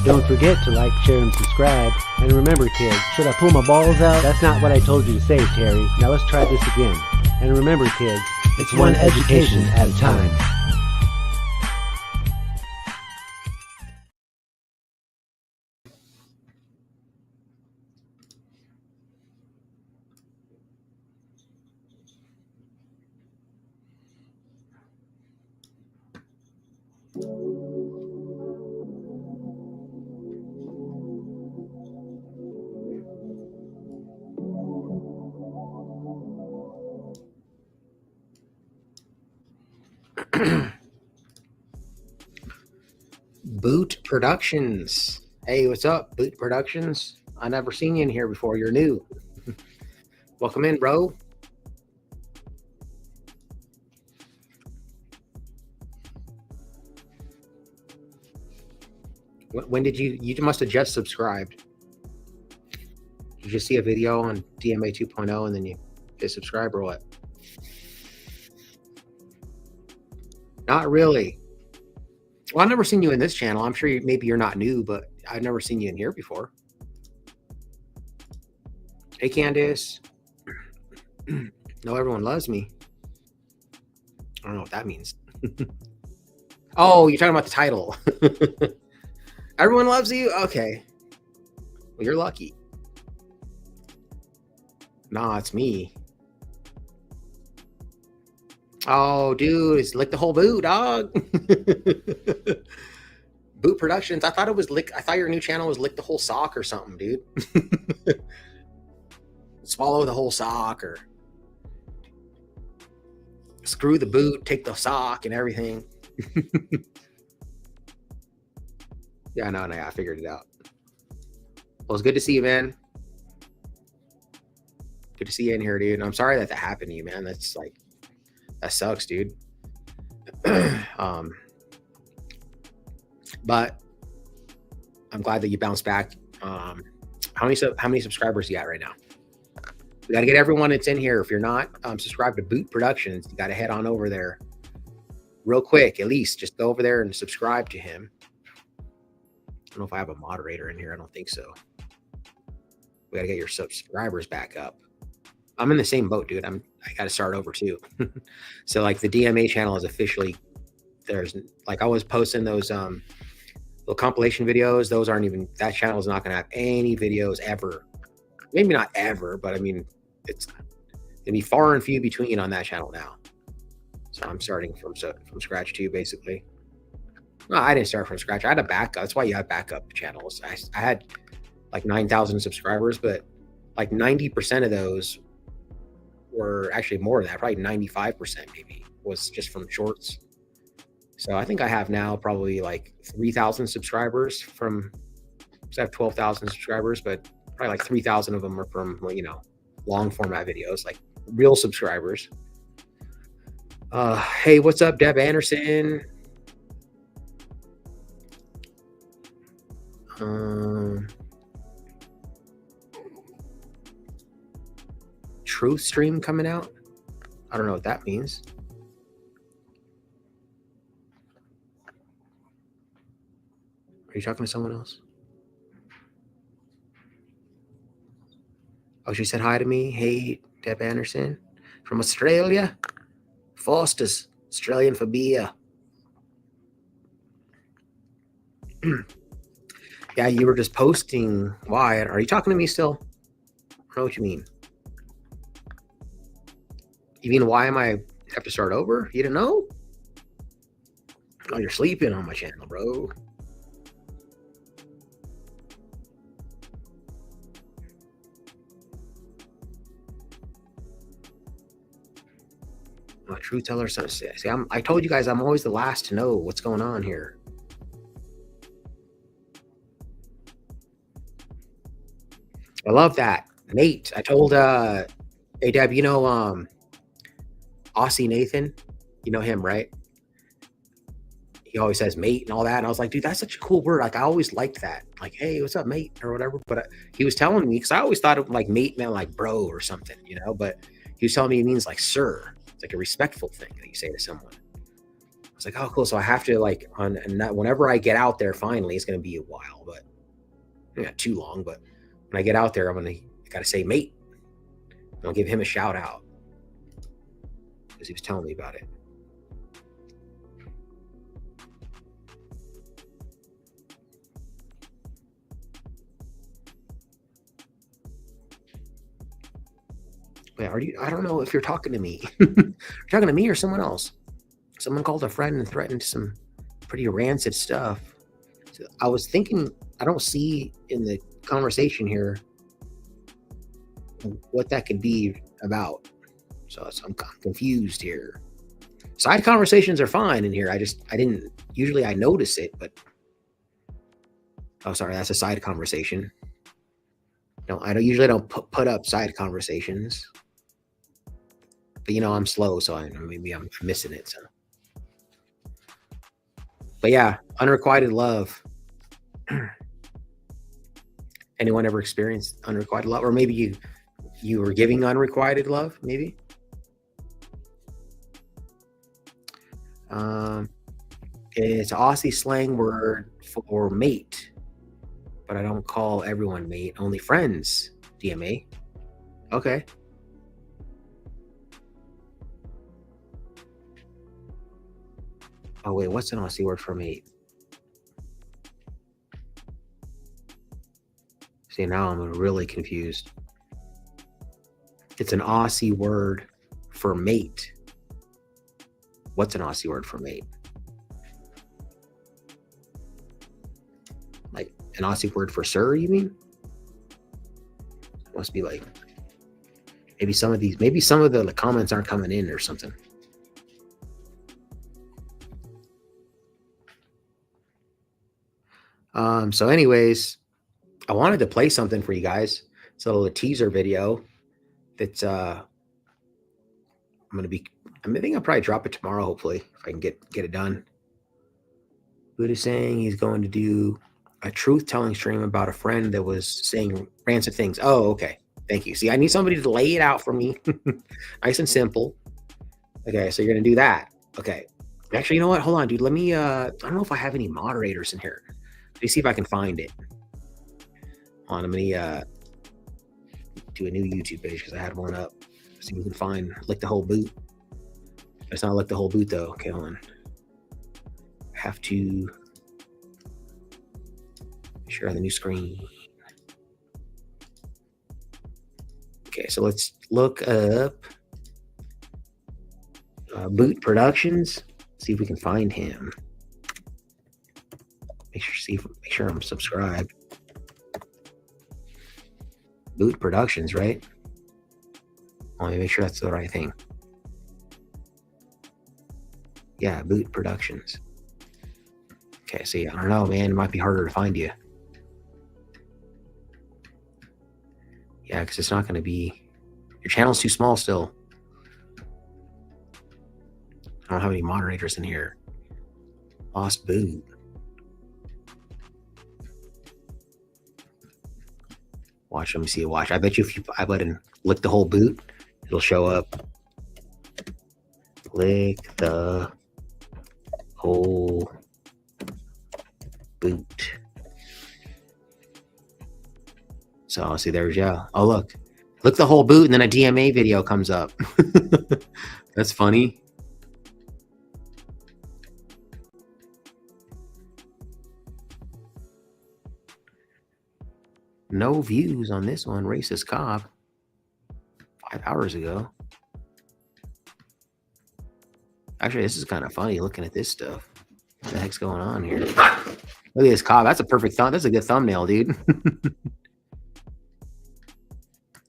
Don't forget to like, share, and subscribe. And remember, kids, should I pull my balls out? That's not what I told you to say, Terry. Now let's try this again. And remember, kids, it's one education at a time. Boot Productions. Hey, what's up, Boot Productions? I never seen you in here before. You're new. Welcome in, bro. When did you must have just subscribed. Did you just see a video on DMA 2.0 and then you hit subscribe or what? Not really. Well, I've never seen you in this channel. I'm sure maybe you're not new, but I've never seen you in here before. Hey, Candace. No, everyone loves me. I don't know what that means. Oh, you're talking about the title. Everyone loves you? Okay. Well, you're lucky. Nah, it's me. Oh, dude, it's lick the whole boot, dog. Boot Productions. I thought it was lick. I thought your new channel was lick the whole sock or something, dude. Swallow the whole sock or screw the boot, take the sock and everything. Yeah, no, I figured it out. Well, it's good to see you, man. Good to see you in here, dude. I'm sorry that happened to you, man. That's like, that sucks, dude. But I'm glad that you bounced back. How many subscribers you got right now? We got to get everyone that's in here. If you're not subscribed to Boot Productions, you got to head on over there real quick. At least just go over there and subscribe to him. I don't know if I have a moderator in here. I don't think so. We got to get your subscribers back up. I'm in the same boat, dude. I got to start over too. So like the DMA channel is officially, there's like, I was posting those little compilation videos. Those aren't even, that channel is not going to have any videos ever. Maybe not ever, but I mean, it's going to be far and few between on that channel now. So I'm starting from scratch too, basically. No, I didn't start from scratch. I had a backup. That's why you have backup channels. I had like 9,000 subscribers, but like 90% of those were actually more than that. Probably 95% maybe was just from shorts. So I think I have now probably like 3,000 subscribers from, so I have 12,000 subscribers, but probably like 3,000 of them are from, you know, long format videos, like real subscribers. Hey, what's up, Deb Anderson? Truth stream coming out? I don't know what that means. Are you talking to someone else? Oh, she said hi to me. Hey, Deb Anderson from Australia. Foster's Australian for beer. Yeah, you were just posting. Why? Are you talking to me still? I don't know what you mean. You mean why am I have to start over? You didn't know? Oh, you're sleeping on my channel, bro. Oh, truth teller. See, I told you guys I'm always the last to know what's going on here. I love that. Nate, I told hey Deb, you know Aussie Nathan, you know him, right? He always says mate and all that, and I was like, dude, that's such a cool word. Like I always liked that, like, hey, what's up, mate, or whatever. But he was telling me, because I always thought of like mate meant like bro or something, you know, but he was telling me it means like sir. It's like a respectful thing that you say to someone. was like, oh, cool. So I have to like and that whenever I get out there, finally, it's gonna be a while, but not too long. But when I get out there, I gotta say mate. I'll give him a shout out because he was telling me about it. Wait, I don't know if you're talking to me. You're talking to me or someone else. Someone called a friend and threatened some pretty rancid stuff. So I was thinking, I don't see in the conversation here what that could be about. So I'm confused here. Side conversations are fine in here. I didn't, usually I notice it, but, oh, sorry, that's a side conversation. No, I usually don't put up side conversations. But you know, I'm slow, so maybe I'm missing it. So, but yeah, unrequited love. Anyone ever experienced unrequited love, or maybe you were giving unrequited love? Maybe. It's an Aussie slang word for mate, but I don't call everyone mate. Only friends. DMA. Okay. Oh wait, what's an Aussie word for mate? See, now I'm really confused. It's an Aussie word for mate. What's an Aussie word for mate? Like an Aussie word for sir, you mean? Must be like, maybe some of the comments aren't coming in or something. So anyways, I wanted to play something for you guys. It's a little teaser video that's I think I'll probably drop it tomorrow, hopefully, if I can get it done. Buddha saying he's going to do a truth-telling stream about a friend that was saying rancid things. Oh, okay. Thank you. See, I need somebody to lay it out for me. Nice and simple. Okay, so you're gonna do that. Okay. Actually, you know what? Hold on, dude. Let me I don't know if I have any moderators in here. Let me see if I can find it. Hold on, I'm gonna do a new YouTube page because I had one up. See if we can find Lick the Whole Boot. It's not Lick the Whole Boot though. Okay, hold on. Have to share the new screen. Okay, so let's look up Boot Productions. See if we can find him. Make sure I'm subscribed. Boot Productions, right? Let me make sure that's the right thing. Yeah, Boot Productions. Okay, see, I don't know, man. It might be harder to find you. Yeah, because it's not going to be... Your channel's too small still. I don't have any moderators in here. Lost Boot. Watch, let me see. Watch. I bet you if I button Lick the Whole Boot, it'll show up. Lick the Whole Boot. So see, there's oh look, Lick the Whole Boot, and then a DMA video comes up. That's funny. No views on this one. Racist cop. 5 hours ago. Actually, this is kind of funny looking at this stuff. What the heck's going on here? Look at this cop. That's a perfect thumb. That's a good thumbnail, dude.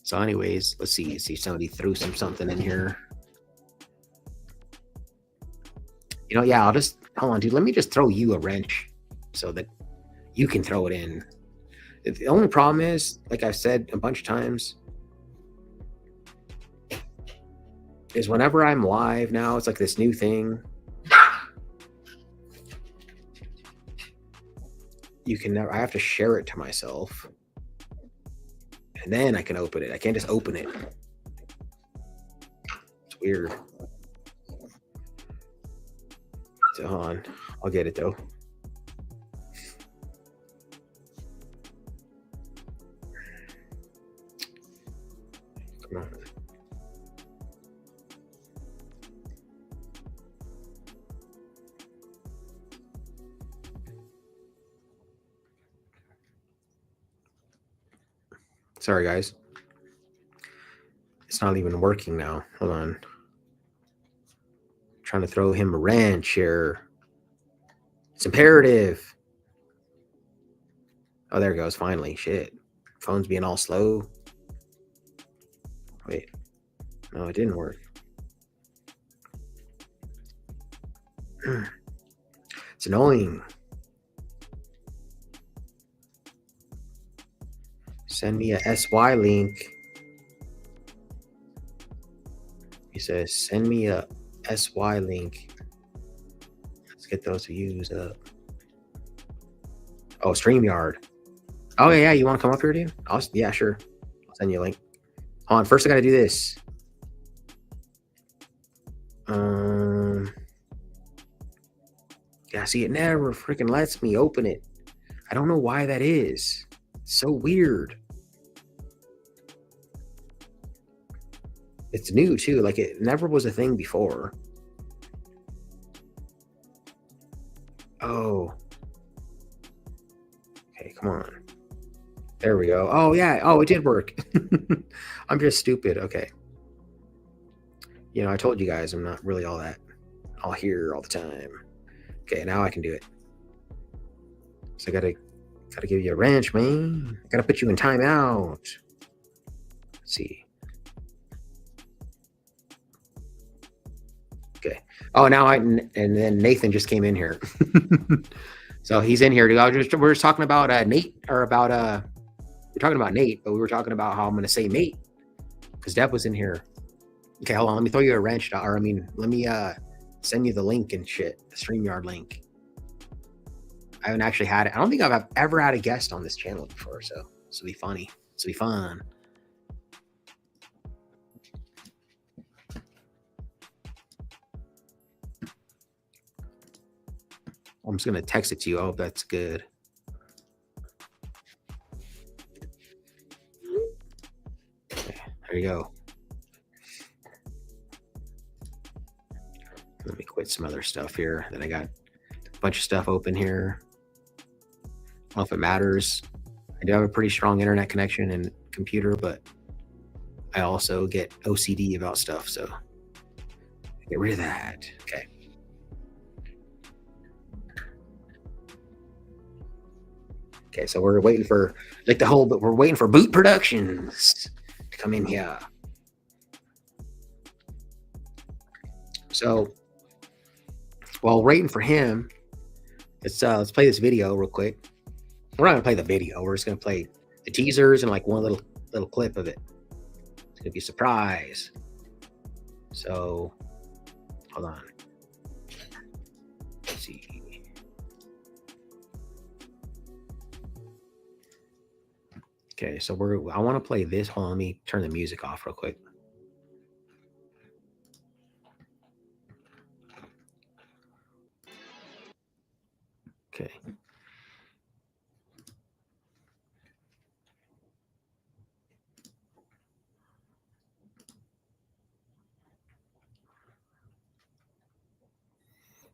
So anyways, let's see. See, somebody threw something in here. You know, yeah, I'll just... Hold on, dude. Let me just throw you a wrench so that you can throw it in. The only problem is, like I've said a bunch of times, is whenever I'm live now, it's like this new thing. You can never... I have to share it to myself. And then I can open it. I can't just open it. It's weird. So hold on. I'll get it though. Come on. Sorry, guys. It's not even working now. Hold on. I'm trying to throw him a wrench here. It's imperative. Oh, there it goes. Finally. Shit. Phone's being all slow. Wait. No, it didn't work. It's annoying. Send me a SY link. He says, send me a SY link. Let's get those views up. Oh, StreamYard. Oh, yeah. You want to come up here, dude? Yeah, sure. I'll send you a link. Hold on. First, I got to do this. Yeah, see, it never freaking lets me open it. I don't know why that is. It's so weird. It's new too. Like it never was a thing before. Oh. Okay, come on. There we go. Oh yeah. Oh, it did work. I'm just stupid. Okay. You know, I told you guys I'm not really all here all the time. Okay, now I can do it. So I gotta give you a wrench, man. I gotta put you in timeout. Let's see. Okay. Oh, now and then Nathan just came in here. So he's in here. We're just talking about Nate, or about we're talking about Nate, but we were talking about how I'm gonna say mate because Deb was in here. Okay, hold on. Let me throw you a wrench. Or I mean, let me send you the link and shit, the StreamYard link. I haven't actually had it. I don't think I've ever had a guest on this channel before, so this will be funny. This will be fun. I'm just gonna text it to you. I hope that's good. Okay, there you go. Let me quit some other stuff here. Then I got a bunch of stuff open here. I don't know if it matters. I do have a pretty strong internet connection and computer, but I also get OCD about stuff, so get rid of that. Okay. Okay, so we're waiting for but we're waiting for Boot Productions to come in here. So while waiting for him, let's play this video real quick. We're not gonna play the video. We're just gonna play the teasers and like one little clip of it. It's gonna be a surprise. So hold on. Let's see. Okay, so I want to play this. Hold on, let me turn the music off real quick. Okay.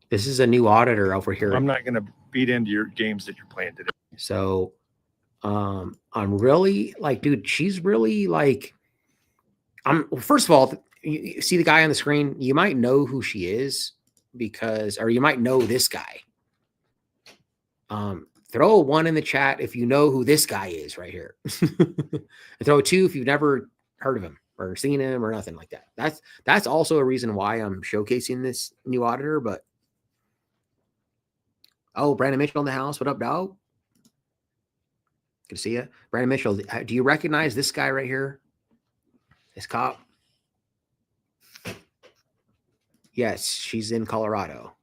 This is a new auditor over here. I'm not going to beat into your games that you're playing today. So I'm really like, dude, she's really like, well, first of all, you see the guy on the screen, you might know who she is or you might know this guy. Throw a 1 in the chat if you know who this guy is right here. And throw a 2 if you've never heard of him or seen him or nothing like that. That's also a reason why I'm showcasing this new auditor. But oh, Brandon Mitchell in the house. What up, dog? Good to see you. Brandon Mitchell, do you recognize this guy right here? This cop? Yes, she's in Colorado.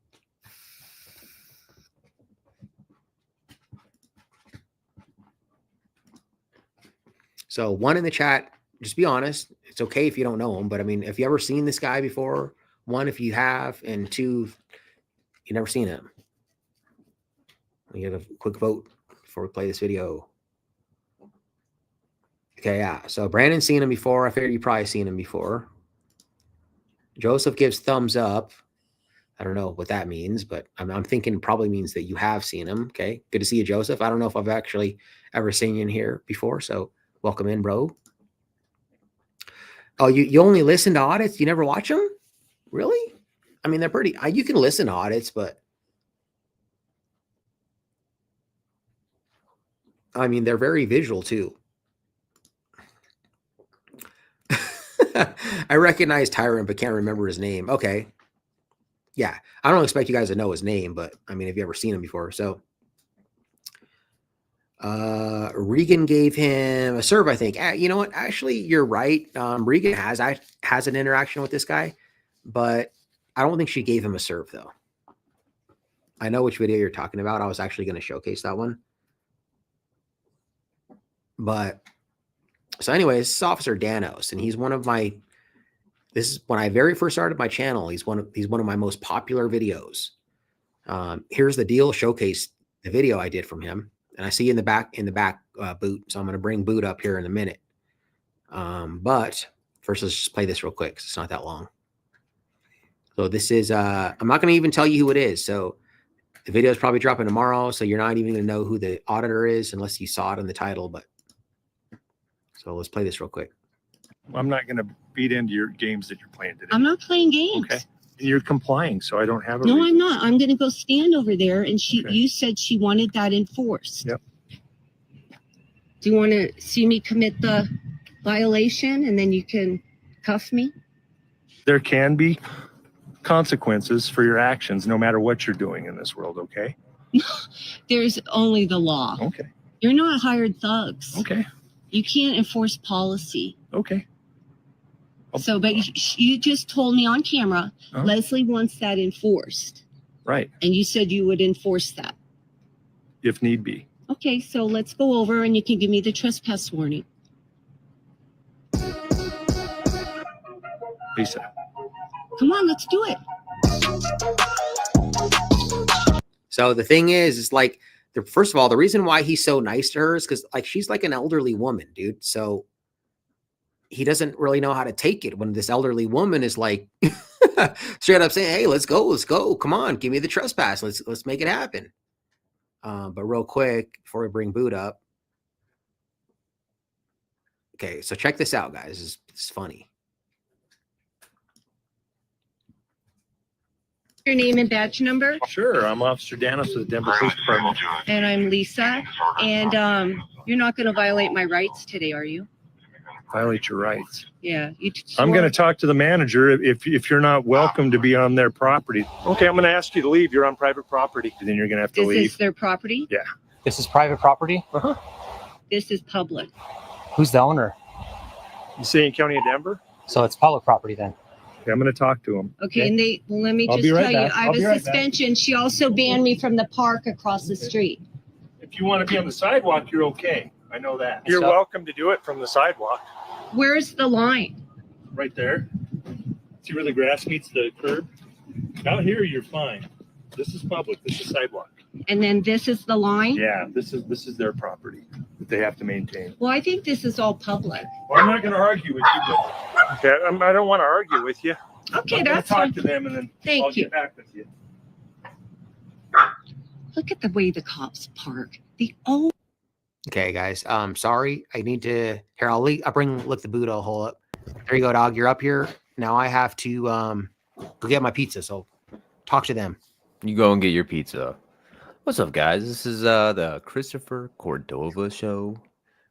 So 1 in the chat, just be honest. It's okay if you don't know him, but I mean, if you ever seen this guy before, 1, if you have, and 2, You never seen him. We get a quick vote before we play this video. Okay, yeah. So Brandon's seen him before. I figured you probably seen him before. Joseph gives thumbs up. I don't know what that means, but I'm thinking probably means that you have seen him. Okay, good to see you, Joseph. I don't know if I've actually ever seen you in here before, so welcome in, bro. Oh, you only listen to audits? You never watch them? Really? I mean, they're pretty. You can listen to audits, but I mean, they're very visual too. I recognize Tyron, but can't remember his name. Okay. Yeah. I don't expect you guys to know his name, but I mean, have you ever seen him before? So Regan gave him a serve, I think. You know what? Actually, you're right. Regan has an interaction with this guy, but I don't think she gave him a serve, though. I know which video you're talking about. I was actually going to showcase that one. But so anyways, this is Officer Danos, and he's one of my, this is when I very first started my channel. He's one of my most popular videos. Here's the deal, showcase the video I did from him. And I see in the back boot. So I'm going to bring boot up here in a minute. But first, let's just play this real quick. It's not that long. So this is, I'm not going to even tell you who it is. So the video is probably dropping tomorrow. So you're not even going to know who the auditor is unless you saw it in the title. But so let's play this real quick. I'm not going to beat into your games that you're playing today. I'm not playing games. Okay. And you're complying, so I don't have a No, reason. I'm not. I'm going to go stand over there, and Okay. you said she wanted that enforced. Yep. Do you want to see me commit the violation, and then you can cuff me? There can be consequences for your actions, no matter what you're doing in this world, okay? There's only the law. Okay. You're not hired thugs. Okay. You can't enforce policy. Okay. So, but you just told me on camera, Uh-huh. Leslie wants that enforced, Right. and you said you would enforce that. If need be. Okay, so let's go over, and you can give me the trespass warning. Lisa. Come on, let's do it. So the thing is like, first of all, the reason why he's so nice to her is because like she's like an elderly woman, dude. So he doesn't really know how to take it when this elderly woman is like straight up saying, "Hey, let's go. Come on, give me the trespass. Let's make it happen." But real quick before we bring boot up. Okay, so check this out, guys. This is funny. Your name and badge number? Sure. I'm Officer Danos with the Denver Police Department. And I'm Lisa. And you're not going to violate my rights today, are you? Violate your rights. Yeah. I'm going to talk to the manager if you're not welcome to be on their property. Okay, I'm going to ask you to leave. You're on private property. Then you're going to have to Is leave. this their property? Yeah. This is private property? Uh-huh. This is public. Who's the owner? You say in County of Denver? So it's public property then. Okay, I'm going to talk to him. Okay, and let me I'll just be right tell you, back. I I'll have be a right back. suspension. She also banned me from the park across the street. If you want to be on the sidewalk, you're okay. I know that. You're So- welcome to do it from the sidewalk. Where's the line? Right there. See where the grass meets the curb? Out here, you're fine. This is public. This is sidewalk. And then this is the line? Yeah, this is their property that they have to maintain. Well, I think this is all public. Well, I'm not going to argue with you, but okay, I don't want to argue with you. Okay, I'm gonna that's talk fine. to them and then Thank I'll you. get back with you. Look at the way the cops park. Oh, Okay, guys. Sorry. I need to here. I'll look the boot hole up. There you go, dog. You're up here. Now I have to go get my pizza. So talk to them. You go and get your pizza. What's up, guys? This is the Christopher Cordova show,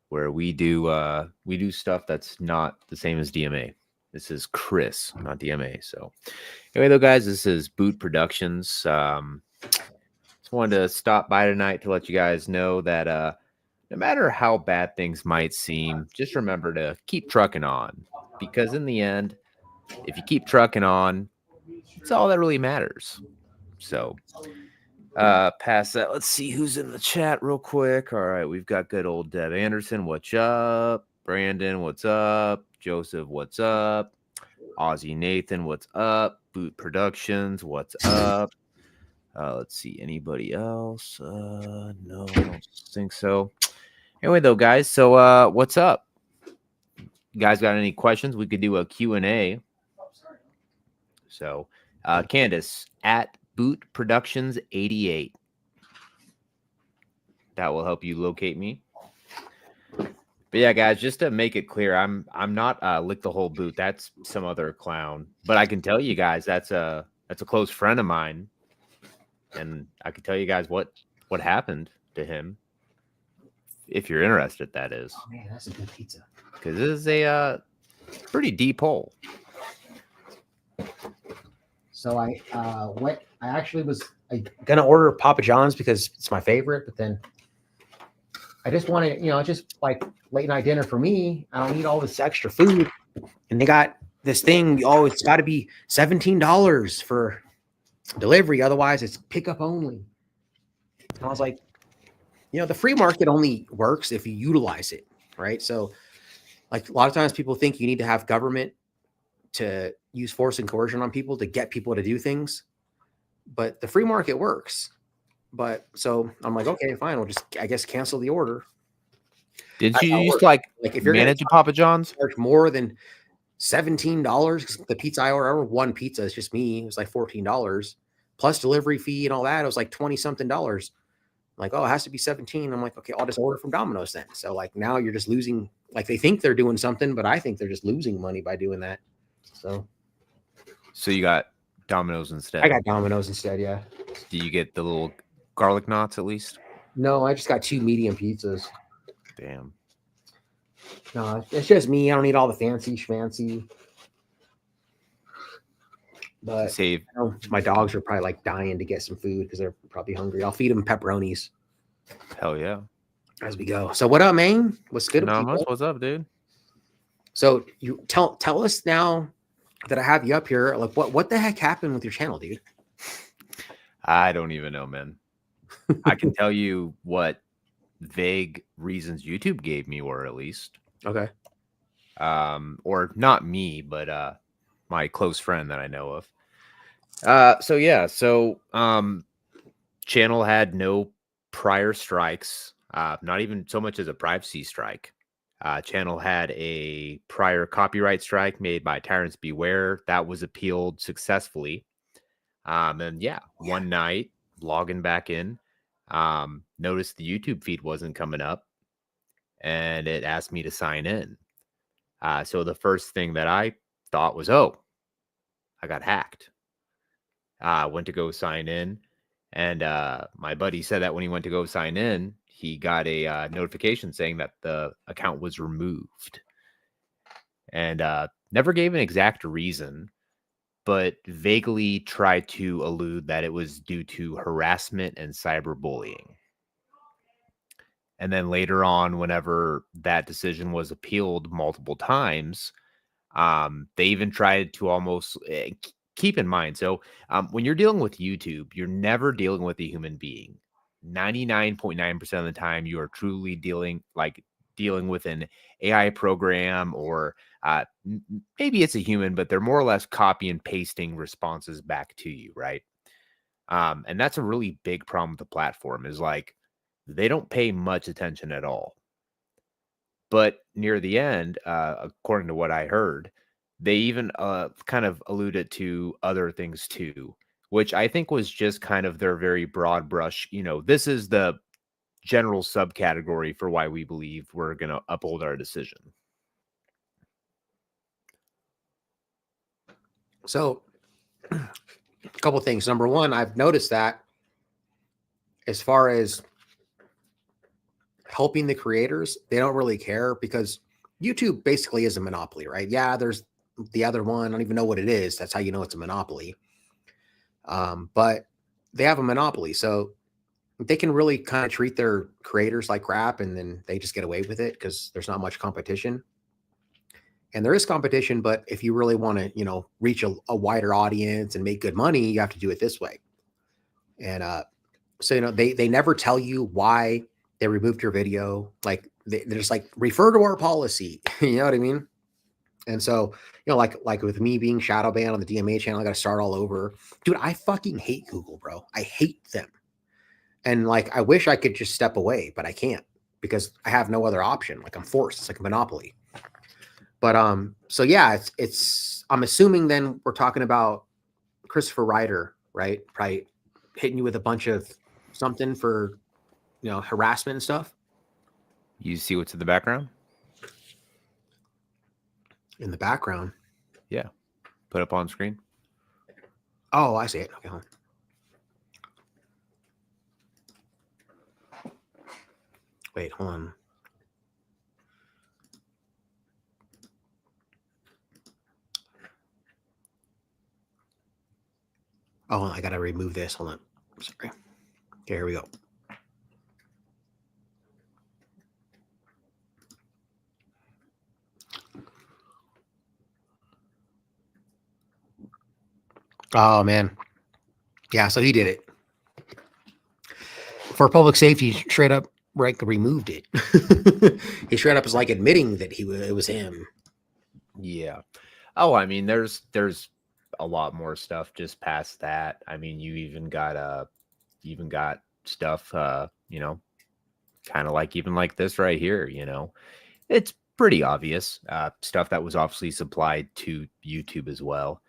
where we do stuff that's not the same as DMA. This is Chris, not DMA. So anyway, though, guys, this is Boot Productions. Just wanted to stop by tonight to let you guys know that no matter how bad things might seem, just remember to keep trucking on, because in the end, if you keep trucking on, it's all that really matters. So past that, let's see who's in the chat real quick. All right, we've got good old Deb Anderson. What's up? Brandon, what's up? Joseph, what's up? Ozzy Nathan, what's up? Boot Productions, what's up? Let's see. Anybody else? No, I don't think so. Anyway, though, guys. So, what's up? You guys got any questions? We could do a Q&A. So, Candace at Boot Productions 88. That will help you locate me. But yeah, guys, just to make it clear, I'm not Lick the Whole Boot. That's some other clown. But I can tell you guys that's a close friend of mine, and I can tell you guys what happened to him, if you're interested. That is. Oh man, that's a good pizza. Because this is a pretty deep hole. So I actually was gonna order Papa John's because it's my favorite, but then I just wanted, just like late night dinner for me. I don't need all this extra food. And they got this thing, it's got to be $17 for delivery. Otherwise, it's pickup only. And I was like, the free market only works if you utilize it, right? So, like a lot of times people think you need to have government to use force and coercion on people to get people to do things. But the free market works. But so I'm like, okay, fine. We'll just, I guess, cancel the order. Did you used to like if you're manage a Papa John's? Charge more than $17. The pizza I ordered, one pizza, it's just me. It was like $14 plus delivery fee and all that. It was like 20 something dollars. I'm like, oh, it has to be 17. I'm like, okay, I'll just order from Domino's then. So like now you're just losing. Like they think they're doing something, but I think they're just losing money by doing that. So you got Domino's instead. I got Domino's instead. Yeah. Do you get the little garlic knots at least? No, I just got 2 medium pizzas. Damn. No, it's just me. I don't need all the fancy schmancy. But Save. My dogs are probably like dying to get some food because they're probably hungry. I'll feed them pepperonis. Hell yeah. As we go. So what up, man? What's good? Not much. What's up, dude? So you tell us now that I have you up here. Like what the heck happened with your channel, dude? I don't even know, man. I can tell you what vague reasons YouTube gave me were, at least. Okay. Or not me, but my close friend that I know of. So channel had no prior strikes, not even so much as a privacy strike. Channel had a prior copyright strike made by Tyrants Beware that was appealed successfully. One night logging back in, noticed the YouTube feed wasn't coming up, and it asked me to sign in. So the first thing that I thought was, oh, I got hacked. Went to go sign in, and my buddy said that when he went to go sign in, he got a notification saying that the account was removed, and never gave an exact reason, but vaguely tried to allude that it was due to harassment and cyberbullying. And then later on, whenever that decision was appealed multiple times, they even tried to almost keep in mind. So when you're dealing with YouTube, you're never dealing with a human being. 99.9% of the time, you are truly dealing with an AI program, or maybe it's a human, but they're more or less copy and pasting responses back to you, right? And that's a really big problem with the platform, is like they don't pay much attention at all. But near the end, according to what I heard, they even kind of alluded to other things too, which I think was just kind of their very broad brush. This is the general subcategory for why we believe we're going to uphold our decision. So a couple of things. Number one, I've noticed that as far as helping the creators, they don't really care, because YouTube basically is a monopoly, right? Yeah, there's the other one. I don't even know what it is. That's how you know it's a monopoly. But they have a monopoly. So they can really kind of treat their creators like crap, and then they just get away with it because there's not much competition. And there is competition, but if you really want to, reach a wider audience and make good money, you have to do it this way. And so, they never tell you why they removed your video. Like they're just like, refer to our policy. You know what I mean? And so, like with me being shadow banned on the DMA channel, I got to start all over. Dude, I fucking hate Google, bro. I hate them. And like, I wish I could just step away, but I can't because I have no other option. Like I'm forced. It's like a monopoly. But so yeah, I'm assuming then we're talking about Christopher Ryder, right? Probably hitting you with a bunch of something for, harassment and stuff. You see what's in the background? In the background. Yeah. Put up on screen. Oh, I see it. Okay, hold on. Wait, hold on. Oh, I got to remove this. Hold on. Sorry. Okay, here we go. Oh, man. Yeah, so he did it. For public safety, straight up removed it. He straight up is like admitting that it was him. Yeah. Oh, I mean, there's a lot more stuff just past that. I mean, you even got stuff, kind of like even like this right here, it's pretty obvious stuff that was obviously supplied to YouTube as well.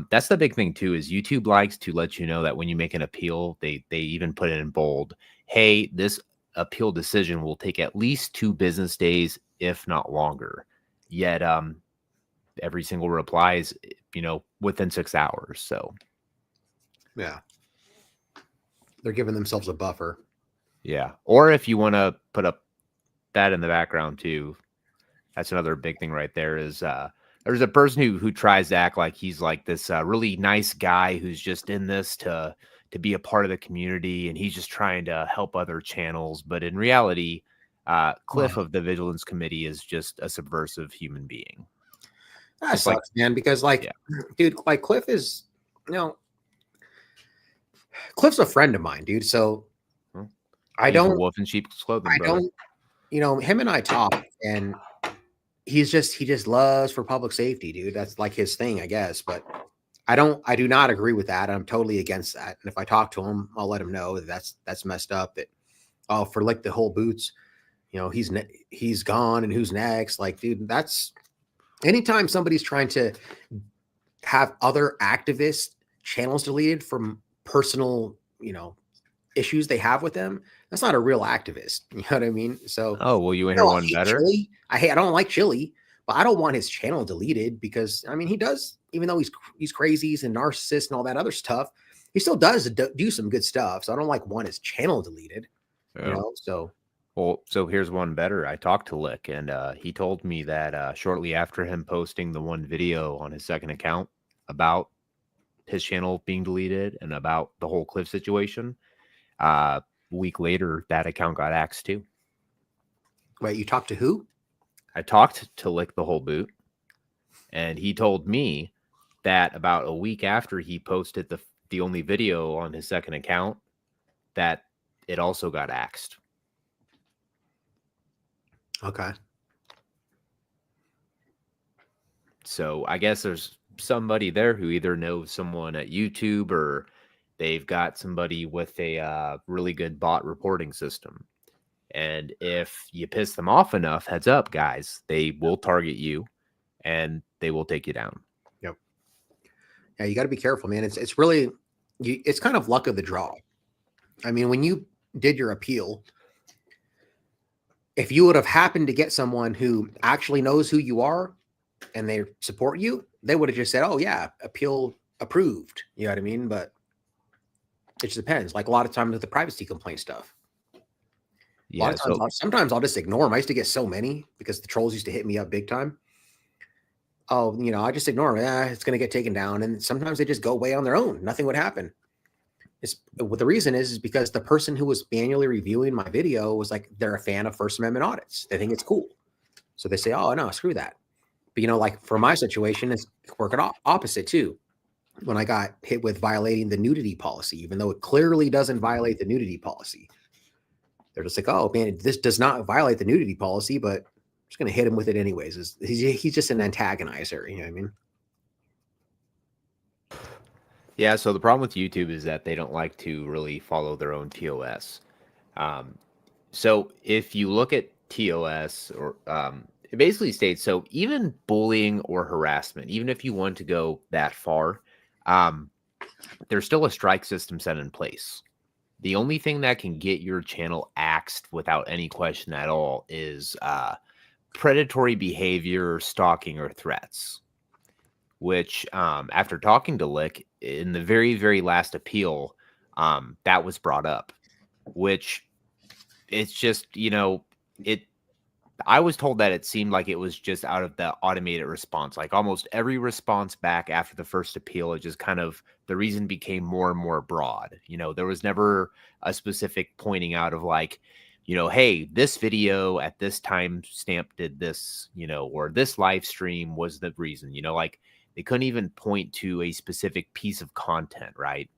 That's the big thing too, is YouTube likes to let you know that when you make an appeal, they even put it in bold. Hey, this appeal decision will take at least 2 business days, if not longer. Yet, every single reply is, within 6 hours. So, yeah, they're giving themselves a buffer. Yeah. Or if you want to put up that in the background too, that's another big thing right there is, there's a person who tries to act like he's like this really nice guy who's just in this to be a part of the community, and he's just trying to help other channels. But in reality, Cliff of the Vigilance Committee is just a subversive human being. That sucks, man, because dude, like Cliff is, Cliff's a friend of mine, dude. So I don't wolf in sheep's clothing. I brother. don't, him and I talk, and he just loves for public safety, dude. That's like his thing, I guess. But I do not agree with that. I'm totally against that. And if I talk to him, I'll let him know that that's messed up. That for like the whole boots, he's gone, and who's next? Like, dude, that's anytime somebody's trying to have other activist channels deleted from personal, issues they have with them. That's not a real activist. You know what I mean? So, oh, well, you hear one better. Chili. I don't like Chili, but I don't want his channel deleted because he does, even though he's crazy, he's a narcissist and all that other stuff, he still does do some good stuff. So I don't want his channel deleted. Yeah. So. Well, so here's one better. I talked to Lick, and he told me that shortly after him posting the one video on his second account about his channel being deleted and about the whole Cliff situation, a week later, that account got axed too. Wait, you talked to who? I talked to Lick the whole boot, and he told me that about a week after he posted the only video on his second account, that it also got axed. Okay. So I guess there's somebody there who either knows someone at YouTube, or they've got somebody with a really good bot reporting system. And if you piss them off enough, heads up, guys, they will target you and they will take you down. Yep. Yeah, you got to be careful, man. It's really, it's kind of luck of the draw. I mean, when you did your appeal, if you would have happened to get someone who actually knows who you are and they support you, they would have just said, oh yeah, appeal approved. You know what I mean? But it just depends. Like a lot of times with the privacy complaint stuff. Yeah. Sometimes I'll just ignore them. I used to get so many because the trolls used to hit me up big time. Oh, I just ignore them. It's going to get taken down. And sometimes they just go away on their own. Nothing would happen. What the reason is because the person who was manually reviewing my video was like, they're a fan of First Amendment audits. They think it's cool. So they say, oh, no, screw that. But, like for my situation, it's working opposite too. When I got hit with violating the nudity policy, even though it clearly doesn't violate the nudity policy, they're just like, oh, man, this does not violate the nudity policy, but just gonna hit him with it anyways. He's just an antagonizer, you know what I mean? Yeah, so the problem with YouTube is that they don't like to really follow their own TOS. So if you look at TOS, or it basically states, so even bullying or harassment, even if you want to go that far, there's still a strike system set in place. The only thing that can get your channel axed without any question at all is predatory behavior, stalking, or threats. Which, after talking to Lick in the very, very last appeal, that was brought up. Which it's just, I was told that it seemed like it was just out of the automated response. Like almost every response back after the first appeal, it just kind of, the reason became more and more broad. There was never a specific pointing out of like, hey, this video at this time stamp did this, or this live stream was the reason, like they couldn't even point to a specific piece of content, right?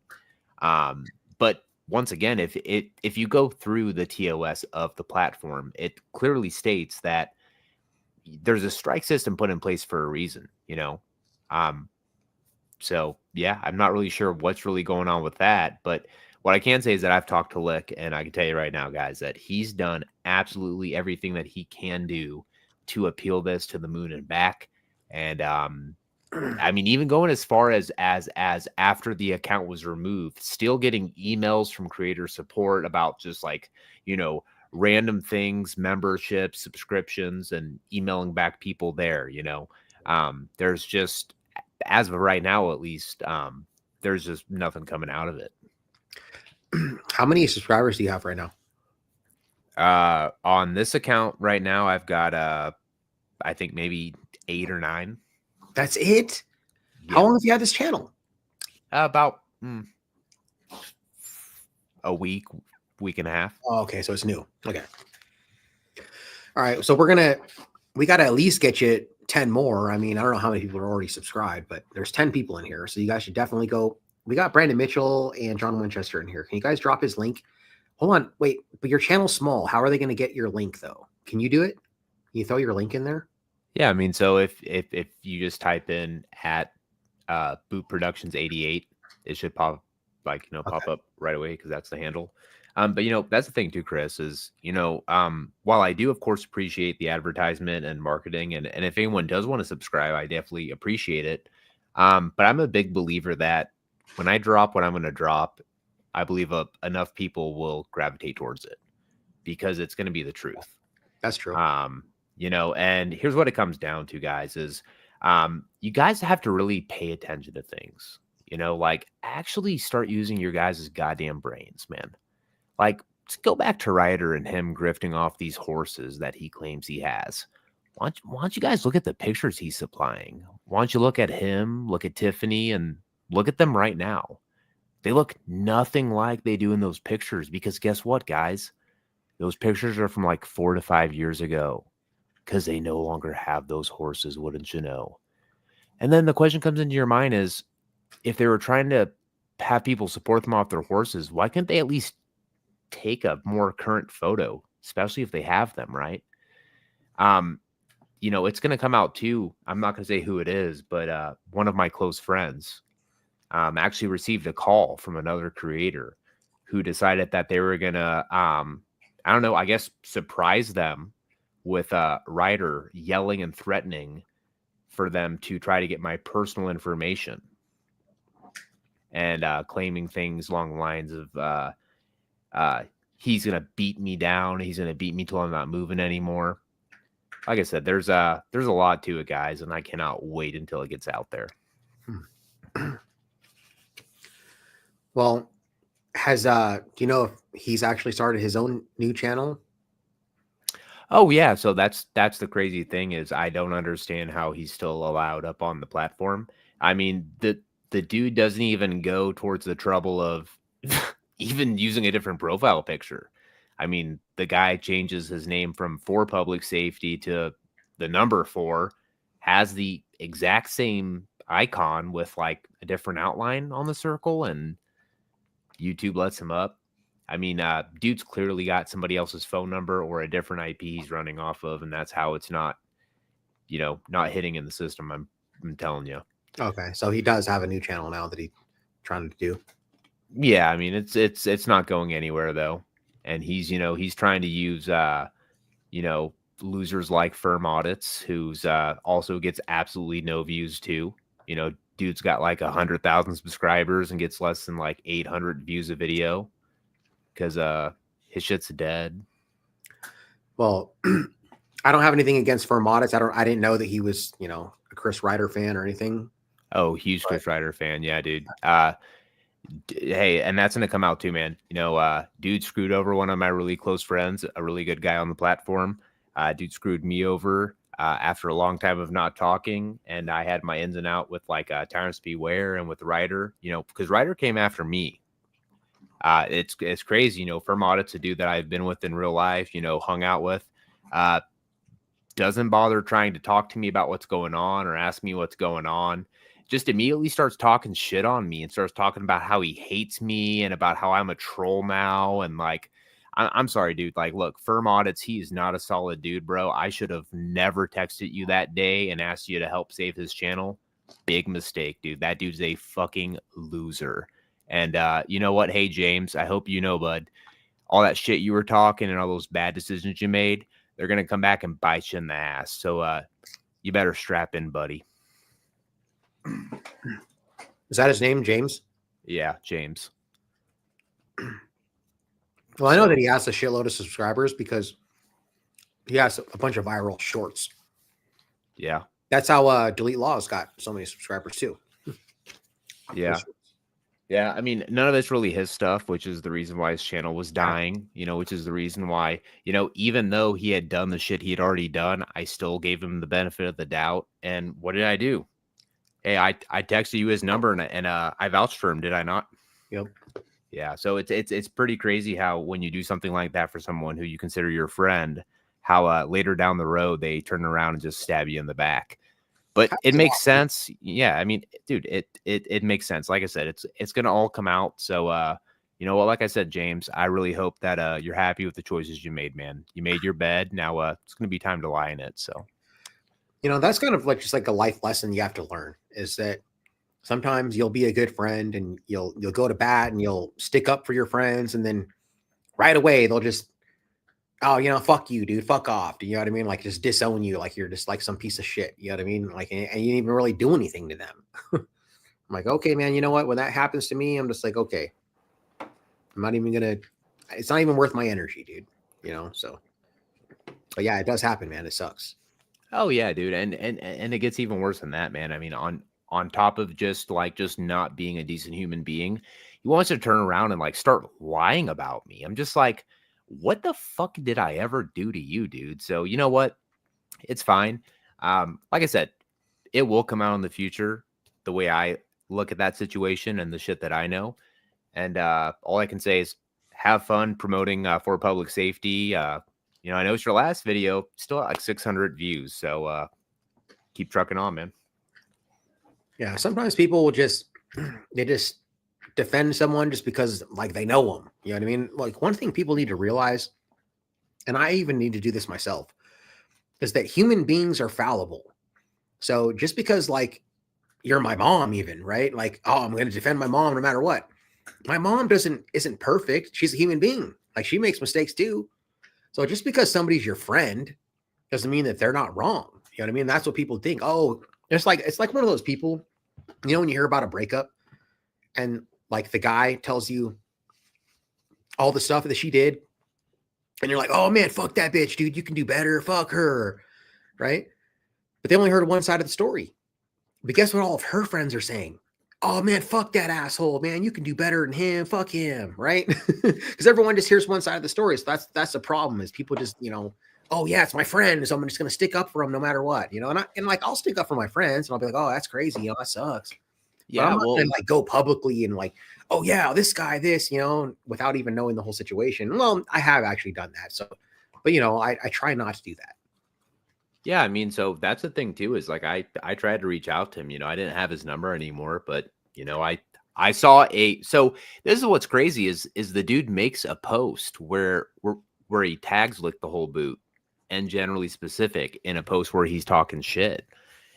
But once again, if you go through the TOS of the platform, it clearly states that there's a strike system put in place for a reason, So yeah, I'm not really sure what's really going on with that, but what I can say is that I've talked to Lick, and I can tell you right now, guys, that he's done absolutely everything that he can do to appeal this to the moon and back. And I mean, even going as far as after the account was removed, still getting emails from creator support about just like, random things, memberships, subscriptions, and emailing back people there, there's just, as of right now, at least, there's just nothing coming out of it. How many subscribers do you have right now? On this account right now, I've got, I think maybe 8 or 9. That's it? Yeah. How long have you had this channel? About a week and a half. Oh, okay, so it's new. Okay. All right, so we got to at least get you 10 more. I mean, I don't know how many people are already subscribed, but there's 10 people in here, so you guys should definitely go. We got Brandon Mitchell and John Winchester in here. Can you guys drop his link? Hold on, wait, but your channel's small. How are they going to get your link though? Can you do it? Can you throw your link in there? Yeah, I mean, so if you just type in at Boot Productions 88, it should pop pop up right away because that's the handle. But that's the thing too, Chris, is while I do of course appreciate the advertisement and marketing, and if anyone does want to subscribe, I definitely appreciate it. But I'm a big believer that when I drop what I'm going to drop, I believe enough people will gravitate towards it because it's going to be the truth. That's true. And here's what it comes down to, guys, is you guys have to really pay attention to things, like actually start using your guys' goddamn brains, man. Like, let's go back to Ryder and him grifting off these horses that he claims he has. Why don't you guys look at the pictures he's supplying? Why don't you look at him, look at Tiffany, and look at them right now? They look nothing like they do in those pictures because guess what, guys? Those pictures are from like 4 to 5 years ago because they no longer have those horses, wouldn't you know? And then the question comes into your mind is, if they were trying to have people support them off their horses, why can't they at least take a more current photo, especially if they have them, right? It's going to come out too. I'm not going to say who it is, but one of my close friends actually received a call from another creator who decided that they were going to, I don't know, I guess surprise them with Ryder yelling and threatening for them to try to get my personal information and claiming things along the lines of he's going to beat me down. He's going to beat me till I'm not moving anymore. Like I said, there's a lot to it, guys, and I cannot wait until it gets out there. Well, do you know if he's actually started his own new channel? Oh yeah, so that's the crazy thing is I don't understand how he's still allowed up on the platform. I mean, the dude doesn't even go towards the trouble of even using a different profile picture. I mean, the guy changes his name from 4 Public Safety to the number 4, has the exact same icon with like a different outline on the circle, and YouTube lets him up. I mean, dude's clearly got somebody else's phone number or a different IP he's running off of, and that's how it's not, not hitting in the system. I'm telling you. Okay, so he does have a new channel now that he's trying to do. Yeah, I mean, it's not going anywhere though, and he's trying to use losers like Firm Audits, who's also gets absolutely no views too. Dude's got like 100,000 subscribers and gets less than like 800 views a video because his shit's dead. Well, I don't have anything against Firm Audits. I didn't know that he was, a Chris Ryder fan or anything. Oh, huge Chris Ryder fan. Yeah, dude. Hey, and that's gonna come out too, man. Dude screwed over one of my really close friends, a really good guy on the platform. Dude screwed me over after a long time of not talking, and I had my ins and out with like Terrence Beware and with Ryder. Because Ryder came after me. It's crazy. Firm Audit's a dude that I've been with in real life. Hung out with. Doesn't bother trying to talk to me about what's going on or ask me what's going on. Just immediately starts talking shit on me and starts talking about how he hates me and about how I'm a troll now. And like, I'm sorry, dude. Like, look, Firm Audits, he is not a solid dude, bro. I should have never texted you that day and asked you to help save his channel. Big mistake, dude. That dude's a fucking loser. And you know what? Hey, James, I hope you know, bud, all that shit you were talking and all those bad decisions you made, they're going to come back and bite you in the ass. So you better strap in, buddy. Is that his name, James? Yeah, James. Well, I know that he has a shitload of subscribers because he has a bunch of viral shorts. Yeah. That's how Delete Laws got so many subscribers too. Yeah. Yeah, I mean, none of it's really his stuff, which is the reason why his channel was dying, which is the reason why, even though he had done the shit he had already done, I still gave him the benefit of the doubt. And what did I do? Hey, I texted you his number and I vouched for him, did I not? Yep. Yeah, so it's pretty crazy how when you do something like that for someone who you consider your friend, how later down the road they turn around and just stab you in the back. But it makes sense. Yeah, I mean, dude, it makes sense. Like I said, it's gonna all come out. So you know what? Like I said, James, I really hope that you're happy with the choices you made, man. You made your bed. Now it's gonna be time to lie in it. So that's kind of like just like a life lesson you have to learn is that sometimes you'll be a good friend and you'll go to bat and you'll stick up for your friends, and then right away they'll just fuck you, dude, fuck off. You know what I mean? Like just disown you, like you're just like some piece of shit. You know what I mean? Like, and you didn't even really do anything to them. I'm like, okay, man, you know what? When that happens to me, I'm just like, okay, I'm not even gonna. It's not even worth my energy, dude. So, but yeah, it does happen, man. It sucks. oh yeah, dude, and it gets even worse than that, man. I mean, on top of just not being a decent human being, he wants to turn around and like start lying about me. I'm just like, what the fuck did I ever do to you, dude? So you know what? It's fine. Like I said, it will come out in the future the way I look at that situation and the shit that I know. And all I can say is have fun promoting for public safety. I know it's your last video, still at like 600 views. So keep trucking on, man. Yeah, sometimes people will just defend someone just because like they know them. You know what I mean? Like one thing people need to realize, and I even need to do this myself, is that human beings are fallible. So just because like you're my mom, even, right? Like, oh, I'm going to defend my mom no matter what. My mom isn't perfect. She's a human being. Like she makes mistakes too. So just because somebody's your friend doesn't mean that they're not wrong. You know what I mean? That's what people think. Oh, it's like one of those people, when you hear about a breakup and like the guy tells you all the stuff that she did and you're like, oh man, fuck that bitch, dude. You can do better. Fuck her. Right. But they only heard one side of the story. But guess what all of her friends are saying? Oh man, fuck that asshole, man. You can do better than him. Fuck him. Right. Because everyone just hears one side of the story. So that's the problem is people just, oh yeah, it's my friend. So I'm just going to stick up for him no matter what, and I'll stick up for my friends and I'll be like, oh, that's crazy. That sucks. Yeah. But I'm not going to like go publicly and like, oh yeah, this guy, without even knowing the whole situation. Well, I have actually done that. So, but I try not to do that. Yeah, I mean, so that's the thing too, is like I tried to reach out to him. I didn't have his number anymore, but I I saw a so this is what's crazy is the dude makes a post where he tags Lick the Whole Boot and Generally Specific in a post where he's talking shit.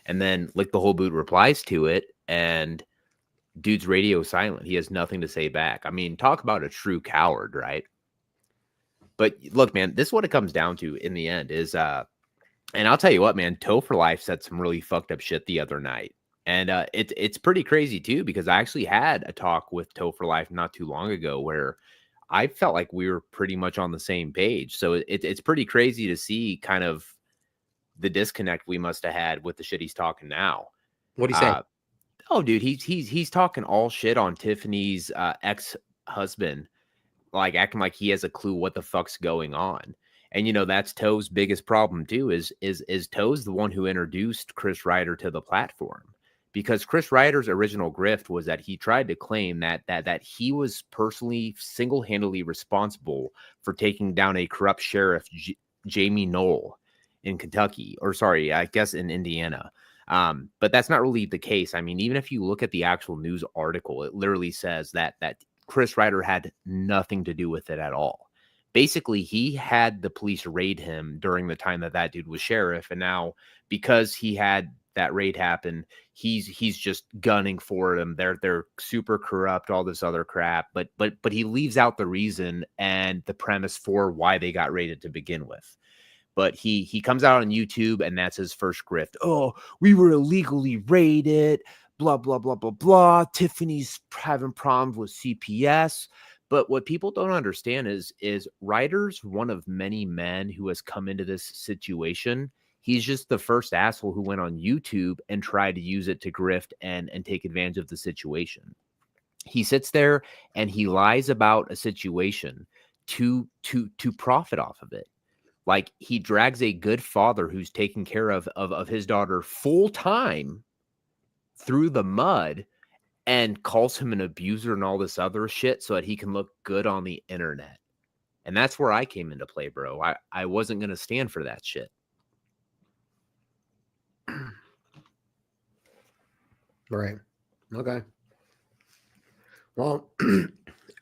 And then Lick the Whole Boot replies to it, and dude's radio silent. He has nothing to say back. I mean, talk about a true coward, right? But look, man, this is what it comes down to in the end is and I'll tell you what, man, Toe for Life said some really fucked up shit the other night. And it's pretty crazy too, because I actually had a talk with Toe for Life not too long ago where I felt like we were pretty much on the same page. So it's pretty crazy to see kind of the disconnect we must have had with the shit he's talking now. What do you say? Oh, dude, he's talking all shit on Tiffany's ex-husband, like acting like he has a clue what the fuck's going on. And you know, that's Toe's biggest problem too, is Toe's the one who introduced Chris Ryder to the platform. Because Chris Ryder's original grift was that he tried to claim that he was personally single-handedly responsible for taking down a corrupt sheriff, Jamie Knoll, in Kentucky, or sorry, I guess in Indiana. But that's not really the case. I mean, even if you look at the actual news article, it literally says that Chris Ryder had nothing to do with it at all. Basically, he had the police raid him during the time that dude was sheriff, and now because he had that raid happen, he's just gunning for them. They're super corrupt, all this other crap. But he leaves out the reason and the premise for why they got raided to begin with. But he comes out on YouTube, and that's his first grift. Oh, we were illegally raided, blah, blah, blah, blah, blah. Tiffany's having problems with CPS. But what people don't understand is Ryder's one of many men who has come into this situation. He's just the first asshole who went on YouTube and tried to use it to grift and take advantage of the situation. He sits there and he lies about a situation to profit off of it. Like, he drags a good father who's taking care of his daughter full time through the mud and calls him an abuser and all this other shit so that he can look good on the internet. And that's where I came into play, bro. I wasn't going to stand for that shit. Right. Okay. Well,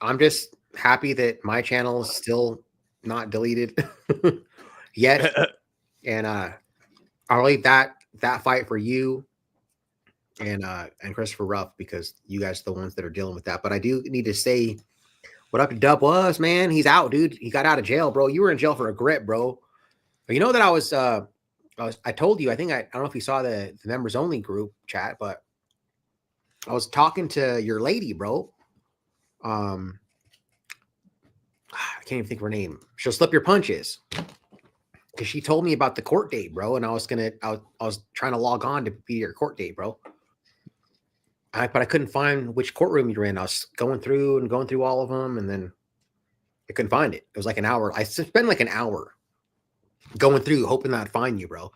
I'm just happy that my channel is still not deleted yet. And I'll leave that fight for you and Christopher Ruff, because you guys are the ones that are dealing with that. But I do need to say what up to Dub was, man. He's out, dude. He got out of jail, bro. You were in jail for a grip, bro. But you know that I told you, I don't know if you saw the members only group chat, but I was talking to your lady, bro. I can't even think of her name. She'll slip your punches. Because she told me about the court date, bro. And I was trying to log on to be your court date, bro. But I couldn't find which courtroom you were in. I was going through all of them, and then I couldn't find it. It was like an hour. I spent like an hour going through, hoping that I'd find you, bro.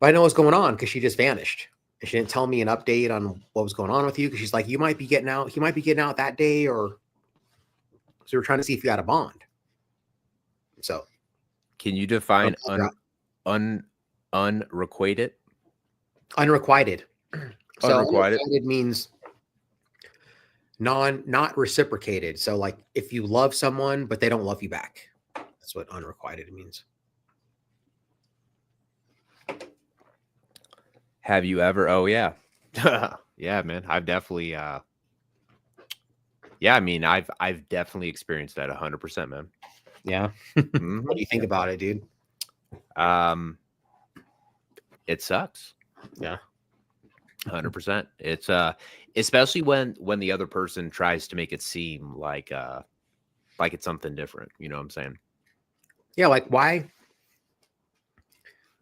But I know what's going on because she just vanished. And she didn't tell me an update on what was going on with you, because she's like, you might be getting out. He might be getting out that day, or so we're trying to see if you had a bond. So, can you define unrequited? Unrequited. So Unrequited means not reciprocated. So like if you love someone but they don't love you back, that's what unrequited means. Have you ever? Oh yeah, yeah, man. I've definitely. Yeah, I mean, I've definitely experienced that 100%, man. Yeah. Mm-hmm. What do you think about it, dude? It sucks. Yeah. 100%. It's especially when the other person tries to make it seem like it's something different. You know what I'm saying? Yeah. Like why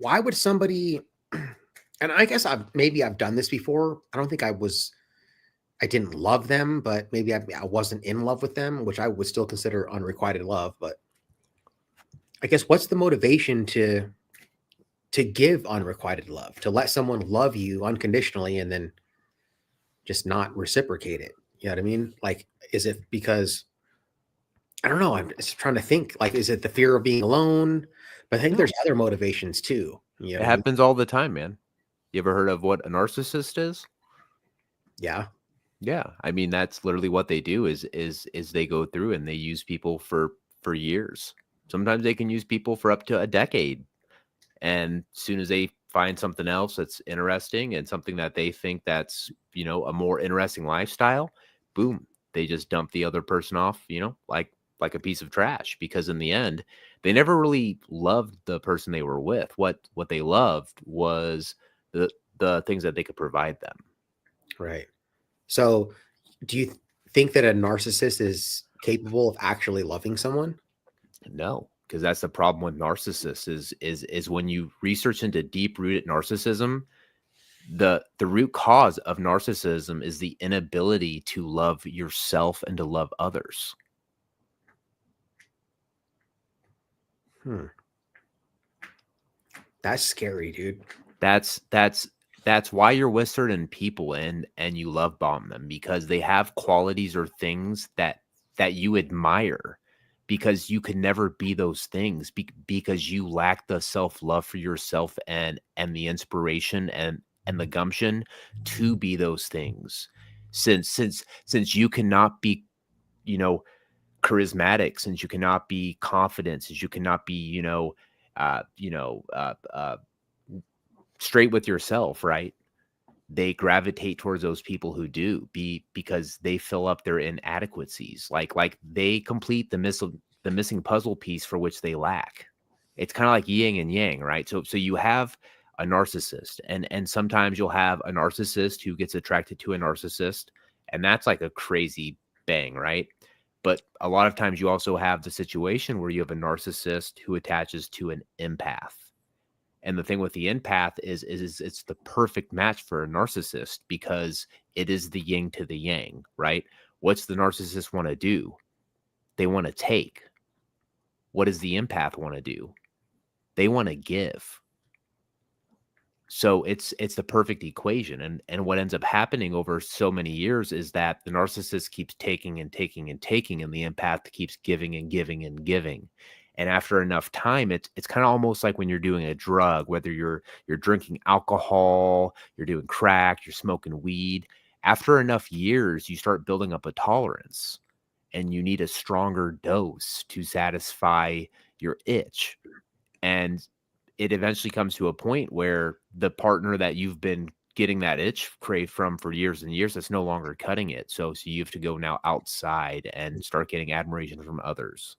would somebody? And I guess I've done this before. I don't think I didn't love them, but maybe I wasn't in love with them, which I would still consider unrequited love. But I guess what's the motivation to give unrequited love, to let someone love you unconditionally and then just not reciprocate it? You know what I mean? Like, is it because, I don't know. I'm just trying to think, like, is it the fear of being alone? But I think there's other motivations too. You know, it happens all the time, man. You ever heard of what a narcissist is? Yeah. Yeah, I mean that's literally what they do is they go through and they use people for years. Sometimes they can use people for up to a decade. And as soon as they find something else that's interesting and something that they think that's, a more interesting lifestyle, boom, they just dump the other person off, like a piece of trash because in the end, they never really loved the person they were with. What they loved was the things that they could provide them. Right. So, do you think that a narcissist is capable of actually loving someone? No, because that's the problem with narcissists is when you research into deep rooted narcissism, the root cause of narcissism is the inability to love yourself and to love others. Hmm. That's scary, dude. That's why you're with certain people and you love bomb them because they have qualities or things that you admire because you could never be those things because you lack the self-love for yourself and the inspiration and the gumption to be those things since you cannot be you know charismatic, since you cannot be confident, since you cannot be uh you know uh, uh straight with yourself, right? They gravitate towards those people who do because they fill up their inadequacies. Like they complete the missing puzzle piece for which they lack. It's kind of like yin and yang, right? So you have a narcissist, and sometimes you'll have a narcissist who gets attracted to a narcissist, and that's like a crazy bang, right? But a lot of times you also have the situation where you have a narcissist who attaches to an empath. And the thing with the empath is it's the perfect match for a narcissist because it is the yin to the yang, right? What's the narcissist want to do? They want to take. What does the empath want to do? They want to give. So it's the perfect equation. And what ends up happening over so many years is that the narcissist keeps taking and taking and taking, and the empath keeps giving and giving and giving. And after enough time, it's kind of almost like when you're doing a drug, whether you're drinking alcohol, you're doing crack, you're smoking weed. After enough years, you start building up a tolerance, and you need a stronger dose to satisfy your itch. And it eventually comes to a point where the partner that you've been getting that itch crave from for years and years, that's no longer cutting it. So you have to go now outside and start getting admiration from others.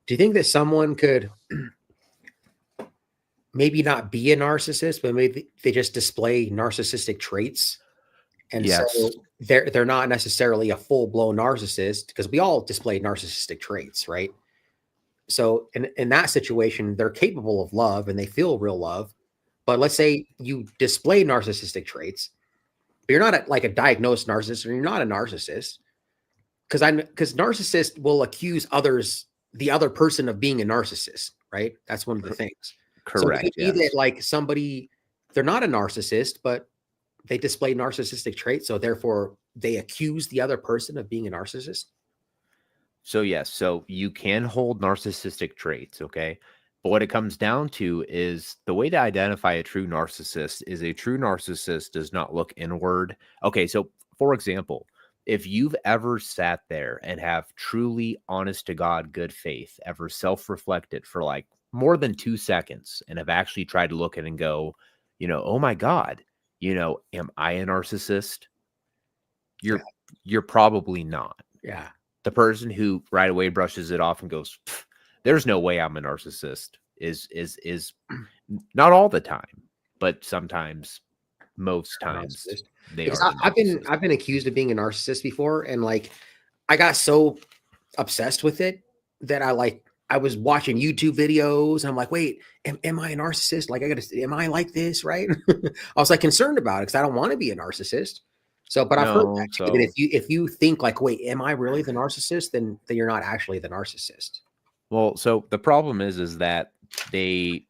Do you think that someone could maybe not be a narcissist, but maybe they just display narcissistic traits? And Yes. so they're not necessarily a full-blown narcissist because we all display narcissistic traits, right? So in that situation, they're capable of love and they feel real love. But let's say you display narcissistic traits, but you're not like a diagnosed narcissist, or you're not a narcissist. Because narcissists will accuse the other person of being a narcissist, right? That's one of the things. Correct. So it could be Yes. that like somebody, they're not a narcissist, but they display narcissistic traits, so therefore they accuse the other person of being a narcissist. So yes, so you can hold narcissistic traits, okay? But what it comes down to is the way to identify a true narcissist is a true narcissist does not look inward. Okay, so for example, if you've ever sat there and have truly honest to God good faith, ever self-reflected for like more than 2 seconds and have actually tried to look at it and go, oh my God, am I a narcissist? You're probably not. Yeah. The person who right away brushes it off and goes, "There's no way I'm a narcissist," is not all the time, but sometimes, most times, Narcissist. they Because are. I've been accused of being a narcissist before, and like I got so obsessed with it that I was watching YouTube videos and I'm like, wait, am I a narcissist? Like am I like this? Right. I was like concerned about it because I don't want to be a narcissist. So, but I've heard No, that too, so that if you think like, wait, am I really the narcissist? Then you're not actually the narcissist. well, so the problem is that they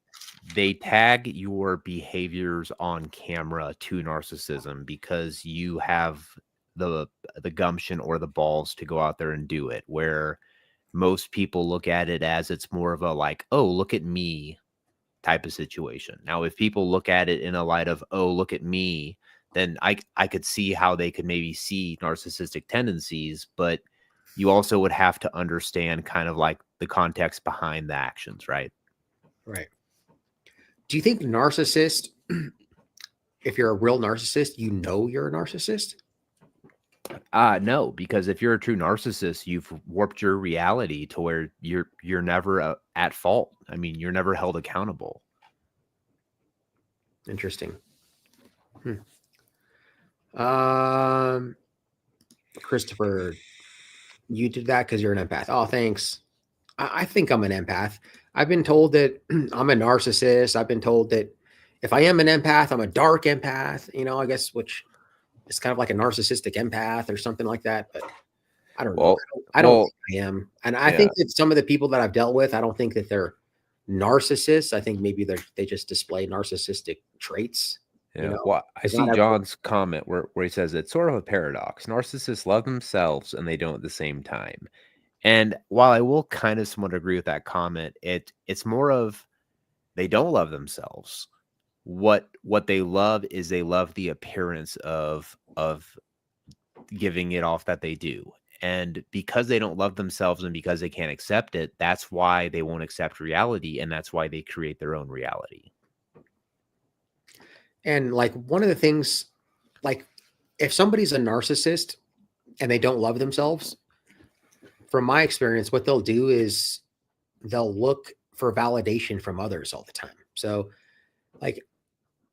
tag your behaviors on camera to narcissism because you have the gumption or the balls to go out there and do it, where most people look at it as it's more of a like, oh, look at me type of situation. Now, if people look at it in a light of, oh, look at me, then I could see how they could maybe see narcissistic tendencies, but you also would have to understand kind of like the context behind the actions, right? Right. Do you think narcissist, if you're a real narcissist, you know you're a narcissist? No, because if you're a true narcissist, you've warped your reality to where you're never at fault. I mean, you're never held accountable. Interesting. Christopher, you did that because you're an empath. Oh, thanks. I think I'm an empath. I've been told that I'm a narcissist. I've been told that if I am an empath, I'm a dark empath, I guess, which is kind of like a narcissistic empath or something like that. But I don't know. Well, I don't well, think I am. And I yeah. think that some of the people that I've dealt with, I don't think that they're narcissists. I think maybe they just display narcissistic traits. Yeah. Well, I see John's comment where he says it's sort of a paradox. Narcissists love themselves and they don't at the same time. And while I will kind of somewhat agree with that comment, it's more of they don't love themselves. What they love is they love the appearance of giving it off that they do. And because they don't love themselves and because they can't accept it, that's why they won't accept reality. And that's why they create their own reality. And like one of the things, like if somebody's a narcissist and they don't love themselves, from my experience, what they'll do is they'll look for validation from others all the time. So like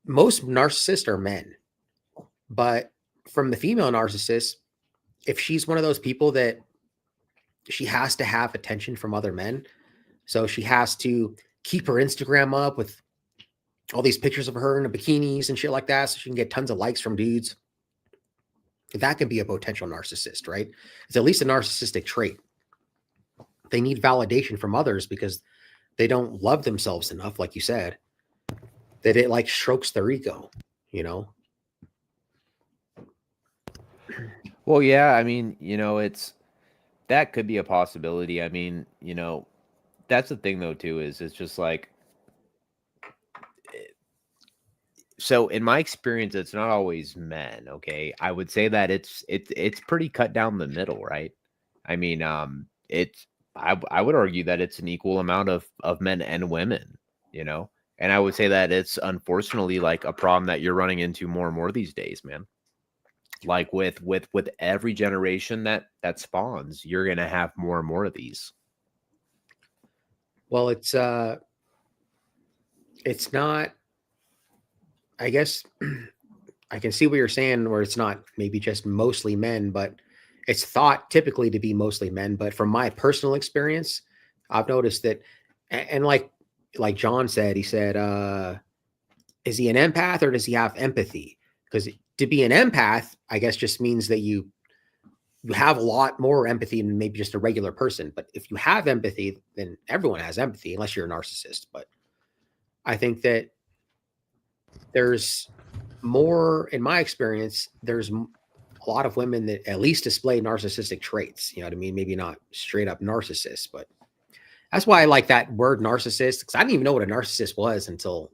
most narcissists are men, but from the female narcissist, if she's one of those people that she has to have attention from other men, so she has to keep her Instagram up with all these pictures of her in the bikinis and shit like that, so she can get tons of likes from dudes. That could be a potential narcissist, right? It's at least a narcissistic trait. They need validation from others because they don't love themselves enough, like you said, that it like strokes their ego, Well, yeah, I mean, that could be a possibility. I mean, that's the thing though, too, is it's just like, so in my experience, it's not always men. Okay. I would say that it's pretty cut down the middle, right? I mean, I would argue that it's an equal amount of men and women, and I would say that it's unfortunately like a problem that you're running into more and more these days, man. Like with every generation that spawns, you're going to have more and more of these. Well, it's not, I guess I can see what you're saying where it's not maybe just mostly men, but it's thought typically to be mostly men. But from my personal experience, I've noticed that, and like John said, he said, is he an empath or does he have empathy? Because to be an empath, I guess just means that you have a lot more empathy than maybe just a regular person. But if you have empathy, then everyone has empathy unless you're a narcissist. But I think that there's more, in my experience, there's a lot of women that at least display narcissistic traits. You know what I mean? Maybe not straight up narcissists, but that's why I like that word narcissist, because I didn't even know what a narcissist was until,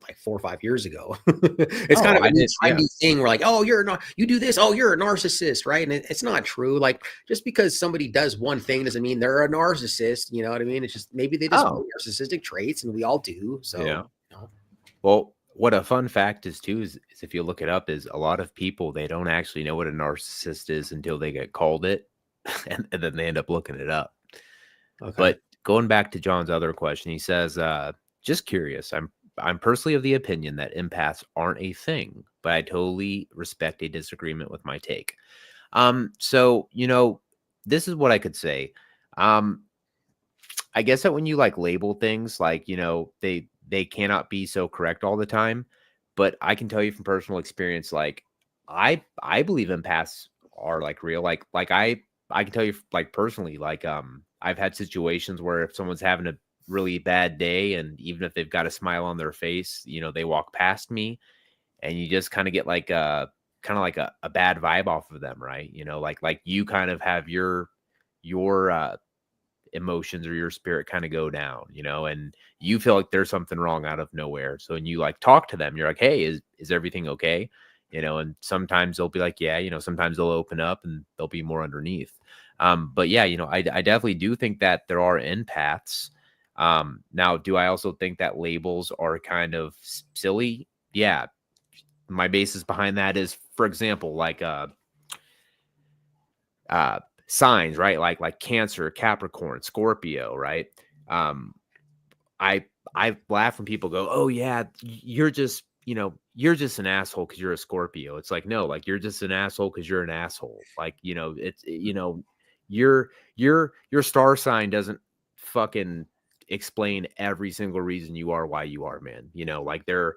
like 4 or 5 years ago. It's kind of a trendy thing. We're like, oh, you do this. Oh, you're a narcissist, right? And it's not true. Like just because somebody does one thing doesn't mean they're a narcissist. You know what I mean? It's just maybe they just have narcissistic traits, and we all do. So, yeah. Well, what a fun fact is too is if you look it up, is a lot of people, they don't actually know what a narcissist is until they get called it, and then they end up looking it up. Okay. But going back to John's other question, he says, just curious, I'm personally of the opinion that empaths aren't a thing, but I totally respect a disagreement with my take. So, this is what I could say. I guess that when you like label things like, they cannot be so correct all the time, but I can tell you from personal experience, like I believe empaths are like real, like I can tell you like personally, like, I've had situations where if someone's having a really bad day, and even if they've got a smile on their face, they walk past me, and you just kind of get like a bad vibe off of them, right? Like you kind of have your emotions or your spirit kind of go down, and you feel like there's something wrong out of nowhere. So when you like talk to them, you're like, hey, is everything okay? and sometimes they'll be like, yeah, sometimes they'll open up and there'll be more underneath. But yeah, I definitely do think that there are empaths. Now, do I also think that labels are kind of silly? Yeah. My basis behind that is, for example, like signs, right? Like Cancer, Capricorn, Scorpio, right? I laugh when people go, "Oh yeah, you're just an asshole because you're a Scorpio." It's like, no, like you're just an asshole because you're an asshole. Like, it's your star sign doesn't fucking explain every single reason you are why you are, man. Like they're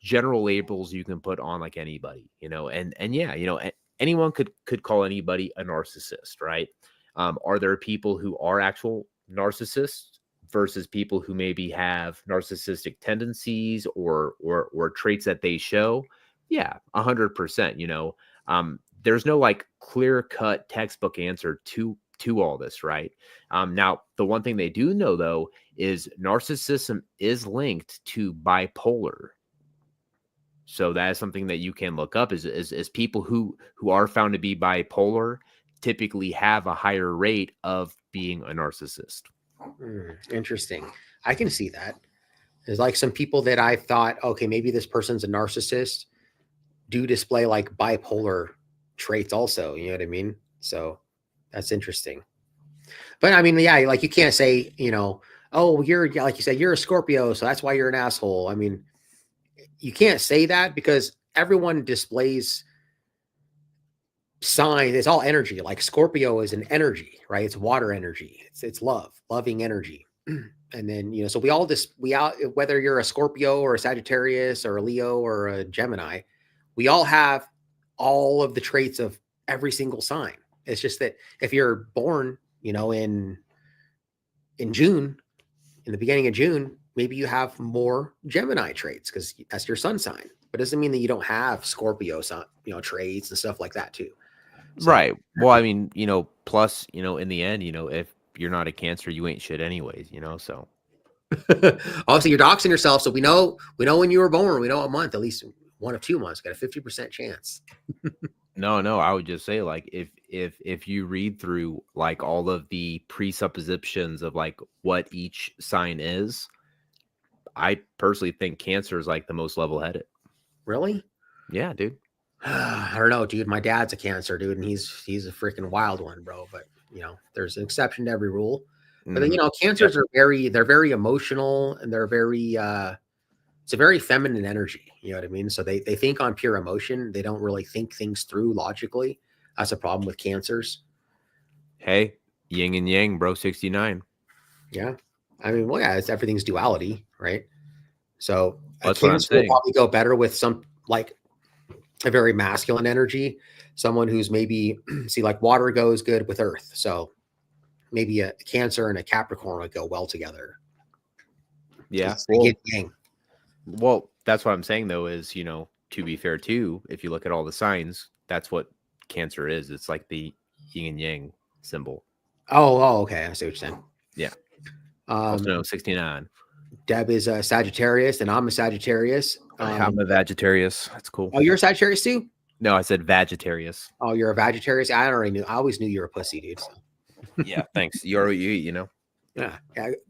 general labels you can put on like anybody, and yeah, anyone could call anybody a narcissist, right? Are there people who are actual narcissists versus people who maybe have narcissistic tendencies or traits that they show? Yeah, 100%. There's no like clear cut textbook answer to all this, right? Now, the one thing they do know though is narcissism is linked to bipolar. So that is something that you can look up is people who are found to be bipolar typically have a higher rate of being a narcissist. Interesting. I can see that. There's like some people that I thought, okay, maybe this person's a narcissist, do display like bipolar traits also. You know what I mean? So that's interesting. But I mean, yeah, like you can't say, oh, you're like you said, you're a Scorpio, so that's why you're an asshole. I mean, you can't say that because everyone displays signs. It's all energy. Like Scorpio is an energy, right? It's water energy. It's loving energy. And then, so we all whether you're a Scorpio or a Sagittarius or a Leo or a Gemini, we all have all of the traits of every single sign. It's just that if you're born, in June, in the beginning of June, maybe you have more Gemini traits because that's your sun sign. But it doesn't mean that you don't have Scorpio, traits and stuff like that too. So, right. Well, I mean, plus, in the end, if you're not a Cancer, you ain't shit anyways, so. Obviously you're doxing yourself. So we know when you were born, we know a month, at least 1 of 2 months, got a 50% chance. No, I would just say like if you read through like all of the presuppositions of like what each sign is, I personally think Cancer is like the most level-headed. Really? Yeah, dude. I don't know, dude. My dad's a Cancer, dude, and he's a freaking wild one, bro. But there's an exception to every rule. But Cancers are very emotional, and they're very it's a very feminine energy. You know what I mean? So they think on pure emotion. They don't really think things through logically. That's a problem with Cancers. Hey, yin and yang, bro. 69. Yeah, I mean, well, yeah, everything's duality, right? So that's what I'm saying. Will probably go better with some like a very masculine energy, someone who's maybe like water goes good with earth. So maybe a Cancer and a Capricorn would go well together. Yeah. Well, that's what I'm saying though, is, to be fair too, if you look at all the signs, that's what Cancer is. It's like the yin and yang symbol. Oh, okay. I see what you're saying. Yeah. Also 69. Deb is a Sagittarius and I'm a Sagittarius. I'm a Sagittarius. That's cool. Oh, you're a Sagittarius too? No, I said Sagittarius. Oh, you're a Sagittarius? I already knew. I always knew you were a pussy, dude. So. Yeah, thanks. You are what you eat, Yeah.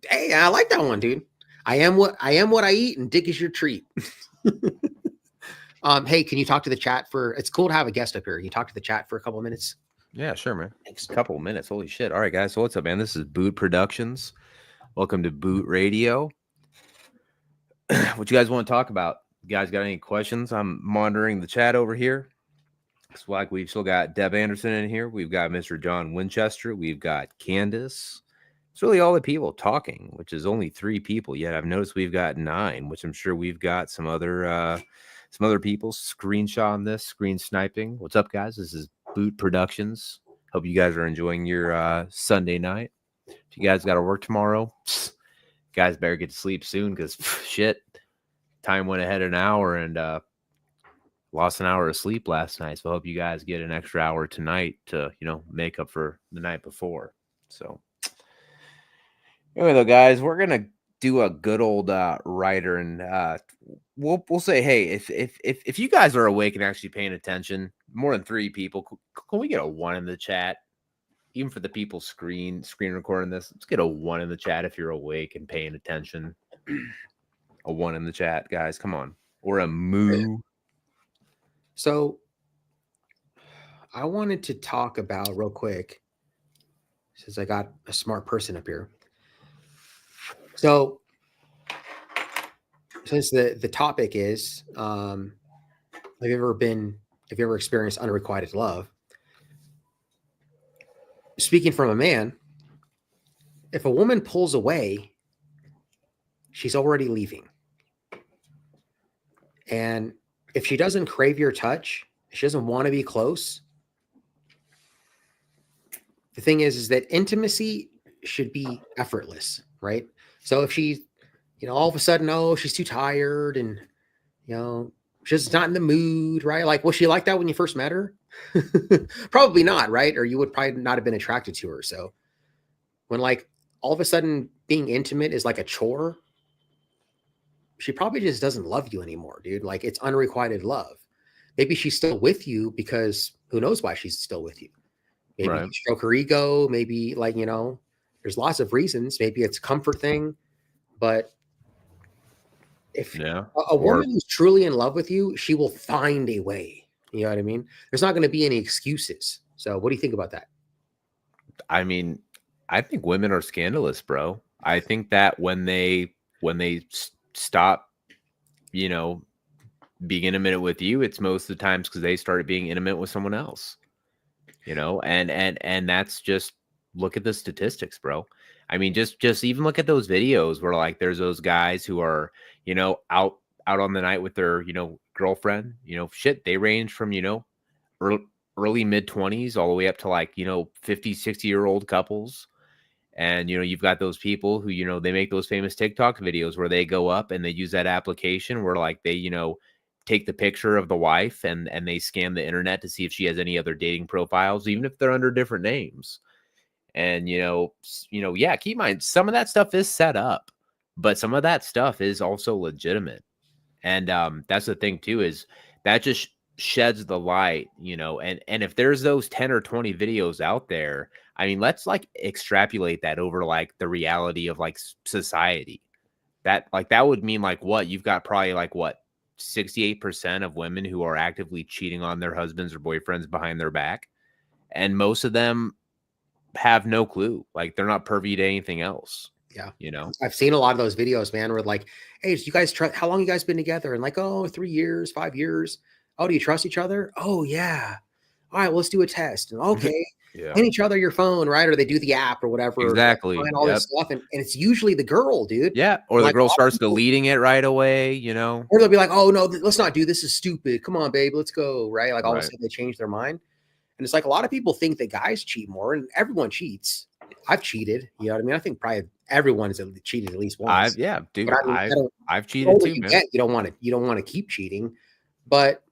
Hey, I like that one, dude. I am what I eat, and dick is your treat. Hey, can you talk to the chat it's cool to have a guest up here. Can you talk to the chat for a couple of minutes? Yeah, sure, man. Thanks. A couple of minutes. Holy shit. All right, guys. So what's up, man? This is Boot Productions. Welcome to Boot Radio. What you guys want to talk about? You guys got any questions? I'm monitoring the chat over here. It's like we've still got Deb Anderson in here. We've got Mr. John Winchester. We've got Candace. It's really all the people talking, which is only 3 people. Yet I've noticed we've got 9, which I'm sure we've got some other people screen sniping. What's up, guys? This is Boot Productions. Hope you guys are enjoying your Sunday night. If you guys got to work tomorrow, guys better get to sleep soon because shit, time went ahead an hour and lost an hour of sleep last night. So I hope you guys get an extra hour tonight to, make up for the night before. So anyway, though, guys, we're going to do a good old writer, and we'll say, hey, if you guys are awake and actually paying attention, more than 3 people, can we get a 1 in the chat? Even for the people screen recording this, let's get a 1 in the chat if you're awake and paying attention. A 1 in the chat, guys. Come on. Or a moo. So I wanted to talk about real quick, since I got a smart person up here. So since the topic is, have you ever experienced unrequited love? Speaking from a man, if a woman pulls away, she's already leaving. And if she doesn't crave your touch, she doesn't want to be close. The thing is that intimacy should be effortless, right? So if she, all of a sudden, oh, she's too tired and, she's just not in the mood, right? Like, was she like that when you first met her? Probably not, right? Or you would probably not have been attracted to her. So when like all of a sudden being intimate is like a chore, she probably just doesn't love you anymore, dude. Like it's unrequited love. Maybe she's still with you because who knows why she's still with you. Maybe Right. you stroke her ego. Maybe like, there's lots of reasons. Maybe it's a comfort thing, but if a woman who's truly in love with you, she will find a way. You know what I mean? There's not going to be any excuses. So what do you think about that? I mean, I think women are scandalous, bro. I think that when they stop, being intimate with you, it's most of the times because they started being intimate with someone else. And that's just, look at the statistics, bro. I mean, just even look at those videos where like there's those guys who are, out on the night with their, girlfriend, shit, they range from, early mid-20s all the way up to like, 50, 60-year-old couples. And, you've got those people who, they make those famous TikTok videos where they go up and they use that application where like they, take the picture of the wife and they scan the internet to see if she has any other dating profiles, even if they're under different names. And, yeah, keep in mind, some of that stuff is set up, but some of that stuff is also legitimate. And that's the thing too, is that just sheds the light, and if there's those 10 or 20 videos out there, I mean, let's like extrapolate that over like the reality of like society. That would mean like what? You've got probably like what? 68% of women who are actively cheating on their husbands or boyfriends behind their back. And most of them have no clue. Like they're not privy to anything else. Yeah. I've seen a lot of those videos, man, where like, hey, do you guys trust, how long you guys been together? And like, oh, 3 years, 5 years. Oh, do you trust each other? Oh yeah. All right, well, let's do a test. And okay. Yeah. Hand each other your phone, right? Or they do the app or whatever. Exactly. And all this stuff. And it's usually the girl, dude. Yeah. Or the like, girl starts deleting it right away, Or they'll be like, oh no, let's not do this. Is stupid. Come on, babe, let's go. Right. Like all of a sudden they change their mind. And it's like a lot of people think that guys cheat more, and everyone cheats. I've cheated. You know what I mean? I think probably everyone has cheated at least once. Dude. I've cheated too, man. You don't want to keep cheating, but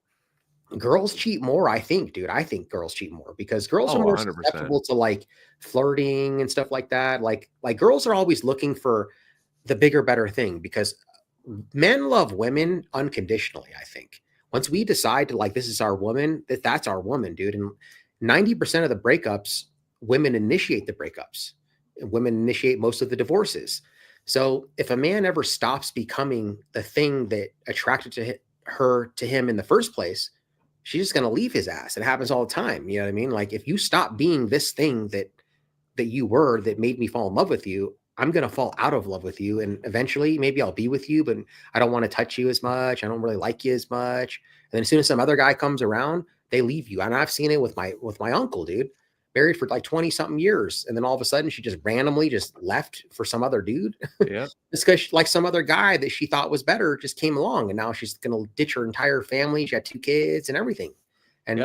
girls cheat more. I think, dude. I think girls cheat more because girls are more 100%. Susceptible to like flirting and stuff like that. Like girls are always looking for the bigger, better thing because men love women unconditionally. I think once we decide to like, this is our woman, that's our woman, dude. And 90% of the breakups, women initiate the breakups. Women initiate most of the divorces. So if a man ever stops becoming the thing that attracted to him in the first place, she's just going to leave his ass. It happens all the time. You know what I mean? Like if you stop being this thing that you were, that made me fall in love with you, I'm going to fall out of love with you. And eventually maybe I'll be with you, but I don't want to touch you as much. I don't really like you as much. And then as soon as some other guy comes around, they leave you. And I've seen it with my uncle, dude, married for like 20 something years. And then all of a sudden she just randomly just left for some other dude. Yeah. It's because like some other guy that she thought was better just came along, and now she's going to ditch her entire family. She had 2 kids and everything. And,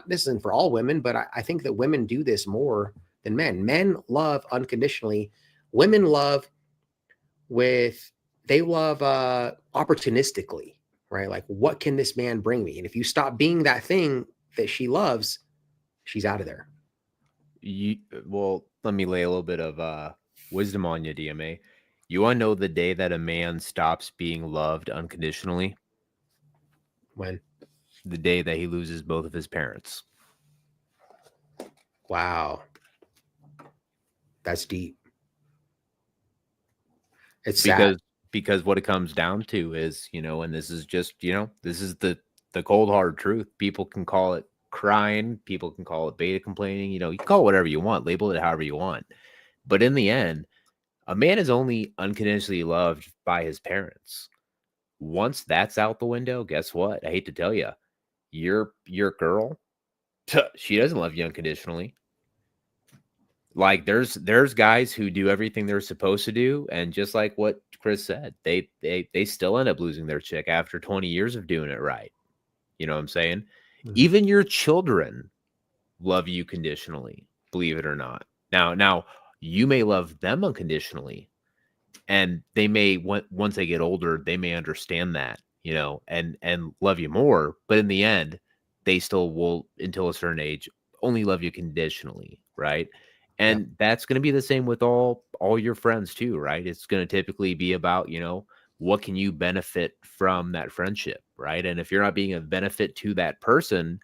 this isn't for all women, but I think that women do this more than men. Men love unconditionally. Women love opportunistically, right? Like, what can this man bring me? And if you stop being that thing that she loves, she's out of there. Well, let me lay a little bit of wisdom on you, DMA. You want to know the day that a man stops being loved unconditionally? When? The day that he loses both of his parents. Wow. That's deep. It's sad. Because what it comes down to is, and this is just, this is the cold hard truth. People can call it crying, people can call it beta complaining, you can call it whatever you want, label it however you want. But in the end, a man is only unconditionally loved by his parents. Once that's out the window, guess what? I hate to tell you, your girl, she doesn't love you unconditionally. Like there's guys who do everything they're supposed to do, and just like what Chris said, they still end up losing their chick after 20 years of doing it right. You know what I'm saying? Mhm. Even your children love you conditionally, believe it or not. Now you may love them unconditionally, and they may, once they get older, they may understand that, and love you more. But in the end, they still will, until a certain age, only love you conditionally, right? And that's going to be the same with all your friends too, right? It's going to typically be about, what can you benefit from that friendship, right? And if you're not being a benefit to that person,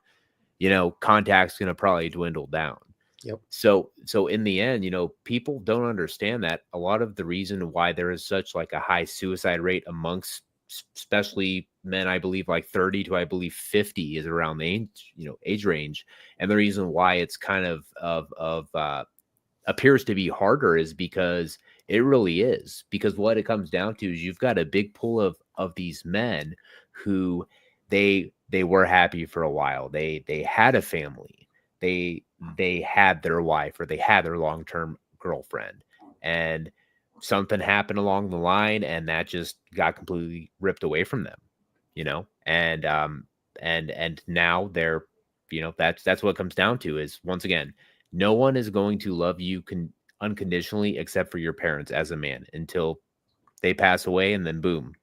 contact's going to probably dwindle down. Yep. So in the end, people don't understand that a lot of the reason why there is such like a high suicide rate amongst especially men, I believe like 30 to I believe 50 is around the age range. And the reason why it's kind of appears to be harder is because it really is, because what it comes down to is you've got a big pool of these men who they were happy for a while. They had a family. They had their wife, or they had their long-term girlfriend, and something happened along the line, and that just got completely ripped away from them, and now they're, that's what it comes down to is, once again, no one is going to love you unconditionally except for your parents as a man until they pass away, and then boom.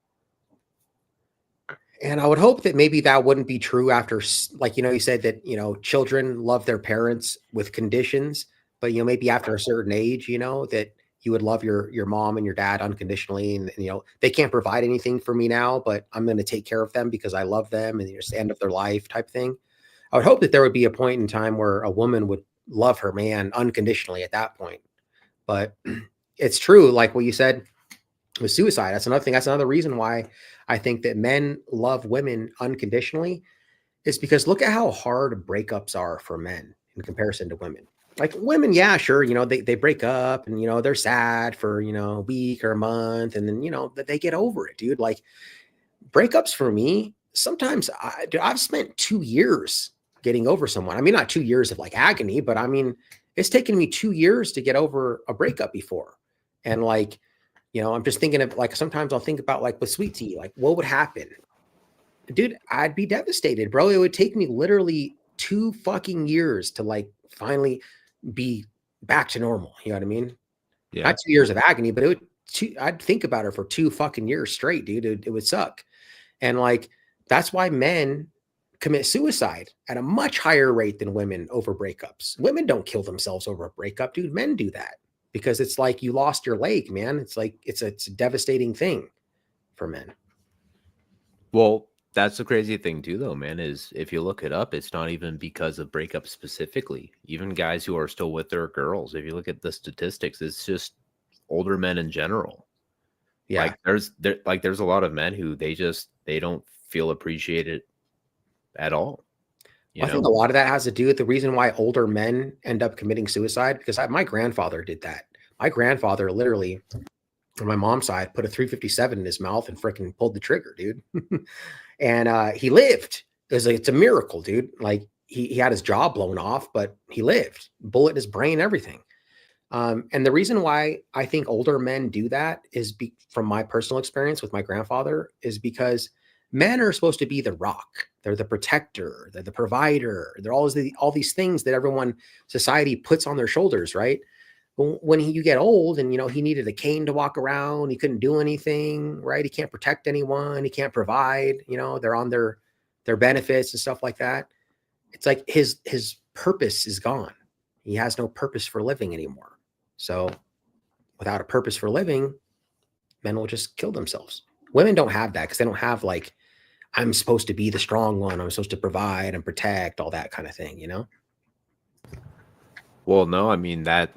And I would hope that maybe that wouldn't be true after, like, you said that, children love their parents with conditions, but, maybe after a certain age, that you would love your mom and your dad unconditionally. And, they can't provide anything for me now, but I'm going to take care of them because I love them, and it's the end of their life type thing. I would hope that there would be a point in time where a woman would love her man unconditionally at that point. But it's true, like what you said with suicide. That's another thing. That's another reason why I think that men love women unconditionally, is because look at how hard breakups are for men in comparison to women. Like women, yeah, sure, they break up and they're sad for a week or a month, and then that they get over it, dude. Like breakups for me, sometimes I've spent 2 years getting over someone. I mean, not 2 years of like agony, but I mean, it's taken me 2 years to get over a breakup before. And like, I'm just thinking of like, sometimes I'll think about like with Sweet Tea, like what would happen? Dude, I'd be devastated, bro. It would take me literally 2 fucking years to like finally be back to normal. You know what I mean? Yeah. Not 2 years of agony, but I'd think about it for 2 fucking years straight, dude. It would suck. And like, that's why men commit suicide at a much higher rate than women over breakups. Women don't kill themselves over a breakup, dude. Men do that because it's like you lost your leg, man. It's like, it's a devastating thing for men. Well, that's the crazy thing too, though, man, is if you look it up, it's not even because of breakups specifically. Even guys who are still with their girls, if you look at the statistics, it's just older men in general. Yeah. Like there's a lot of men who they don't feel appreciated at all. Well, I think a lot of that has to do with the reason why older men end up committing suicide, because my grandfather did that. My grandfather literally, on my mom's side, put a 357 in his mouth and freaking pulled the trigger, dude. And he lived. It's a miracle, dude. Like he had his jaw blown off, but he lived. Bullet in his brain, everything. And the reason why I think older men do that is from my personal experience with my grandfather, is because men are supposed to be the rock. They're the protector. They're the provider. They're all these things that society puts on their shoulders, right? When you get old and, he needed a cane to walk around, he couldn't do anything, right? He can't protect anyone. He can't provide, they're on their benefits and stuff like that. It's like his purpose is gone. He has no purpose for living anymore. So without a purpose for living, men will just kill themselves. Women don't have that because they don't have like, I'm supposed to be the strong one. I'm supposed to provide and protect, all that kind of thing, you know? Well, no, I mean that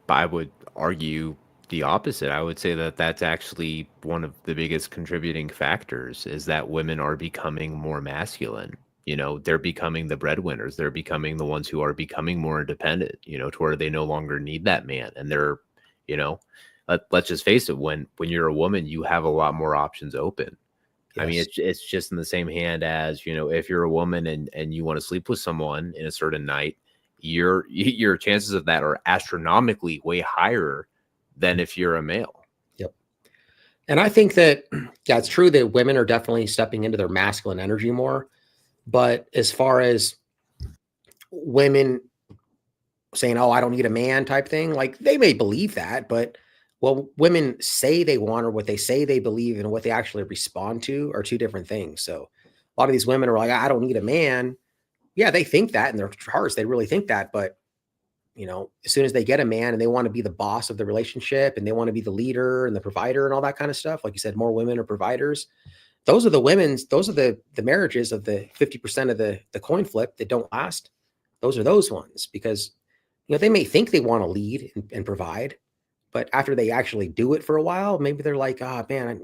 I would argue the opposite. I would say that that's actually one of the biggest contributing factors is that women are becoming more masculine. You know, they're becoming the breadwinners. They're becoming the ones who are becoming more independent, you know, to where they no longer need that man. And they're, you know, let's just face it, when you're a woman, you have a lot more options open. I mean, Yes. it's just in the same hand as, you know, if you're a woman and you want to sleep with someone in a certain night, your chances of that are astronomically way higher than if you're a male. Yep. And I think that, yeah, it's true that women are definitely stepping into their masculine energy more. But as far as women saying, "Oh, I don't need a man," type thing, like they may believe that, but what women say they want or what they say they believe and what they actually respond to are two different things. So a lot of these women are like, "I don't need a man." Yeah, they think that in their hearts, they really think that, but as soon as they get a man and they want to be the boss of the relationship and they want to be the leader and the provider and all that kind of stuff, like you said, more women are providers. Those are the marriages of the 50% of the coin flip that don't last. Those are those ones because they may think they want to lead and provide, but after they actually do it for a while, maybe they're like, ah, man,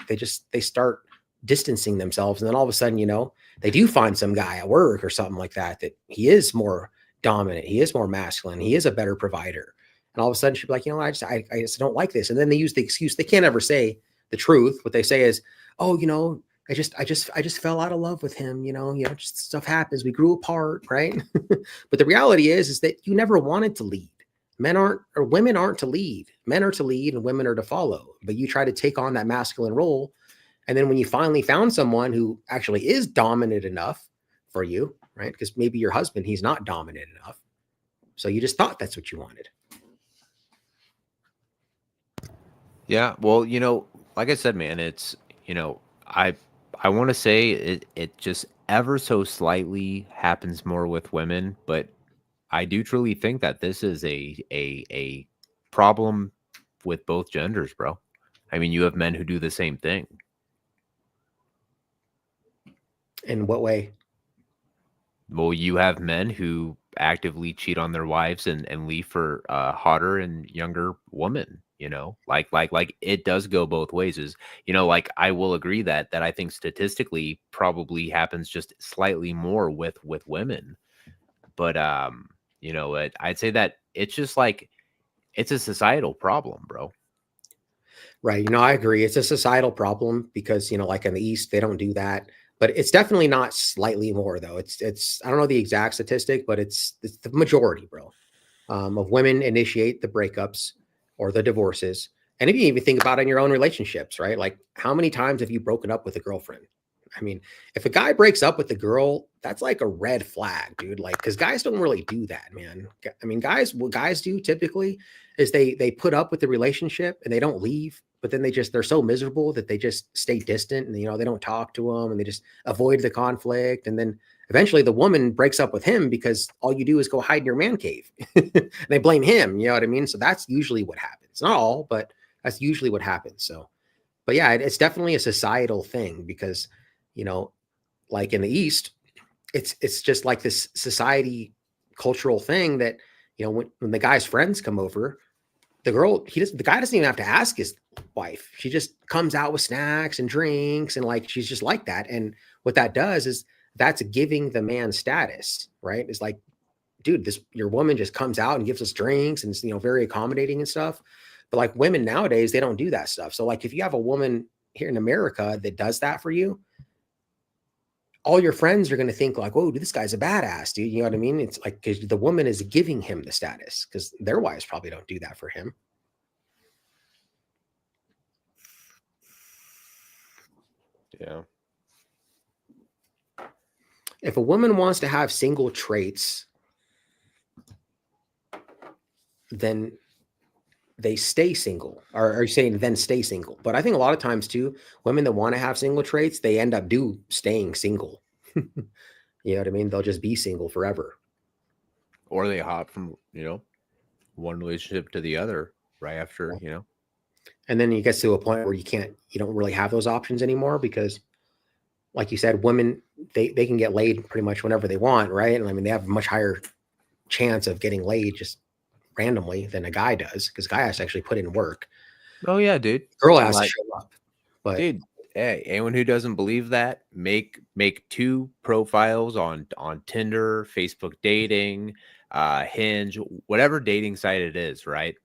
they start distancing themselves. And then all of a sudden, they do find some guy at work or something like that he is more dominant. He is more masculine. He is a better provider. And all of a sudden she'll be like, I just don't like this. And then they use the excuse. They can't ever say the truth. What they say is, oh, I just fell out of love with him. Just stuff happens. We grew apart. Right. But the reality is that you never wanted to lead. Women aren't to lead. Men are to lead and women are to follow. But you try to take on that masculine role. And then when you finally found someone who actually is dominant enough for you, right? Because maybe your husband, he's not dominant enough. So you just thought that's what you wanted. Yeah, well, like I said, man, it's, I I want to say it just ever so slightly happens more with women, but I do truly think that this is a problem with both genders, bro. I mean, you have men who do the same thing. In what way? Well, you have men who actively cheat on their wives and leave for hotter and younger women, like it does go both ways. Like I will agree that I think statistically probably happens just slightly more with women. But I'd say that it's just like it's a societal problem, bro. Right. I agree. It's a societal problem because, like in the East, they don't do that. But it's definitely not slightly more though. I don't know the exact statistic, but it's the majority, bro, of women initiate the breakups or the divorces. And if you even think about it in your own relationships, right? Like how many times have you broken up with a girlfriend? I mean, if a guy breaks up with a girl, that's like a red flag, dude. Like, because guys don't really do that, man. I mean, what guys do typically is they put up with the relationship and they don't leave, but then they're so miserable that they just stay distant and they don't talk to them and they just avoid the conflict. And then eventually the woman breaks up with him because all you do is go hide in your man cave. They blame him, you know what I mean? So that's usually what happens. Not all, but that's usually what happens. So, but yeah, it's definitely a societal thing because like in the East, it's just like this society cultural thing that, when the guy's friends come over, the guy doesn't even have to ask his wife. She just comes out with snacks and drinks and like, she's just like that. And what that does is that's giving the man status, right? It's like, dude, your woman just comes out and gives us drinks and is, very accommodating and stuff. But like women nowadays, they don't do that stuff. So like if you have a woman here in America that does that for you, all your friends are going to think like, "Whoa, this guy's a badass, dude." You know what I mean? It's like because the woman is giving him the status because their wives probably don't do that for him. Yeah. If a woman wants to have single traits, then they stay single. Or are you saying then stay single? But I think a lot of times too, women that want to have single traits, they end up staying single. You know what I mean? They'll just be single forever. Or they hop from, one relationship to the other right after, And then you get to a point where you don't really have those options anymore because, like you said, women, they can get laid pretty much whenever they want, right? And I mean, they have a much higher chance of getting laid just randomly than a guy does, because a guy has to actually put in work. Oh yeah, dude. Girl has to Like, show up. But dude, hey, anyone who doesn't believe that, make 2 profiles on Tinder, Facebook dating, Hinge, whatever dating site it is, right?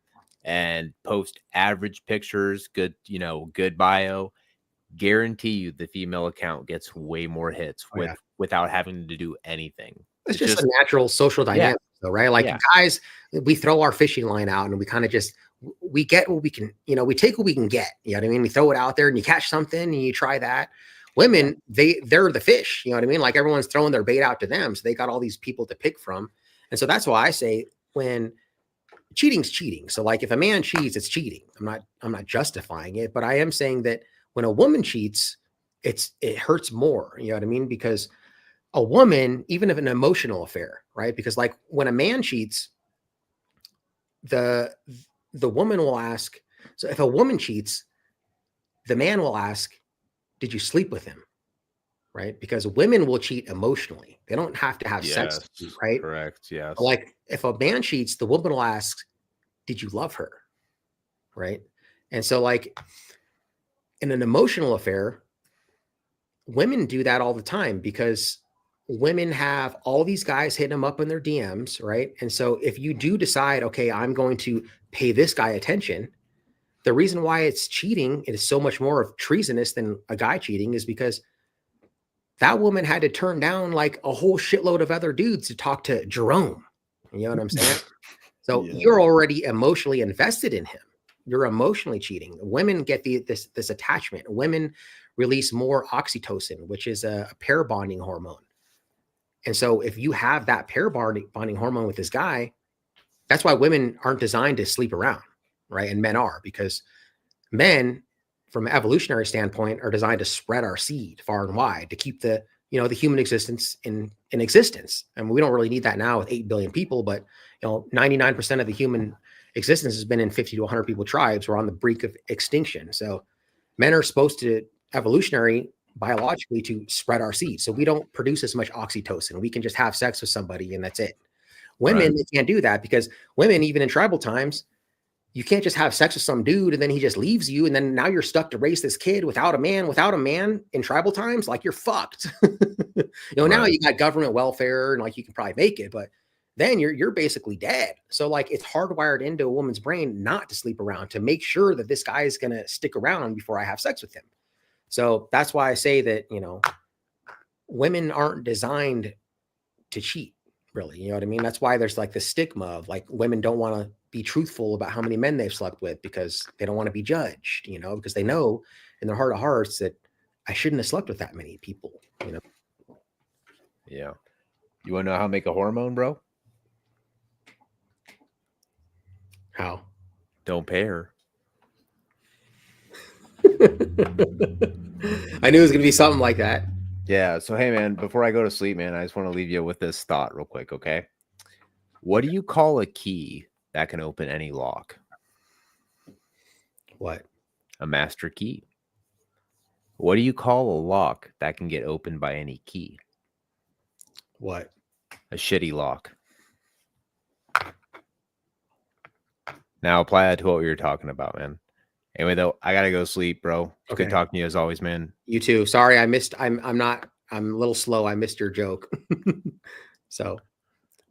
And post average pictures, good bio. Guarantee you the female account gets way more hits without having to do anything. it's just a natural social dynamic, though, right? Like guys, we throw our fishing line out and we kind of just we get what we can, we take what we can get. You know what I mean? We throw it out there and you catch something and you try that. Women, they're the fish. You know what I mean? Like everyone's throwing their bait out to them, so they got all these people to pick from. And so that's why I say when cheating's cheating. So like if a man cheats, it's cheating. I'm not justifying it, but I am saying that when a woman cheats, it hurts more. You know what I mean? Because a woman, even if an emotional affair, right? Because like when a man cheats, the woman will ask. So if a woman cheats, the man will ask, "Did you sleep with him?" Right? Because women will cheat emotionally. They don't have to have sex to cheat, right? Correct. Yes. But like if a man cheats, the woman will ask, "Did you love her?" Right? And so like in an emotional affair, women do that all the time because women have all these guys hitting them up in their DMs, right? And so if you do decide, okay, I'm going to pay this guy attention, the reason why it's cheating, it is so much more of treasonous than a guy cheating, is because that woman had to turn down like a whole shitload of other dudes to talk to Jerome. You know what I'm saying? So you're already emotionally invested in him. You're emotionally cheating. Women get this attachment. Women release more oxytocin, which is a pair bonding hormone. And so if you have that pair bonding hormone with this guy, that's why women aren't designed to sleep around, right? And men are, because men, from an evolutionary standpoint, are designed to spread our seed far and wide to keep the human existence in existence. And we don't really need that now with 8 billion people, but 99% of the human existence has been in 50 to 100 people tribes. We're on the brink of extinction. So men are supposed to biologically to spread our seed. So we don't produce as much oxytocin. We can just have sex with somebody and that's it. Women, they can't do that, because women, even in tribal times, you can't just have sex with some dude and then he just leaves you. And then now you're stuck to raise this kid without a man in tribal times. Like you're fucked. Now you got government welfare and like you can probably make it, but then you're basically dead. So like it's hardwired into a woman's brain not to sleep around, to make sure that this guy is going to stick around before I have sex with him. So that's why I say that, women aren't designed to cheat, really. You know what I mean? That's why there's like the stigma of like women don't want to be truthful about how many men they've slept with, because they don't want to be judged, because they know in their heart of hearts that I shouldn't have slept with that many people, Yeah. You want to know how to make a hormone, bro? How? Don't pay her. I knew it was going to be something like that. Yeah. So, hey, man, before I go to sleep, man, I just want to leave you with this thought real quick, okay? What do you call a key that can open any lock? What? A master key. What do you call a lock that can get opened by any key? What? A shitty lock. Now apply that to what we were talking about, man. Anyway, though, I gotta go sleep, bro. It's good talking to you as always, man. You too. Sorry, I'm a little slow. I missed your joke. So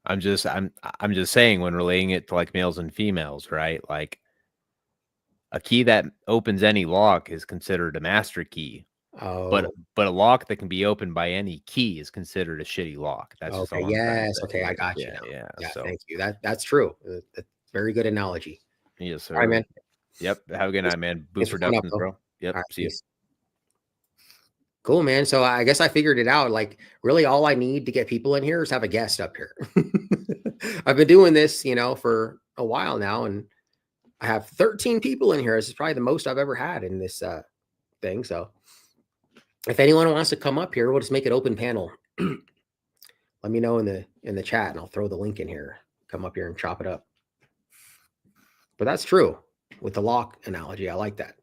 I'm just saying, when relating it to like males and females, right? Like a key that opens any lock is considered a master key. But a lock that can be opened by any key is considered a shitty lock. That's just all I'm trying to say. Okay, I got you. Yeah. So. Thank you. That's true. That's very good analogy. Yes, sir. All right, man. Yep. Have a good night, man. Boost Productions, bro. Yep. Right, See you. Cool, man. So I guess I figured it out. Like, really, all I need to get people in here is have a guest up here. I've been doing this, for a while now, and I have 13 people in here. This is probably the most I've ever had in this thing. So if anyone wants to come up here, we'll just make it open panel. Let me know in the chat, and I'll throw the link in here. Come up here and chop it up. But that's true. with the lock analogy. I like that.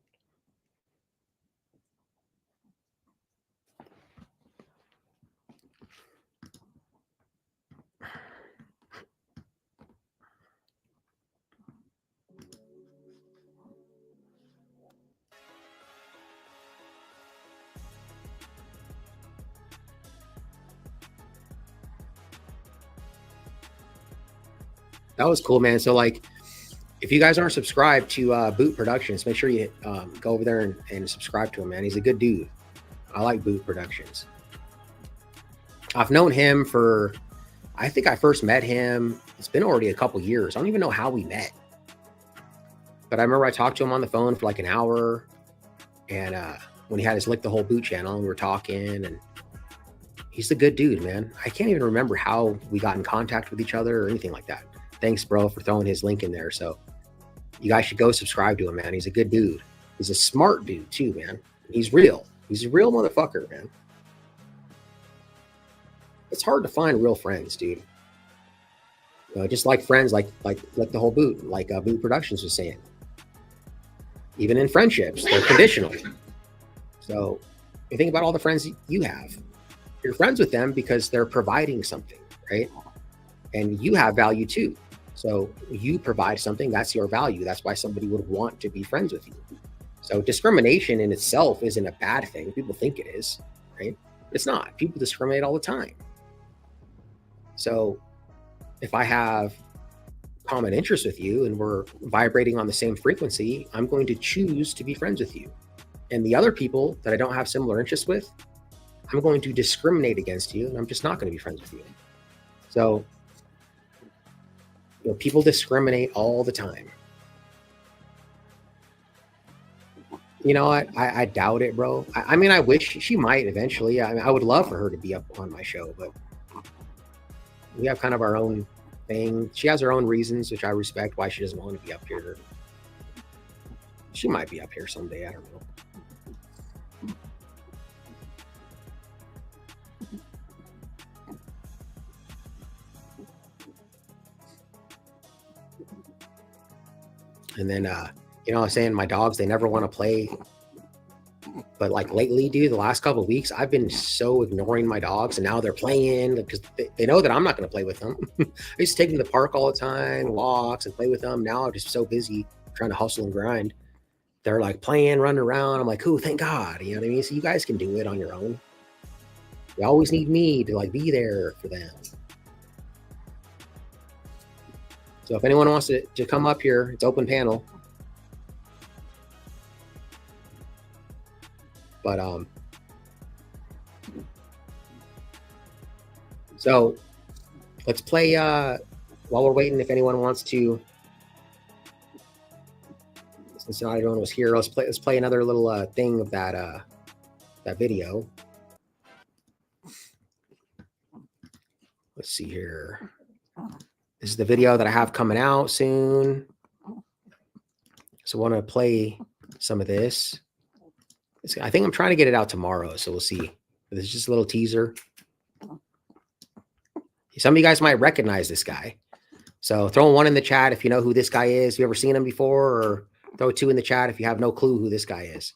That was cool, man. So like, if you guys aren't subscribed to Boot Productions, make sure you go over there and subscribe to him, man. He's a good dude. I like Boot Productions. I've known him for, I think I first met him, it's been already a couple years. I don't even know how we met. But I remember I talked to him on the phone for like an hour. And when he had his Lick the Whole Boot channel, and we were talking, and he's a good dude, man. I can't even remember how we got in contact with each other or anything like that. Thanks, bro, for throwing his link in there. So you guys should go subscribe to him, man. He's a good dude. He's a smart dude too, man. He's real. He's a real motherfucker, man. It's hard to find real friends, dude. Just like friends, like the whole Boot, like Boot Productions was saying. Even in friendships, they're conditional. So you think about all the friends you have. You're friends with them because they're providing something, right? And you have value too. So you provide something, that's your value. That's why somebody would want to be friends with you. So discrimination in itself isn't a bad thing. People think it is, right? It's not. People discriminate all the time. So if I have common interest with you and we're vibrating on the same frequency, I'm going to choose to be friends with you. And the other people that I don't have similar interests with, I'm going to discriminate against you, and I'm just not going to be friends with you. So, people discriminate all the time. You know what? I doubt it, bro. I mean, I wish she might eventually. I mean, I would love for her to be up on my show, but we have kind of our own thing. She has her own reasons, which I respect why she doesn't want to be up here. She might be up here someday. I don't know. And then, I was saying my dogs, they never want to play. But like lately, dude, the last couple of weeks, I've been so ignoring my dogs, and now they're playing because they know that I'm not going to play with them. I used to take them to the park all the time, walks, and play with them. Now I'm just so busy trying to hustle and grind. They're like playing, running around. I'm like, oh, thank God. You know what I mean? So you guys can do it on your own. You always need me to like be there for them. So if anyone wants to come up here, it's open panel. But so let's play while we're waiting. If anyone wants to, since not everyone was here, let's play another little thing of that video. Let's see here. This is the video that I have coming out soon. So I want to play some of this. I think I'm trying to get it out tomorrow, so we'll see. This is just a little teaser. Some of you guys might recognize this guy. So throw one in the chat if you know who this guy is. Have you ever seen him before? Or throw two in the chat if you have no clue who this guy is.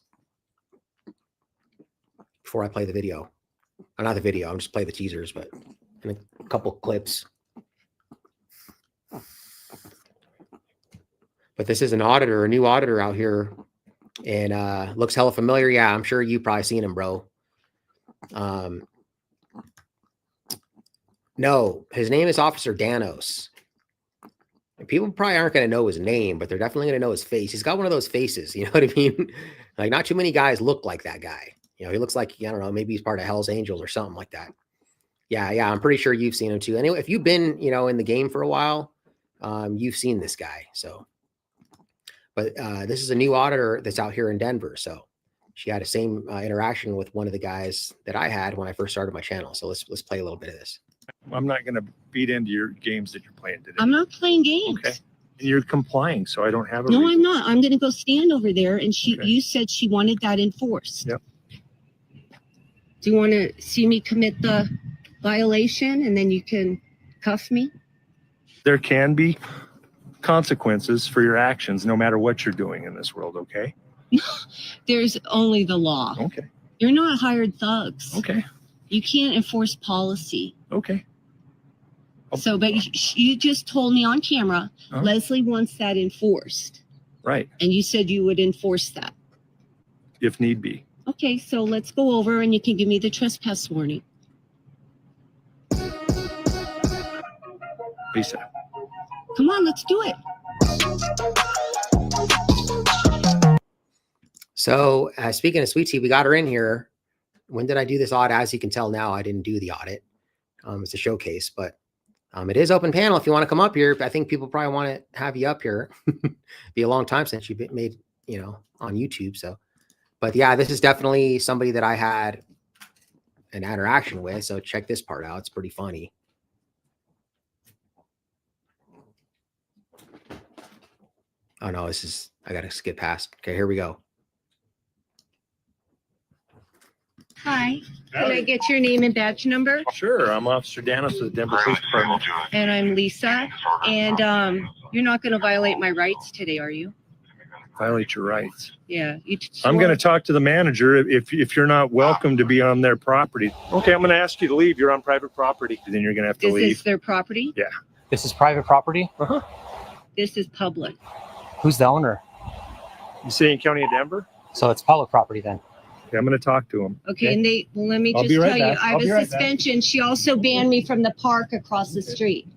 Before I play the video. Not the video, I'm just playing the teasers, but in a couple clips. But this is an auditor, a new auditor out here. And looks hella familiar. Yeah, I'm sure you've probably seen him, bro. No, his name is Officer Danos. And people probably aren't going to know his name, but they're definitely going to know his face. He's got one of those faces, you know what I mean? Like, not too many guys look like that guy. He looks like, I don't know, maybe he's part of Hell's Angels or something like that. Yeah, I'm pretty sure you've seen him too. Anyway, if you've been, in the game for a while, you've seen this guy, so. But this is a new auditor that's out here in Denver. So she had the same interaction with one of the guys that I had when I first started my channel. So let's play a little bit of this. I'm not going to feed into your games that you're playing today. I'm not playing games. Okay. You're complying, so I don't have a No, reason. I'm not. I'm going to go stand over there. And Okay. you said she wanted that enforced. Yep. Do you want to see me commit the violation and then you can cuff me? There can be consequences for your actions, no matter what you're doing in this world. Okay. There's only the law. Okay. You're not hired thugs. Okay. You can't enforce policy. Okay. So, but you just told me on camera, Uh-huh. Leslie wants that enforced. Right. And you said you would enforce that. If need be. Okay, so let's go over and you can give me the trespass warning. Lisa. Come on, let's do it. So speaking of Sweet Tea, we got her in here. When did I do this audit? As you can tell now, I didn't do the audit. It's a showcase, but it is open panel. If you want to come up here, I think people probably want to have you up here. Be a long time since you've been made, on YouTube. So, but yeah, this is definitely somebody that I had an interaction with. So check this part out. It's pretty funny. Oh no, I got to skip past. Okay, here we go. Hi, can I get your name and badge number? Sure. I'm Officer Danis with the Denver Police Department. And I'm Lisa. And you're not going to violate my rights today, are you? Violate your rights. Yeah. I'm going to talk to the manager if you're not welcome to be on their property. Okay, I'm going to ask you to leave. You're on private property. Then you're going to have to Is leave. this their property? Yeah. This is private property? Uh-huh. This is public. Who's the owner? You say in County of Denver? So it's public property then. Okay, I'm going to talk to him. Okay, and let me I'll just be right tell you, back. I I'll have be a right back. suspension. She also banned me from the park across the street.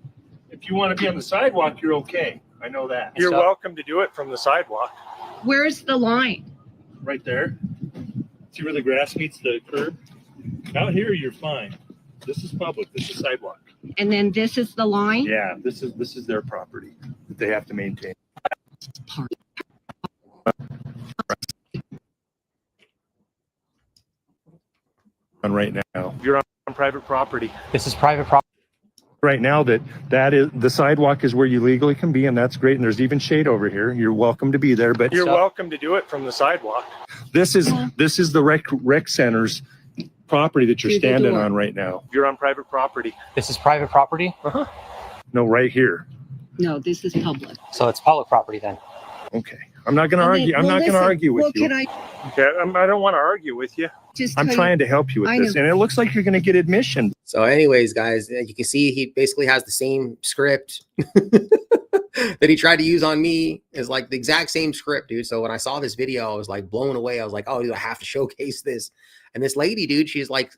If you want to be on the sidewalk, you're okay. I know that. You're So- welcome to do it from the sidewalk. Where's the line? Right there. See where the grass meets the curb? Out here, you're fine. This is public. This is sidewalk. And then this is the line? Yeah, this is their property that they have to maintain. On right now, you're on private property. This is private property. Right now, that is the sidewalk is where you legally can be, and that's great. And there's even shade over here. You're welcome to be there, but you're welcome to do it from the sidewalk. This is the rec center's property that you're Through the standing door. on right now. You're on private property. This is private property? Uh-huh. No, right here. No, this is public. So it's public property then. Okay. I'm not going to argue. I'm Well, not going to listen, argue with you. Can I Okay. I don't want to argue with you. just I'm tell trying to help you with I this, know. and it looks like you're going to get admission. So anyways, guys, you can see he basically has the same script that he tried to use on me. Is like the exact same script, dude. So when I saw this video, I was like blown away. I was like, oh, dude, I have to showcase this. And this lady, dude, she's like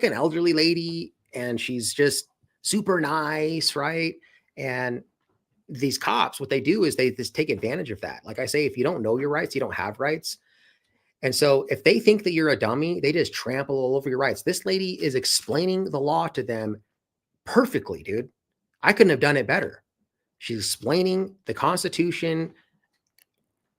an elderly lady, and she's just super nice, right? And these cops, what they do is they just take advantage of that. Like I say, if you don't know your rights, you don't have rights. And so if they think that you're a dummy, they just trample all over your rights. This lady is explaining the law to them perfectly, dude. I couldn't have done it better. She's explaining the Constitution,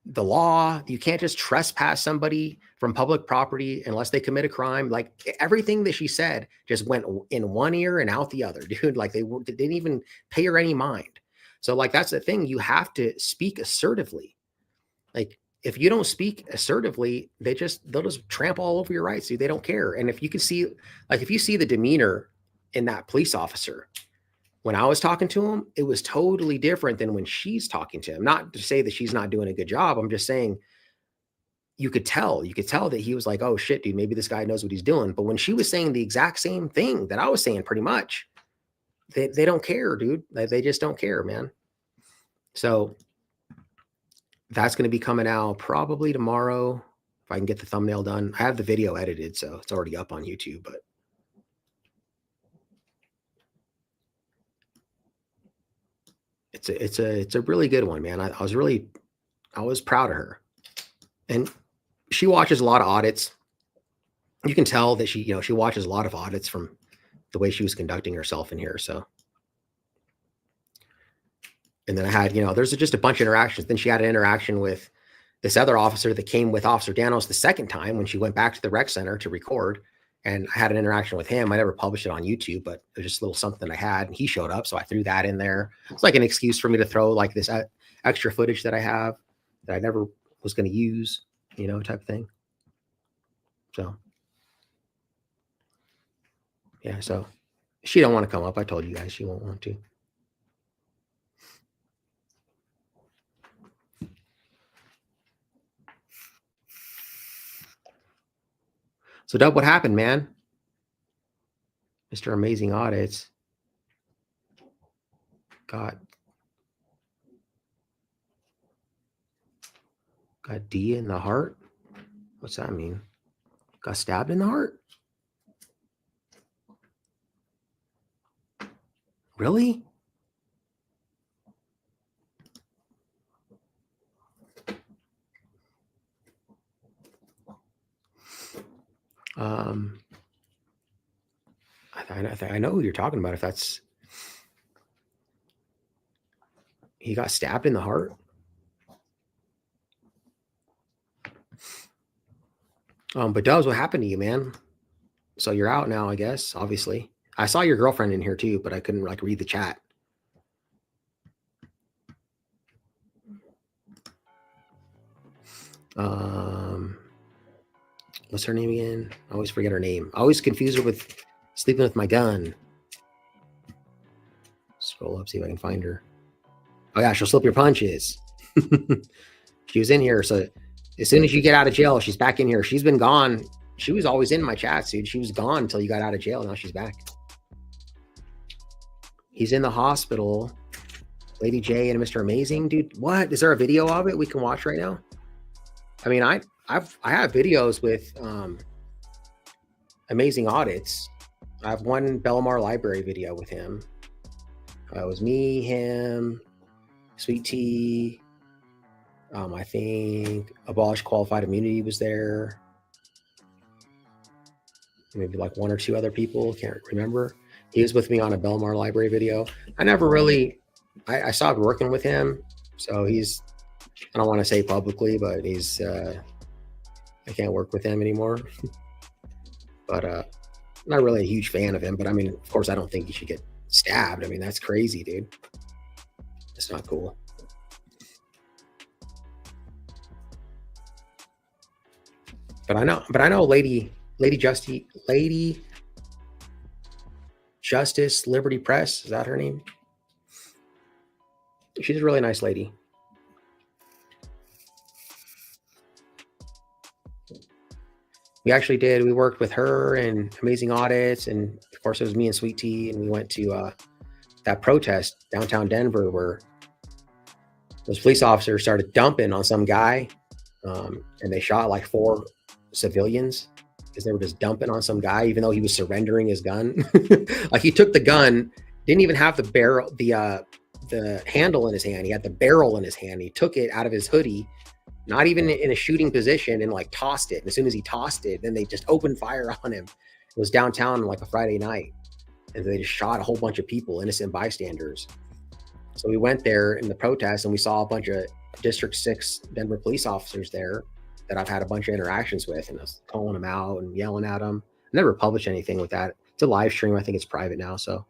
the law. You can't just trespass somebody from public property unless they commit a crime. Like everything that she said just went in one ear and out the other, dude. Like they didn't even pay her any mind. So like, that's the thing. You have to speak assertively. Like if you don't speak assertively, they'll just trample all over your rights, dude. They don't care. And if you can see, like, if you see the demeanor in that police officer, when I was talking to him, it was totally different than when she's talking to him. Not to say that she's not doing a good job. I'm just saying you could tell that he was like, oh shit, dude, maybe this guy knows what he's doing. But when she was saying the exact same thing that I was saying pretty much, they don't care, dude. They just don't care, man. So that's going to be coming out probably tomorrow if I can get the thumbnail done. I have the video edited, so it's already up on YouTube, but it's a really good one, man. I was proud of her. And she watches a lot of audits. You can tell that she watches a lot of audits from the way she was conducting herself in here. So, and then I had, there's just a bunch of interactions. Then she had an interaction with this other officer that came with Officer Danos the second time when she went back to the rec center to record. And I had an interaction with him. I never published it on YouTube, but it was just a little something I had. And he showed up, so I threw that in there. It's like an excuse for me to throw like this extra footage that I have that I never was going to use, type of thing. So, yeah. So she don't want to come up. I told you guys she won't want to. So Dub, what happened, man? Mr. Amazing Audits got D in the heart. What's that mean? Got stabbed in the heart? Really? I know who you're talking about. If that's, he got stabbed in the heart. But Dubs, what happened to you, man? So you're out now, I guess. Obviously, I saw your girlfriend in here too, but I couldn't like read the chat. What's her name again? I always forget her name. I always confuse her with Sleeping with My Gun. Scroll up, see if I can find her. Oh yeah, she'll slip your punches. She was in here. So as soon as you get out of jail, she's back in here. She's been gone. She was always in my chats, dude. She was gone until you got out of jail. Now she's back. He's in the hospital. Lady J and Mr. Amazing, dude. What? Is there a video of it we can watch right now? I mean, I have videos with Amazing Audits. I have one Belmar Library video with him. It was me, him, Sweet Tea. I think Abolish Qualified Immunity was there. Maybe like one or two other people. Can't remember. He was with me on a Belmar Library video. I never really, I stopped working with him. So he's, I don't want to say publicly, but he's, I can't work with him anymore. But I'm not really a huge fan of him. But I mean, of course, I don't think he should get stabbed. I mean, that's crazy, dude. It's not cool. But I know Lady Justice Liberty Press, is that her name? She's a really nice lady. We worked with her and Amazing Audits, and of course it was me and Sweet Tea, and we went to that protest downtown Denver where those police officers started dumping on some guy, and they shot like 4 civilians because they were just dumping on some guy, even though he was surrendering his gun. Like he took the gun, didn't even have the barrel, the handle in his hand. He had the barrel in his hand. He took it out of his hoodie, not even in a shooting position, and like tossed it. And as soon as he tossed it, then they just opened fire on him. It was downtown like a Friday night, and they just shot a whole bunch of people, innocent bystanders. So we went there in the protest, and we saw a bunch of District 6 Denver police officers there that I've had a bunch of interactions with, and I was calling them out and yelling at them. I never published anything with that. It's a live stream. I think it's private now. So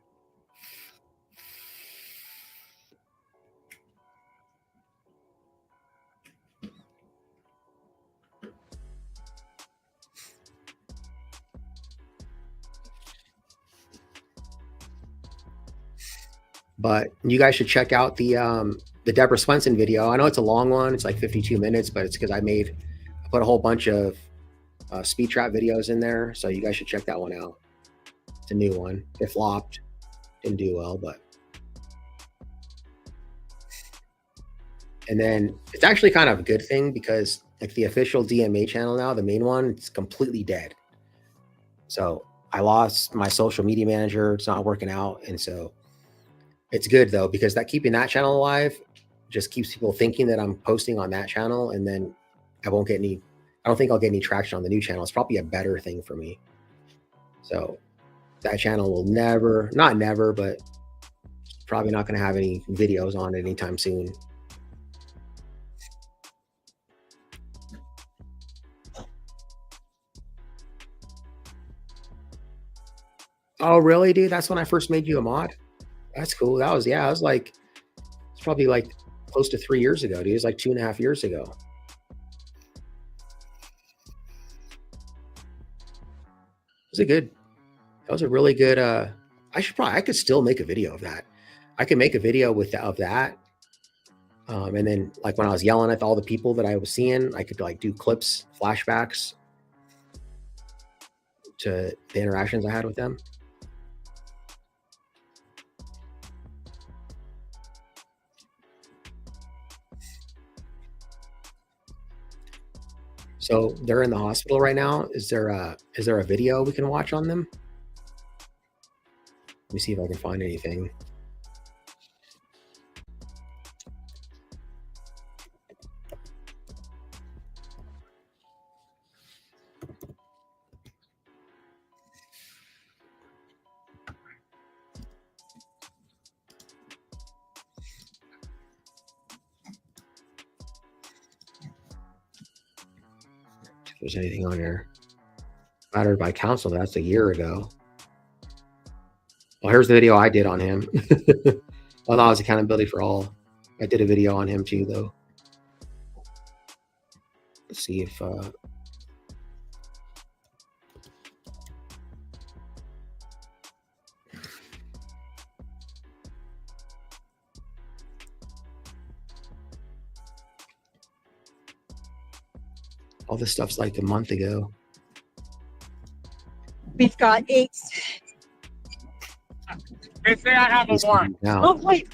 but you guys should check out the Deborah Swenson video. I know it's a long one. It's like 52 minutes, but it's because I put a whole bunch of speed trap videos in there. So you guys should check that one out. It's a new one. It flopped. Didn't do well, but. And then it's actually kind of a good thing because like the official DMA channel now, the main one, it's completely dead. So I lost my social media manager. It's not working out. And so it's good though, because keeping that channel alive just keeps people thinking that I'm posting on that channel, and then I don't think I'll get any traction on the new channel. It's probably a better thing for me. So that channel will not never, but probably not going to have any videos on it anytime soon. Oh, really, dude? That's when I first made you a mod? That's cool. It's probably like close to 3 years ago, dude. It was like 2.5 years ago. That was a really good, I could still make a video of that. I could make a video of that. And then like when I was yelling at all the people that I was seeing, I could like do clips, flashbacks. to the interactions I had with them. So they're in the hospital right now. Is there a video we can watch on them? Let me see if I can find anything. If there's anything on here. Battered by counsel, that's a year ago. Well, here's the video I did on him. Well, that was accountability for all. I did a video on him too, though. Let's see if all this stuff's like a month ago. We've got 8. They say I have a warrant. Oh, wait.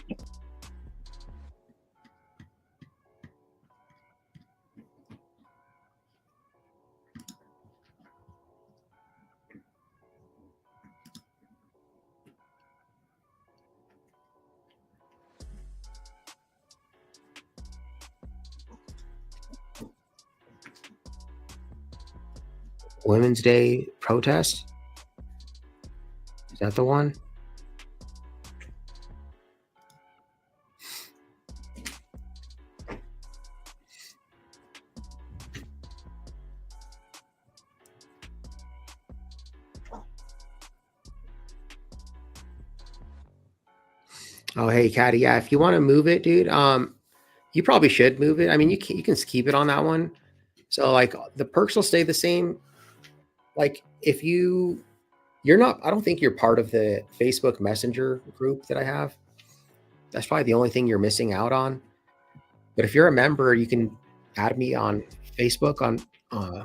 Women's Day protest. Is that the one? Oh, hey, Caddy. Yeah, if you want to move it, dude, you probably should move it. I mean, you can keep it on that one. So like the perks will stay the same. Like if you're not, I don't think you're part of the Facebook Messenger group that I have. That's probably the only thing you're missing out on. But if you're a member, you can add me on Facebook on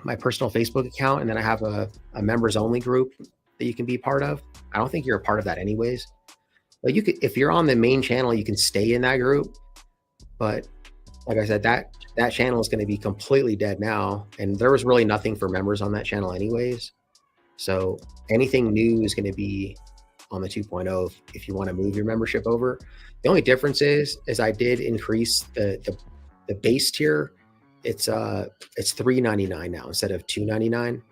my personal Facebook account, and then I have a members only group that you can be part of. I don't think you're a part of that anyways. But you could, if you're on the main channel, you can stay in that group. But like I said, that channel is going to be completely dead now, and there was really nothing for members on that channel anyways. So anything new is going to be on the 2.0 if you want to move your membership over. The only difference is I did increase the base tier. It's $3.99 now instead of $2.99.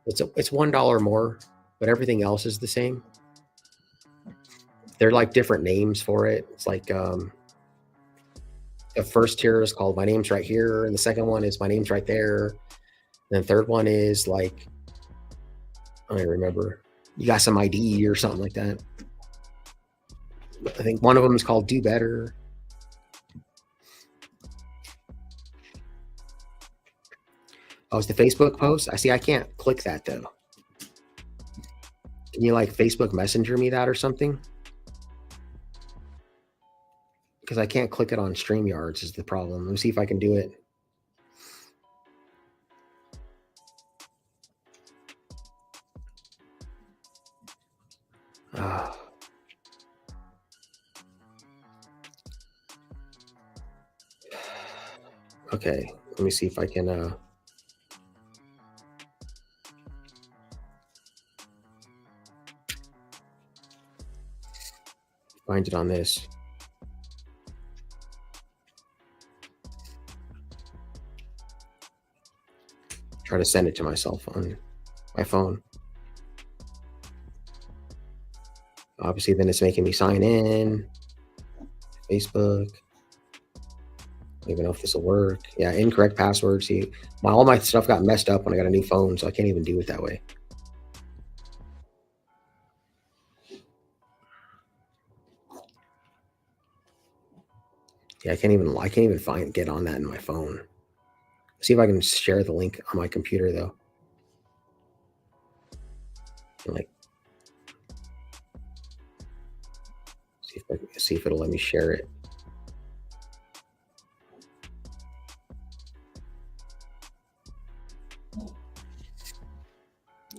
It's $1 more, but everything else is the same. They're like different names for it. It's like the first tier is called My Name's Right Here, and the second one is My Name's Right There. And the third one is like, I don't remember. You got some ID or something like that. I think one of them is called Do Better. Oh, it's the Facebook post. I see. I can't click that though. Can you like Facebook Messenger me that or something? Because I can't click it on StreamYards is the problem. Let me see if I can do it. Okay, let me see if I can find it on this. Try to send it to myself on my phone. Obviously, then it's making me sign in. Facebook. I don't even know if this will work. Yeah, incorrect password. See, all my stuff got messed up when I got a new phone, so I can't even do it that way. Yeah, I can't even get on that in my phone. See if I can share the link on my computer though. Like, see if it'll let me share it.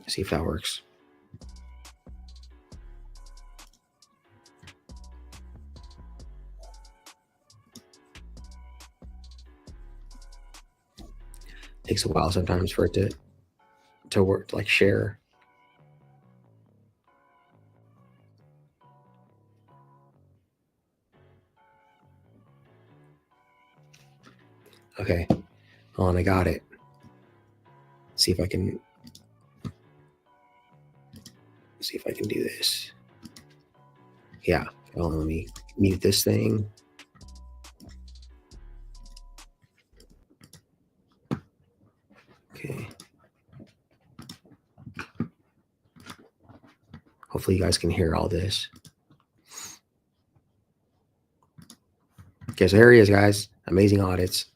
See if that works. Takes a while sometimes for it to work, like share. Okay, hold on, I got it. See if I can do this. Yeah, hold on, let me mute this thing. Okay. Hopefully you guys can hear all this. Okay, so here he is, guys. Amazing audits.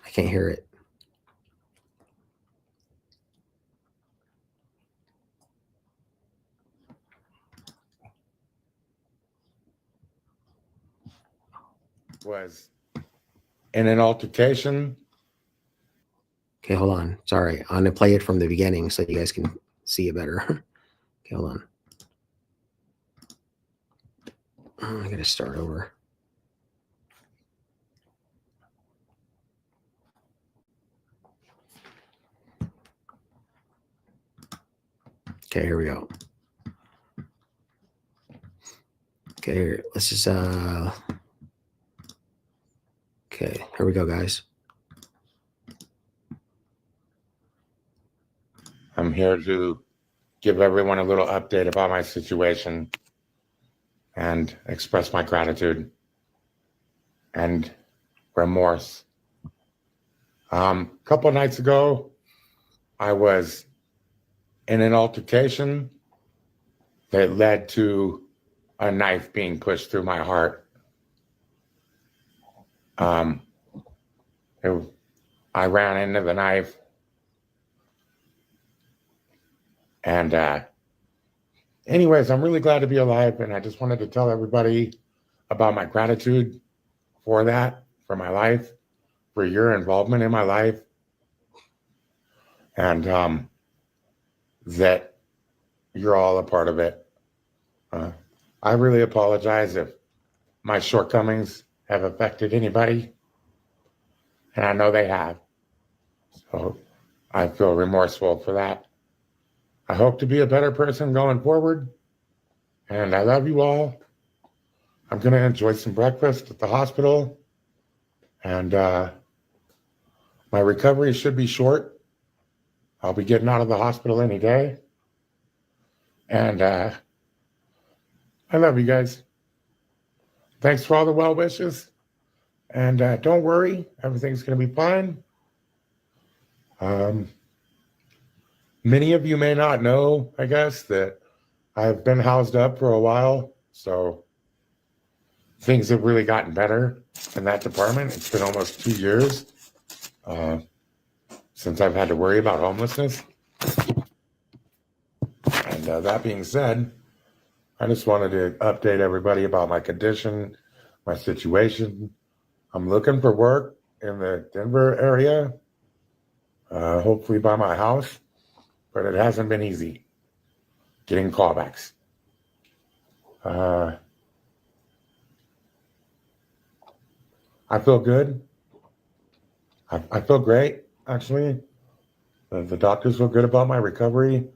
I can't hear it. Was in an altercation. Okay, hold on. Sorry. I'm going to play it from the beginning so you guys can see it better. Okay, hold on. I got to start over. Okay, here we go. Okay, here, let's just, okay, here we go, guys. I'm here to give everyone a little update about my situation and express my gratitude and remorse. A couple of nights ago, I was in an altercation that led to a knife being pushed through my heart. I ran into the knife, and anyways, I'm really glad to be alive, and I just wanted to tell everybody about my gratitude for that, for my life, for your involvement in my life, and that you're all a part of it. I really apologize if my shortcomings have affected anybody, and I know they have. So I feel remorseful for that. I hope to be a better person going forward, and I love you all. I'm going to enjoy some breakfast at the hospital, and my recovery should be short. I'll be getting out of the hospital any day, and I love you guys. Thanks for all the well wishes, and don't worry, everything's going to be fine. Many of you may not know, I guess, that I've been housed up for a while, so things have really gotten better in that department. It's been almost 2 years since I've had to worry about homelessness. And that being said, I just wanted to update everybody about my condition, my situation. I'm looking for work in the Denver area, hopefully by my house, but it hasn't been easy getting callbacks. I feel good. I feel great, actually. The doctors feel good about my recovery.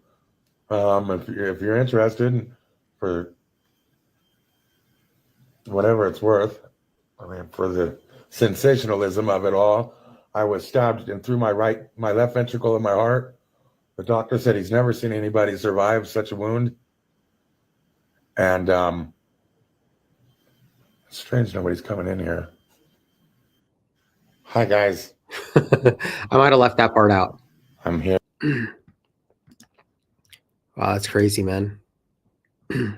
If you're interested, for whatever it's worth, I mean, for the sensationalism of it all, I was stabbed in through my left ventricle in my heart. The doctor said he's never seen anybody survive such a wound. And it's strange nobody's coming in here. Hi, guys. I might have left that part out. I'm here. Wow, that's crazy, man. You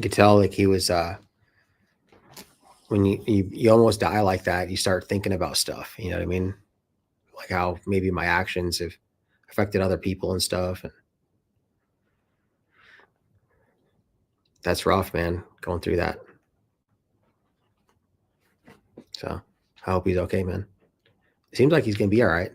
could tell like he was when you almost die like that, you start thinking about stuff, you know what I mean? Like how maybe my actions have affected other people and stuff. And that's rough, man, going through that. So I hope he's okay, man. It seems like he's gonna be all right.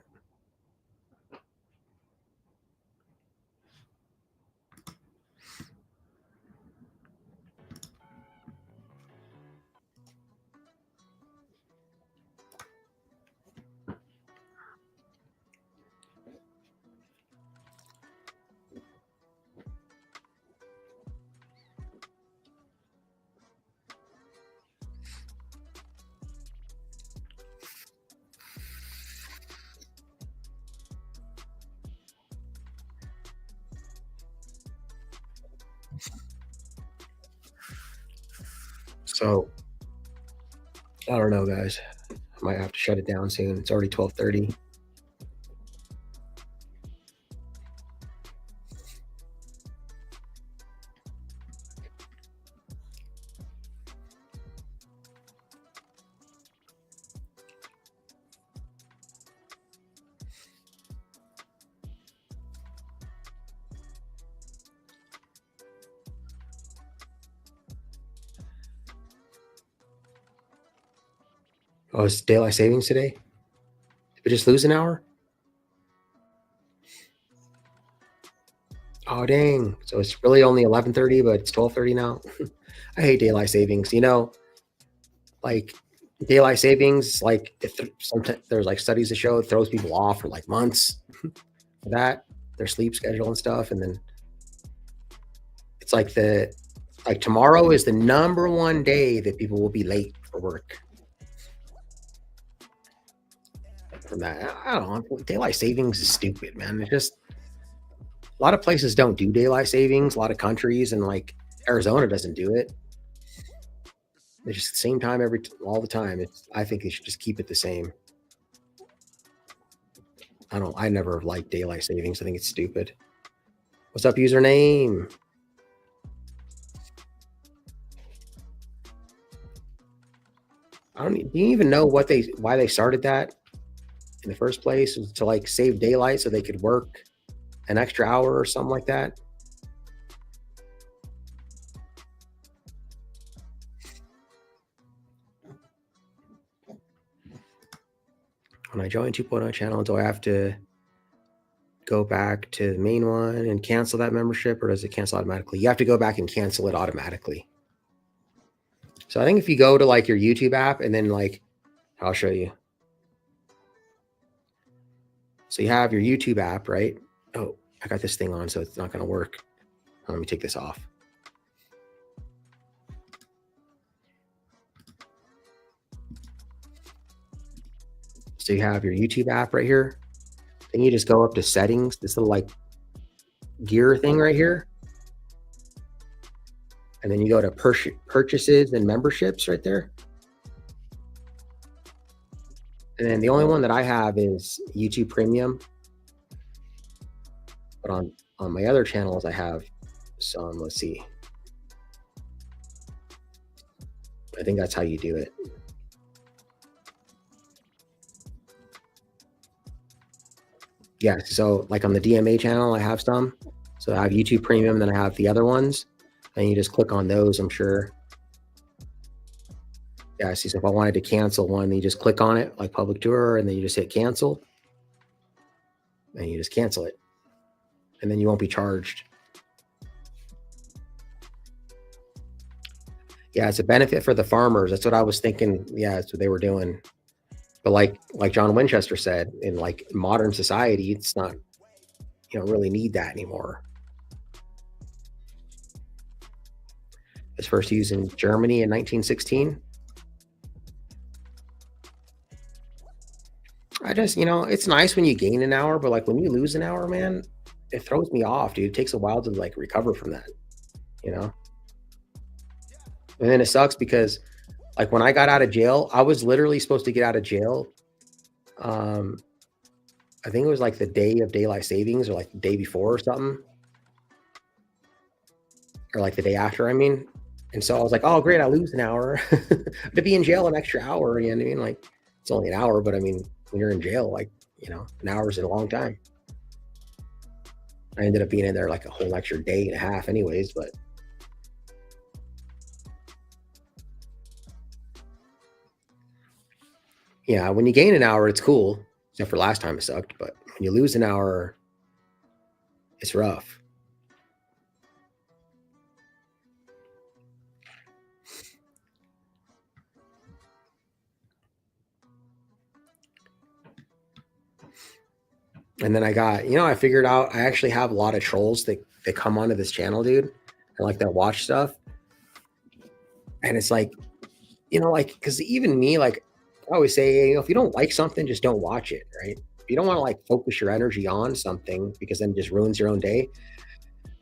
So I don't know, guys. I might have to shut it down soon. It's already 12:30. Oh, it's daylight savings today? Did we just lose an hour? Oh, dang. So it's really only 11:30, but it's 12:30 now. I hate daylight savings. You know, like daylight savings, like sometimes there's like studies that show it throws people off for like months for that, their sleep schedule and stuff. And then it's like tomorrow is the #1 day that people will be late for work. From that, I don't know. Daylight savings is stupid, man. It's just a lot of places don't do daylight savings. A lot of countries and like Arizona doesn't do it. It's just the same time all the time. I think they should just keep it the same. I never liked daylight savings. I think it's stupid. What's up, username? Do you even know why they started that in the first place? Was to like save daylight so they could work an extra hour or something like that. When I join 2.0 channel, do I have to go back to the main one and cancel that membership, or does it cancel automatically? You have to go back and cancel it automatically. So I think if you go to like your YouTube app and then like, I'll show you. So you have your YouTube app, right? Oh, I got this thing on, so it's not going to work. Let me take this off. So you have your YouTube app right here. Then you just go up to settings, this little like gear thing right here. And then you go to purchases and memberships right there. And then the only one that I have is YouTube Premium. But on my other channels, I have some, let's see. I think that's how you do it. Yeah, so like on the DMA channel, I have some. So I have YouTube Premium, then I have the other ones. And you just click on those, I'm sure. Yeah, see, so if I wanted to cancel one, you just click on it, like public tour, and then you just hit cancel. And you just cancel it. And then you won't be charged. Yeah, it's a benefit for the farmers. That's what I was thinking. Yeah, that's what they were doing. But like John Winchester said, in like modern society, it's not, you don't really need that anymore. It's first used in Germany in 1916. I just, it's nice when you gain an hour, but like when you lose an hour, man, it throws me off, dude. It takes a while to like recover from that, And then it sucks because like when I got out of jail, I was literally supposed to get out of jail. I think it was like the day of daylight savings or like the day before or something. Or like the day after, I mean. And so I was like, oh, great, I lose an hour. To be in jail an extra hour, you know what I mean? Like, it's only an hour, but I mean, when you're in jail, like, an hour is a long time. I ended up being in there like a whole extra day and a half anyways, but. Yeah, when you gain an hour, it's cool. Except for last time it sucked. But when you lose an hour, it's rough. And then I got, I figured out I actually have a lot of trolls that come onto this channel, dude, and like that watch stuff. And it's like, like, because even me, like, I always say, if you don't like something, just don't watch it, right? You don't want to like focus your energy on something because then it just ruins your own day.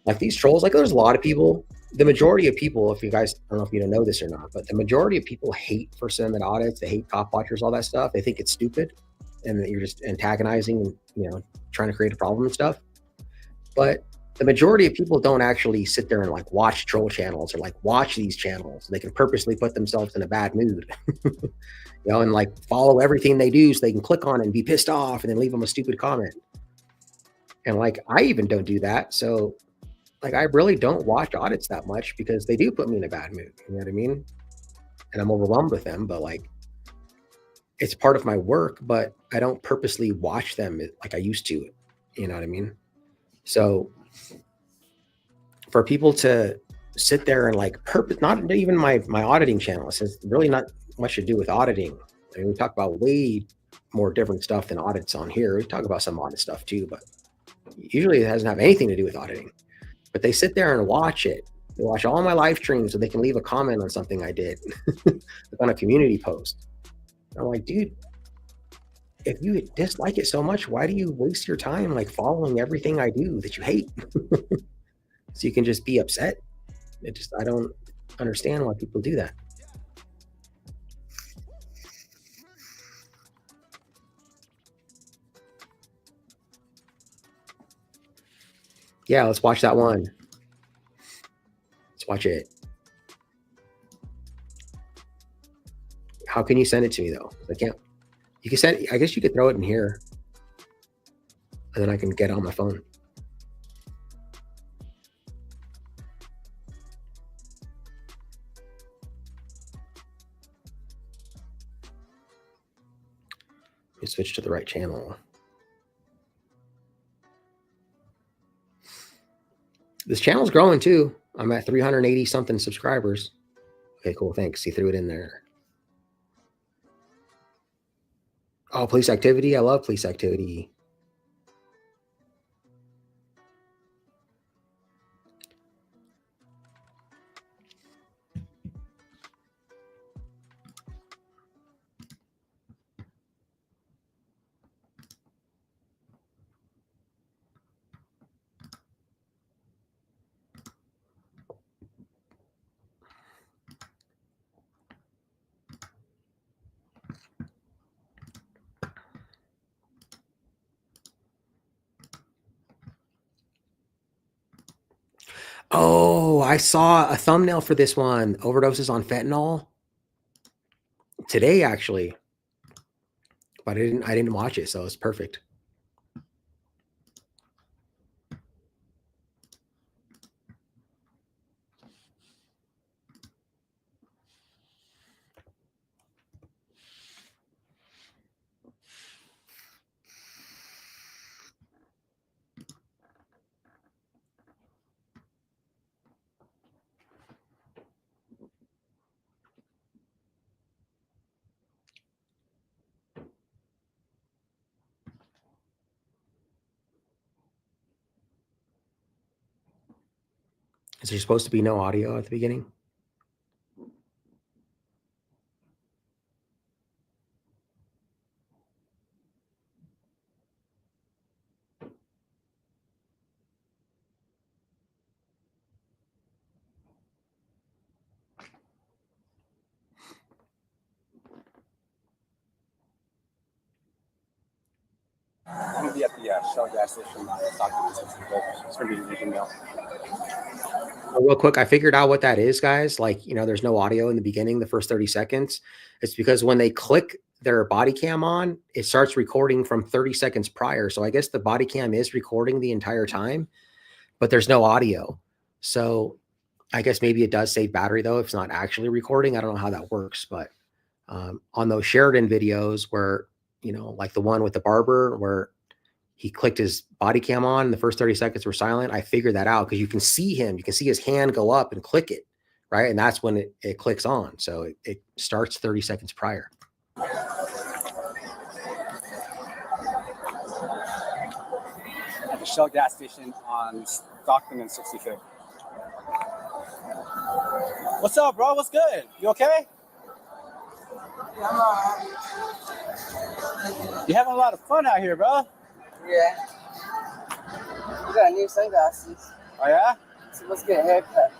Like these trolls, like there's a lot of people. The majority of people, if you guys, I don't know if you don't know this or not, but the majority of people hate First Amendment audits. They hate cop watchers, all that stuff. They think it's stupid and that you're just antagonizing and, trying to create a problem and stuff. But the majority of people don't actually sit there and like watch troll channels or like watch these channels. They can purposely put themselves in a bad mood, and like follow everything they do so they can click on it and be pissed off and then leave them a stupid comment. And like, I even don't do that. So like, I really don't watch audits that much because they do put me in a bad mood. You know what I mean? And I'm overwhelmed with them, but like, it's part of my work, but I don't purposely watch them like I used to. You know what I mean? So for people to sit there and like not even my auditing channel, it says really not much to do with auditing. I mean, we talk about way more different stuff than audits on here. We talk about some audit stuff too, but usually it doesn't have anything to do with auditing. But they sit there and watch it. They watch all my live streams so they can leave a comment on something I did on a community post. And I'm like, dude, if you dislike it so much, why do you waste your time like following everything I do that you hate? So you can just be upset. I don't understand why people do that. Yeah, let's watch that one. Let's watch it. How can you send it to me though? I can't. You can send. I guess you could throw it in here, and then I can get it on my phone. Let me switch to the right channel. This channel's growing too. I'm at 380 something subscribers. Okay, cool. Thanks. You threw it in there. Oh, police activity. I love police activity. Oh, I saw a thumbnail for this one. Overdoses on fentanyl. Today, actually. But I didn't watch it, so it's perfect. Is there supposed to be no audio at the beginning? I'm gonna be at the Shell gas station. It's gonna be an email. Real quick, I figured out what that is, guys. Like, there's no audio in the beginning, the first 30 seconds. It's because when they click their body cam on, it starts recording from 30 seconds prior. So I guess the body cam is recording the entire time, but there's no audio. So I guess maybe it does save battery though if it's not actually recording. I don't know how that works, but On those Sheridan videos where, you know, like the one with the barber where he clicked his body cam on, the first 30 seconds were silent. I figured that out because you can see him, you can see his hand go up and click it, right? And that's when it clicks on. So it starts 30 seconds prior. At the Shell gas station on Stockton and 65th. What's up, bro? What's good? You okay? Yeah, I'm alright. You having a lot of fun out here, bro? Yeah. You got new sunglasses. Oh, yeah? So let's get a haircut.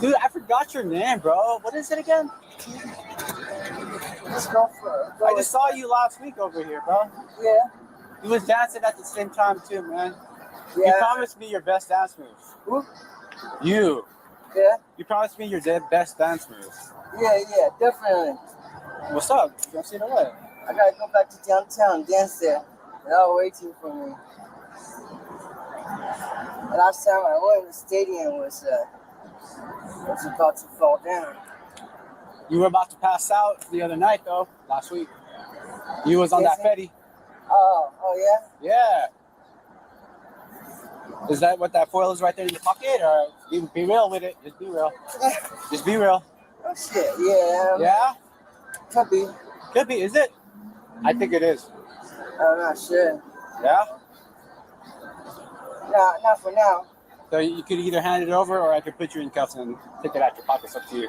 Dude, I forgot your name, bro. What is it again? Let's go for it. I just saw you last week over here, bro. Yeah. You was dancing at the same time, too, man. Yeah. You promised me your best dance moves. Who? You. Yeah. You promised me your best dance moves. Yeah, definitely. What's up? You gonna see the way? I gotta go back to downtown and dance there. They're all waiting for me. The last time I went, the stadium was about to fall down. You were about to pass out the other night, though, last week. You was on that Fetty. Oh yeah? Yeah. Is that what that foil is right there in your pocket? Or be real with it. Just be real. Just be real. Oh shit, yeah. Yeah? Could be. Could be. Is it? I think it is. I'm not sure. Yeah? Nah, not for now. So you could either hand it over or I could put you in cuffs and take it out your pocket. It's up to you.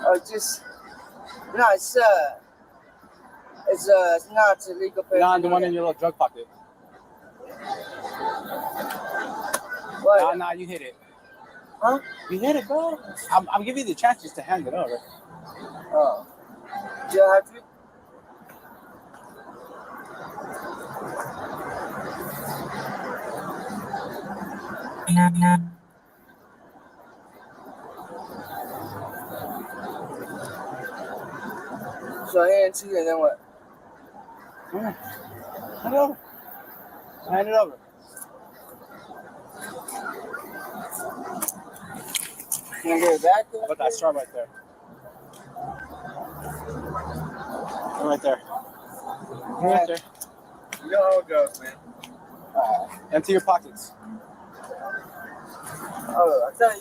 Oh, no, it's not illegal. Not the one in your little drug pocket. What? Nah, you hit it. Huh? You hit it, bro. I'm giving you the chance just to hand it over. Oh. Do I have to? So I hand it to you and then what? Hand it over. Hand it over. Can I get it back? Put that straw right there. Right there. Right there. You know how it goes, man. Empty your pockets. Oh, I thought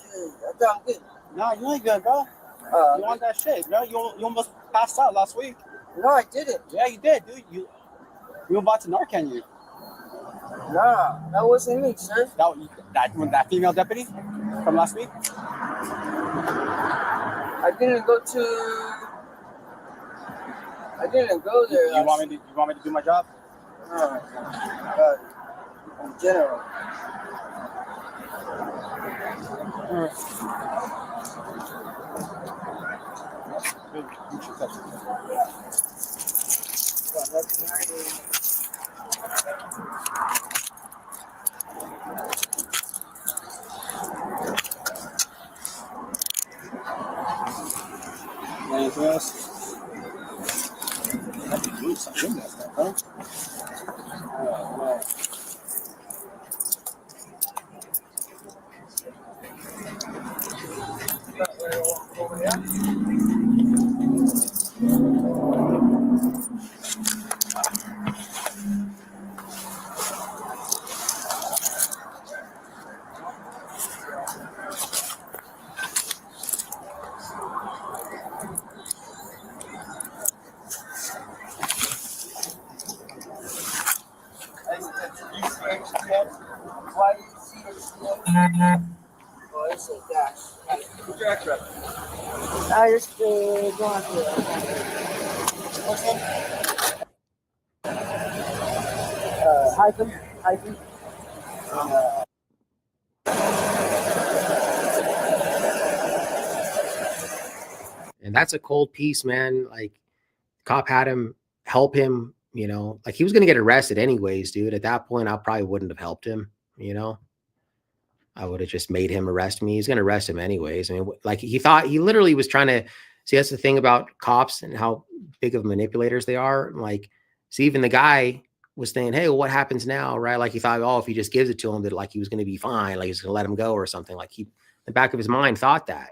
I'm good. No, you ain't good, bro. You want that shit, bro? You almost passed out last week. No, I didn't. Yeah, you did, dude. You were about to Narcan you. Nah, that wasn't me, sir. That female deputy from last week? I didn't go there. You want me to do my job? No, but in general. You should touch it. Got nothing hiding. Anything else? I have to do something like that, huh? Right. Over there? Why do you see it? Oh, it's a dash. What's your extra? I just going through it. What's that? Hyphen. And that's a cold piece, man. Like, cop had him help him, you know, like he was going to get arrested anyways, dude. At that point, I probably wouldn't have helped him, you know. I would have just made him arrest me. He's going to arrest him anyways. I mean, like he literally was trying to see. That's the thing about cops and how big of manipulators they are. Like, see, even the guy was saying, hey, well, what happens now? Right. Like he thought, oh, if he just gives it to him, that like he was going to be fine. Like he's going to let him go or something. Like the back of his mind thought that.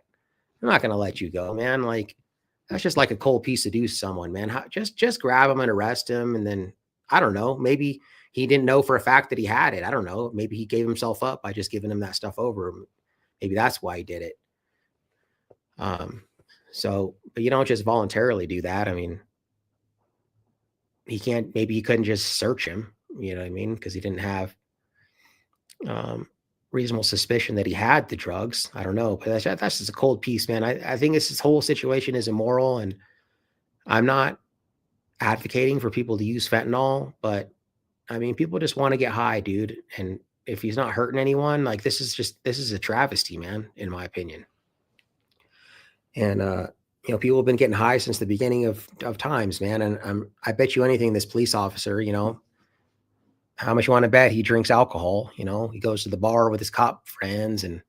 I'm not going to let you go, man. Like, That's just like a cold piece to do to someone, man. Just grab him and arrest him, and then I don't know. Maybe he didn't know for a fact that he had it. I don't know. Maybe he gave himself up by just giving him that stuff over. Maybe that's why he did it. But you don't just voluntarily do that. I mean, maybe he couldn't just search him, you know what I mean? Because he didn't have reasonable suspicion that he had the drugs. I don't know, but that's just a cold piece, man. I think this whole situation is immoral, and I'm not advocating for people to use fentanyl, but I mean, people just want to get high, dude. And if he's not hurting anyone, like this is a travesty, man, in my opinion. And people have been getting high since the beginning of times, man. And I bet you anything, this police officer, how much you want to bet he drinks alcohol? He goes to the bar with his cop friends, and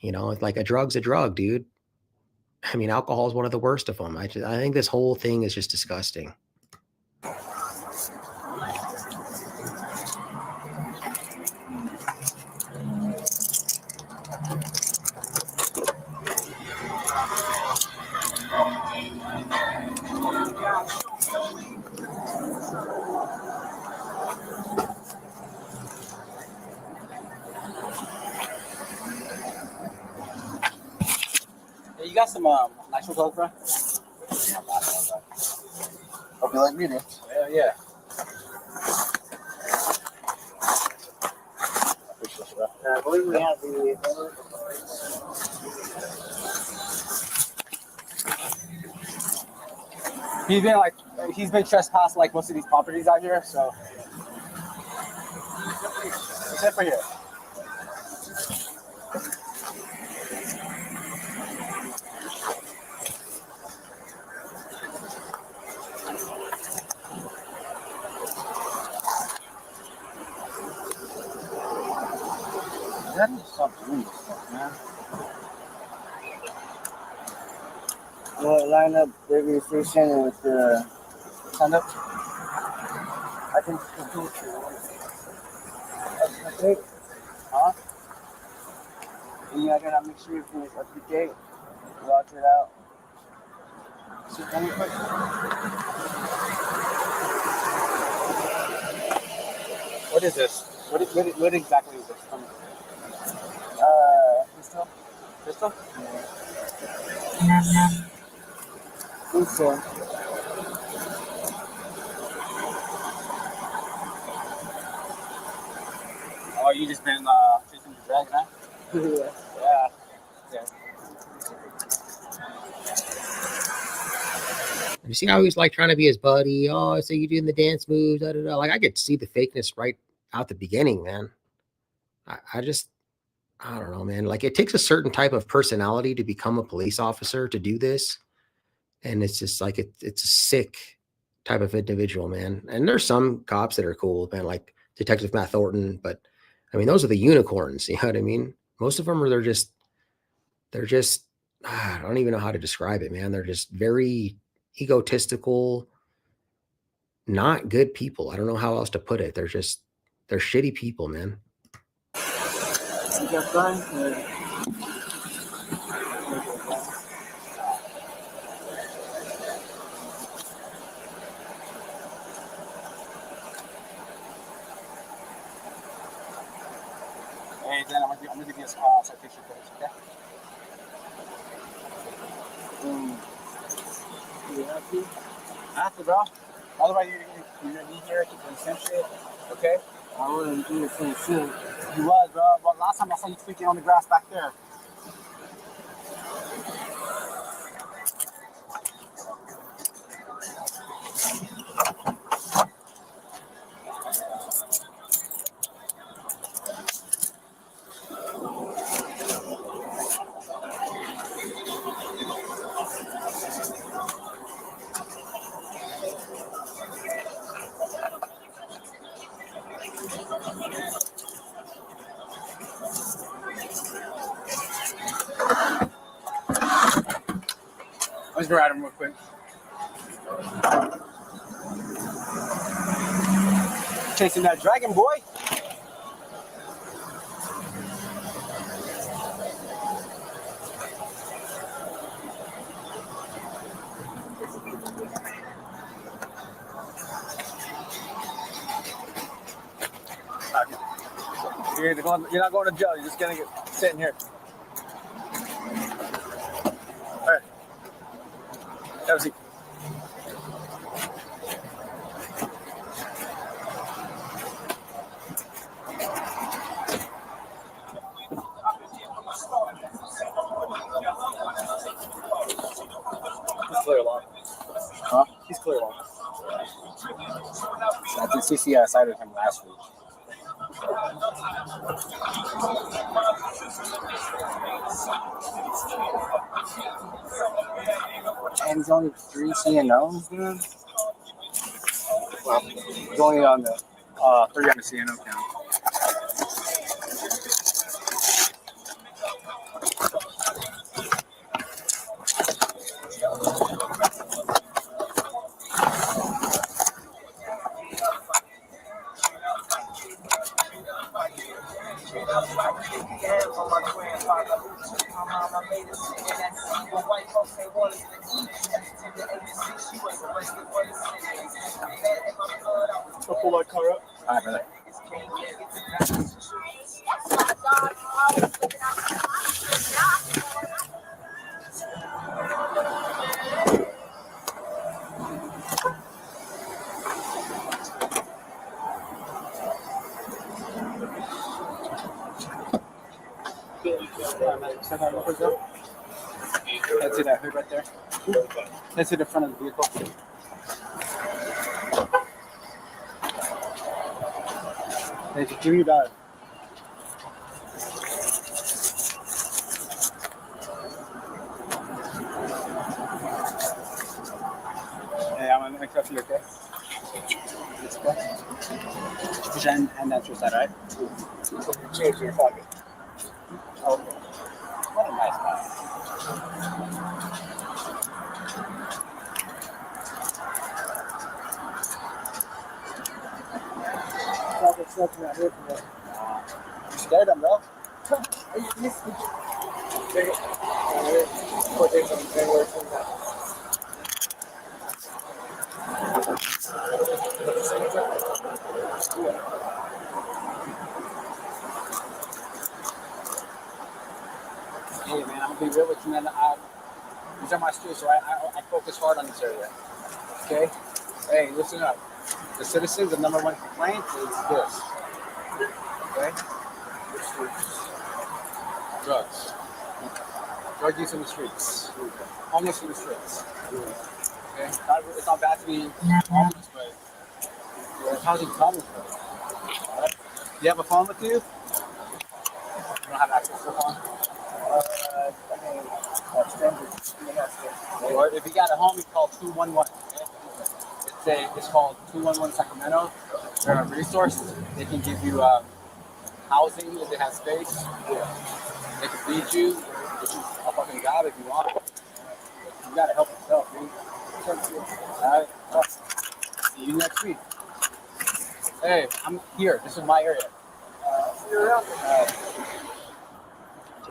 it's like a drug's a drug, dude. I mean, alcohol is one of the worst of them. I think this whole thing is just disgusting. Hey, you got some natural coke, bro? Hope you like me, dude. Yeah. I believe we have the. He's been trespassing like most of these properties out here, so except for here. That is stop doing this stuff, man. Well, line up the radio station with the stand up. I think it's cool too. Okay. Huh? And I gotta make sure everything's up to date. Roger it out. Sit down real quick. What is this? What exactly is this? Pistol? Pistol? Yeah. I think so. Oh, you just been chasing your drag, huh? Yeah. You see how he's like trying to be his buddy? Oh, so you doing the dance moves? Da, da, da. Like I could see the fakeness right out the beginning, man. I don't know, man. Like it takes a certain type of personality to become a police officer to do this. And it's just like it's a sick type of individual, man. And there's some cops that are cool, man, like Detective Matt Thornton. But I mean, those are the unicorns. You know what I mean? Most of them are they're just I don't even know how to describe it, man. They're just very egotistical, not good people. I don't know how else to put it. They're shitty people, man. You got fun? Hey, Dan, I'm gonna give you a citation for this, okay? You have to? I have to, bro. Otherwise, you're gonna be here to do some shit, okay? I wouldn't do the same shit. You was, bro. But last time I saw you tweaking on the grass back there. I'm just gonna ride him real quick. Chasing that dragon, boy. You're not going to jail. You're just gonna get sitting here. All right. Have a seat. He's clear along. Huh? He's clear along. I think CC cited him last week. And he's only 3 CNOs, dude. Well, he's only on the 3 on the CNO count. I'll pull that car up. All right, brother. Head to that hood right there. Head to the front of the vehicle. Hey, just give me about Hey, I'm gonna make up for you, okay? Let's go. Put your hand down to your side, right? Put your change in your pocket. Okay. What a nice guy. You scared him, bro? Hey, man, I'm gonna be real with you, man. These are my streets, so I focus hard on this area. Okay? Hey, listen up. The citizens, the number one complaint is this. Okay? Drugs. Drug use in the streets. Homeless in the streets. Okay? It's not bad to be homeless, but there's housing problems, bro. Right? Do you have a phone with you? You don't have access to a phone? Or if you got a home, you call 211. Okay? It's called 211 Sacramento. They're a resource. They can give you housing if they have space. They can feed you. Get you a fucking job if you want. You gotta help yourself, dude. Alright? See you next week. Hey, I'm here. This is my area.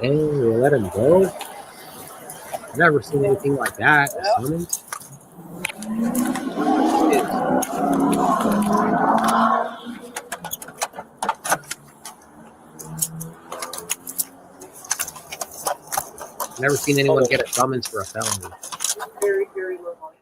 Dang, we let him go? I've never seen anything like that. A summons? Never seen anyone get a summons for a felony. Very, very low volume.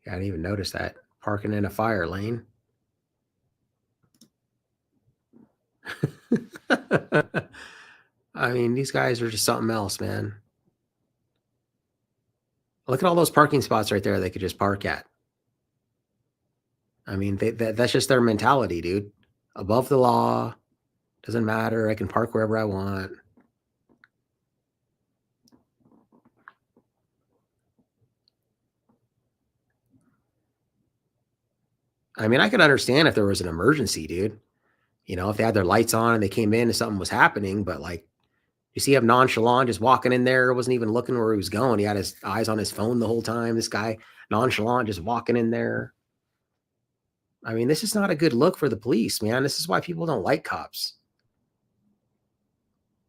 I didn't even notice that. Parking in a fire lane. I mean, these guys are just something else, man. Look at all those parking spots right there they could just park at. I mean, that's just their mentality, dude. Above the law, doesn't matter. I can park wherever I want. I mean, I could understand if there was an emergency, dude. You know, if they had their lights on and they came in and something was happening, but like, you see him nonchalant, just walking in there, wasn't even looking where he was going. He had his eyes on his phone the whole time. This guy nonchalant, just walking in there. I mean, this is not a good look for the police, man. This is why people don't like cops.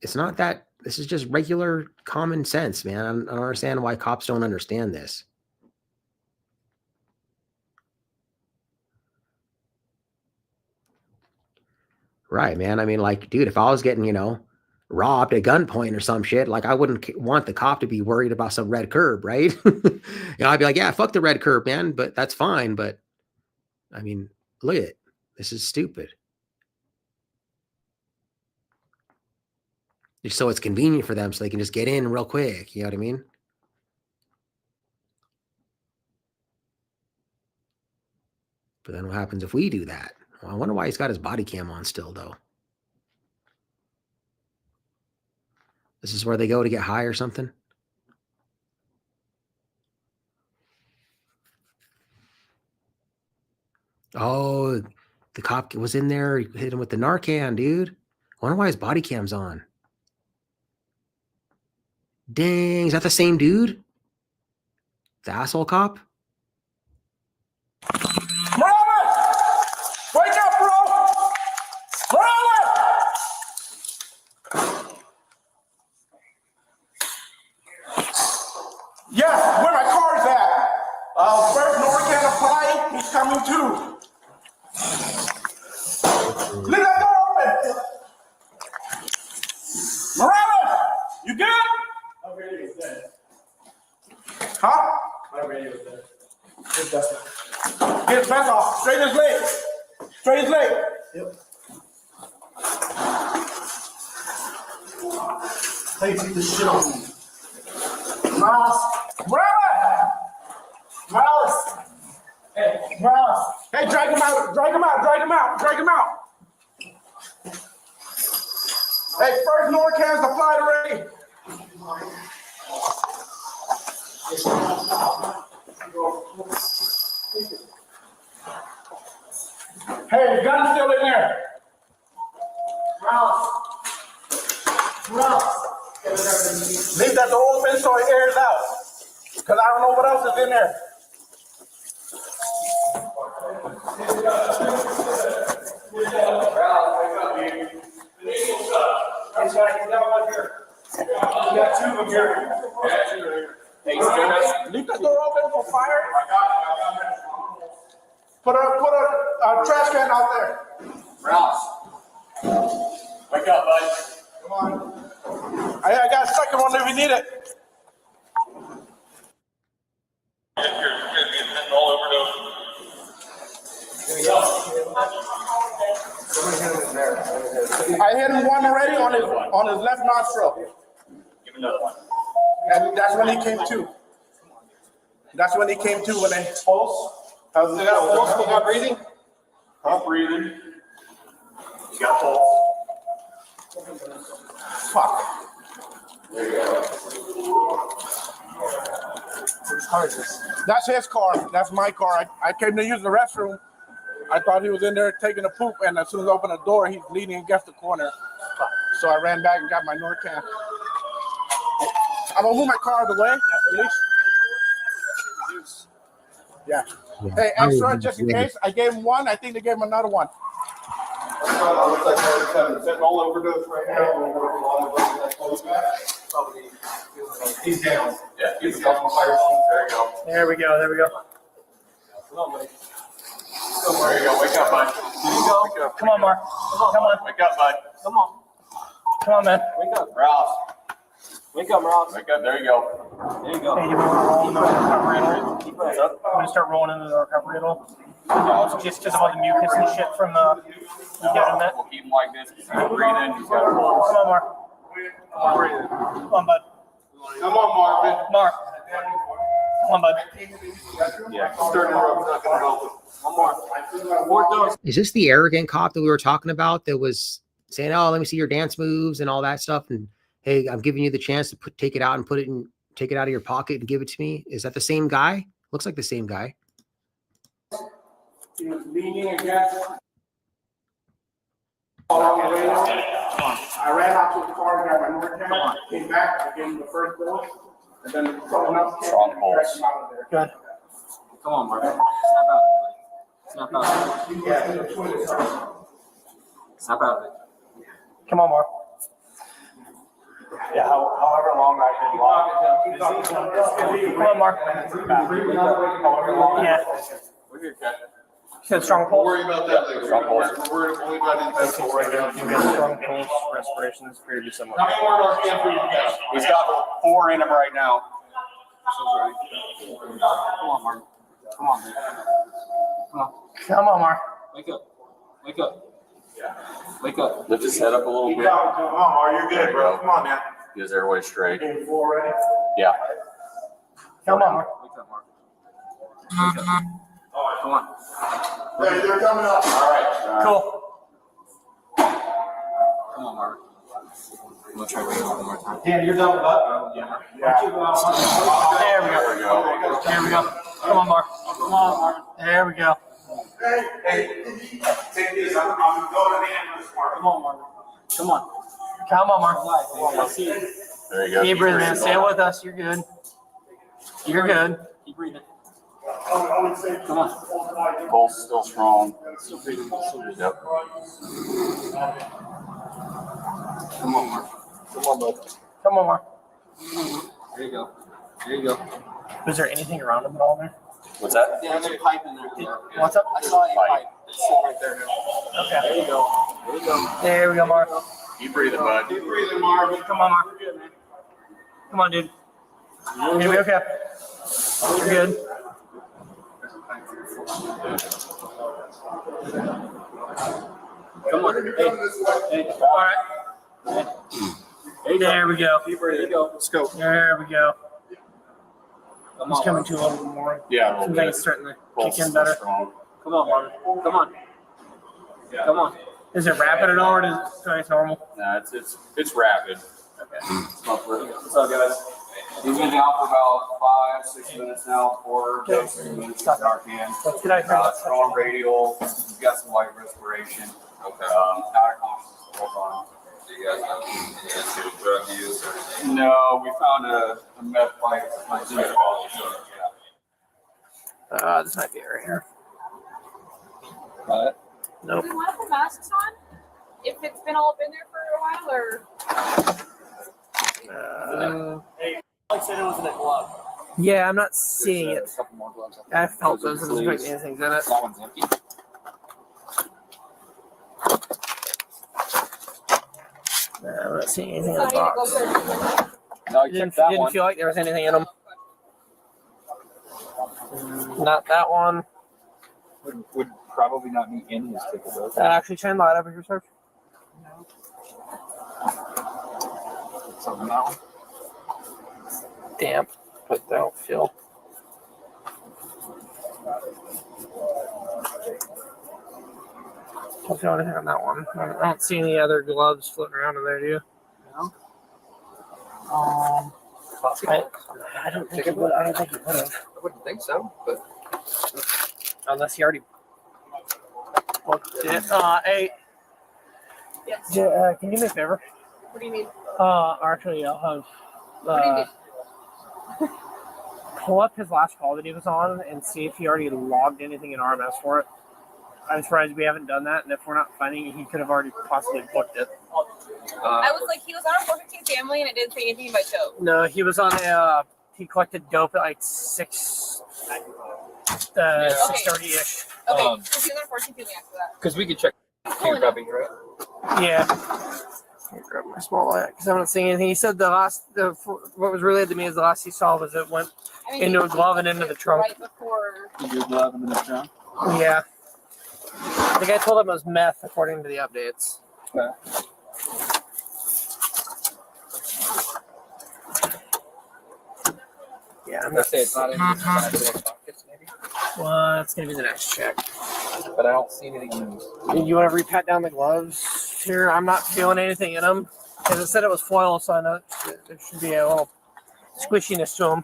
It's not that. This is just regular common sense, man. I don't understand why cops don't understand this. Right, man. I mean, like, dude, if I was getting, you know, robbed at gunpoint or some shit, like I wouldn't want the cop to be worried about some red curb, right? You know, I'd be like, yeah, fuck the red curb, man, but that's fine. But I mean, look at it. This is stupid. Just so it's convenient for them so they can just get in real quick. You know what I mean? But then what happens if we do that? Well, I wonder why he's got his body cam on still, though. This is where they go to get high or something? Oh, the cop was in there. He hit him with the Narcan, dude. I wonder why his body cam's on. Dang, is that the same dude? The asshole cop? Morales! Wake up, bro! Morales! Yeah, where my car's at? First Norcan applying, he's coming too. Leave that door open! Morales! You good? My radio's dead. Huh? My radio's dead. Get his vest off. Straighten his leg. Straighten his leg. Yep. Hey, take this shit off me. Miles. Morales. Hey, Morales. Hey, drag him out. Drag him out. Drag him out. Drag him out. Hey, first Norcan's applied already. Hey, the gun's still in there. Morales. Leave that door open so it airs out. Because I don't know what else is in there. You got two of them here. Leave that door open for fire. Put a trash can out there. Rouse. Wake up, bud. Come on. I got a second one if you need it. I hit him one already on his left nostril. Give him another one. And that's when he came to. That's when he came to when they pulse. How's it? Pulse? You got breathing? Not breathing. You got pulse. Fuck. There you go. Whose car is this? That's his car. That's my car. I came to use the restroom. I thought he was in there taking a poop, and as soon as I opened the door, he's leaning against the corner. So I ran back and got my Norcan. I'm gonna move my car out of the way, at least. Yeah. Hey, extra, just in case. I gave him one. I think they gave him another one. Looks like fentanyl overdose right now. He's down. Yeah, he's down. There we go. There we go. Come on, buddy. There you go. Wake up, bud. There you go. Wake up. Come on, Mark. Come on. Wake up, bud. Come on. Come on, man. Wake up, Ross. Wake up, Ross. Wake up. There you go. There you go. Hey, you want to roll into the recovery at all? I'm going to start rolling into the recovery at all. Just because of all the mucus and shit from you getting that. We'll keep him like this. He's got to breathe in. He's got to roll. Come on, Mark. Come on, bud. Come on, Mark. Mark. Come on, bud. Yeah, starting up, not gonna help. One more. Fourth dose. Is this the arrogant cop that we were talking about that was saying, "Oh, let me see your dance moves and all that stuff," and hey, I'm giving you the chance to take it out and take it out of your pocket and give it to me? Is that the same guy? Looks like the same guy. He was leaning against. I ran out to the car and got my more tag, came back, I gave him the first dose, and then someone else came and dragged him out of there. Good. Come on, Mark. Snap out. Snap out of it. Come on, Mark. Yeah, however long I've been locked. Come on, Mark. However long. Yeah. We're good, Cat. You said strong pulse? Don't worry about that later. We're only about intensive right now. You got strong pulse, respiration, this appears to be somewhat. How many more RPM for you guys? He's got 4 in him right now. Come on, Mark. Come on, man. Come on. Come on, Mark. Wake up. Wake up. Wake up. Lift his head up a little Keep bit. going. Come on, you're good, bro. Come on, man. Get his airway straight. Game 4 ready? Yeah. Come on, Mark. Wake up, Mark. Wake up. Come on. Hey, they're coming up. All right. Cool. Come on, Mark. I'm gonna try to wake up one more time. Dan, you're done with that? Yeah. There we go. There we go. Come on, Mark. Come on, Mark. There we go. Hey, take this. I'm going to the ambulance, Mark. Come on, Mark. Come on. Come on, Mark. There you go. Keep breathing, man. Stay with us. You're good. You're good. Keep breathing. Come on. Pulse still strong. Still breathing. Yep. Come on, Mark. Come on, bud. Come on, Mark. There you go. There you go. Was there anything around him at all there? What's that? Yeah, there's a pipe in there. What's up? I saw a pipe. It's sitting right there now. Okay. There you go. There you go. There we go, Mark. Keep breathing, bud. Keep breathing, Mark. Come on, Mark. Come on, dude. You're gonna be okay. You're good. Come on. Hey. All right. There we go. Keep breathing. There you go. Let's go. There we go. Come He's on. coming to a little more. Yeah. Seems like it's starting to Pulse kick in still better. strong. Come on, Marvin. Come on. Come on. Is it rapid at all, or is it nice normal? Nah, it's rapid. Okay. What's up, guys? He's been down for about 5-6 minutes now, 4 minutes in our hand. Good idea. Strong radial. He's got some light respiration. Okay. Not a conscious hold on. Do you guys have any history of drug use or anything? No, we found a meth pipe. This might be right here. What? Nope. Do we want to put masks on? If it's been all up in there for a while, or? I said it was in a glove. Yeah, I'm not seeing it. A couple more gloves. I felt those. It doesn't look like anything's in it. That one's empty. I'm not seeing anything in So the I need to go box. search. No, you Didn't checked that didn't one. feel like there was anything in them. Not that one. Would probably not be in this ticket though. Actually, turn the light up if you're searching. Something that one. Damp, but they don't feel. Don't feel anything on that one. I don't see any other gloves floating around in there, do you? No. I don't think it would. I don't think it would have. I wouldn't think so, but Unless he already booked it. Hey, Yes. can you do me a favor? What do you mean? Actually, I'll have. What do you mean? Pull up his last call that he was on and see if he already logged anything in RMS for it. I'm surprised we haven't done that, and if we're not finding it, he could have already possibly booked it. I was like, he was on our 415 family, and it didn't say anything about show. No, he was on a. He collected dope at like 6:30ish. Okay, so he was on our 415 family after that. because we could check copy, right? Yeah. Let me grab my small light because I'm not seeing anything. He said what was relayed to me is the last he saw was it went into a glove and into the trunk. Right before. Your glove in the trunk. Yeah. The guy told him it was meth according to the updates. Okay. Yeah. I'm gonna say it's not in those pockets, maybe. Well, that's gonna be the next check. But I don't see anything loose. You want to repat down the gloves here? I'm not feeling anything in them because it said it was foil, so I know there should be a little squishiness to them.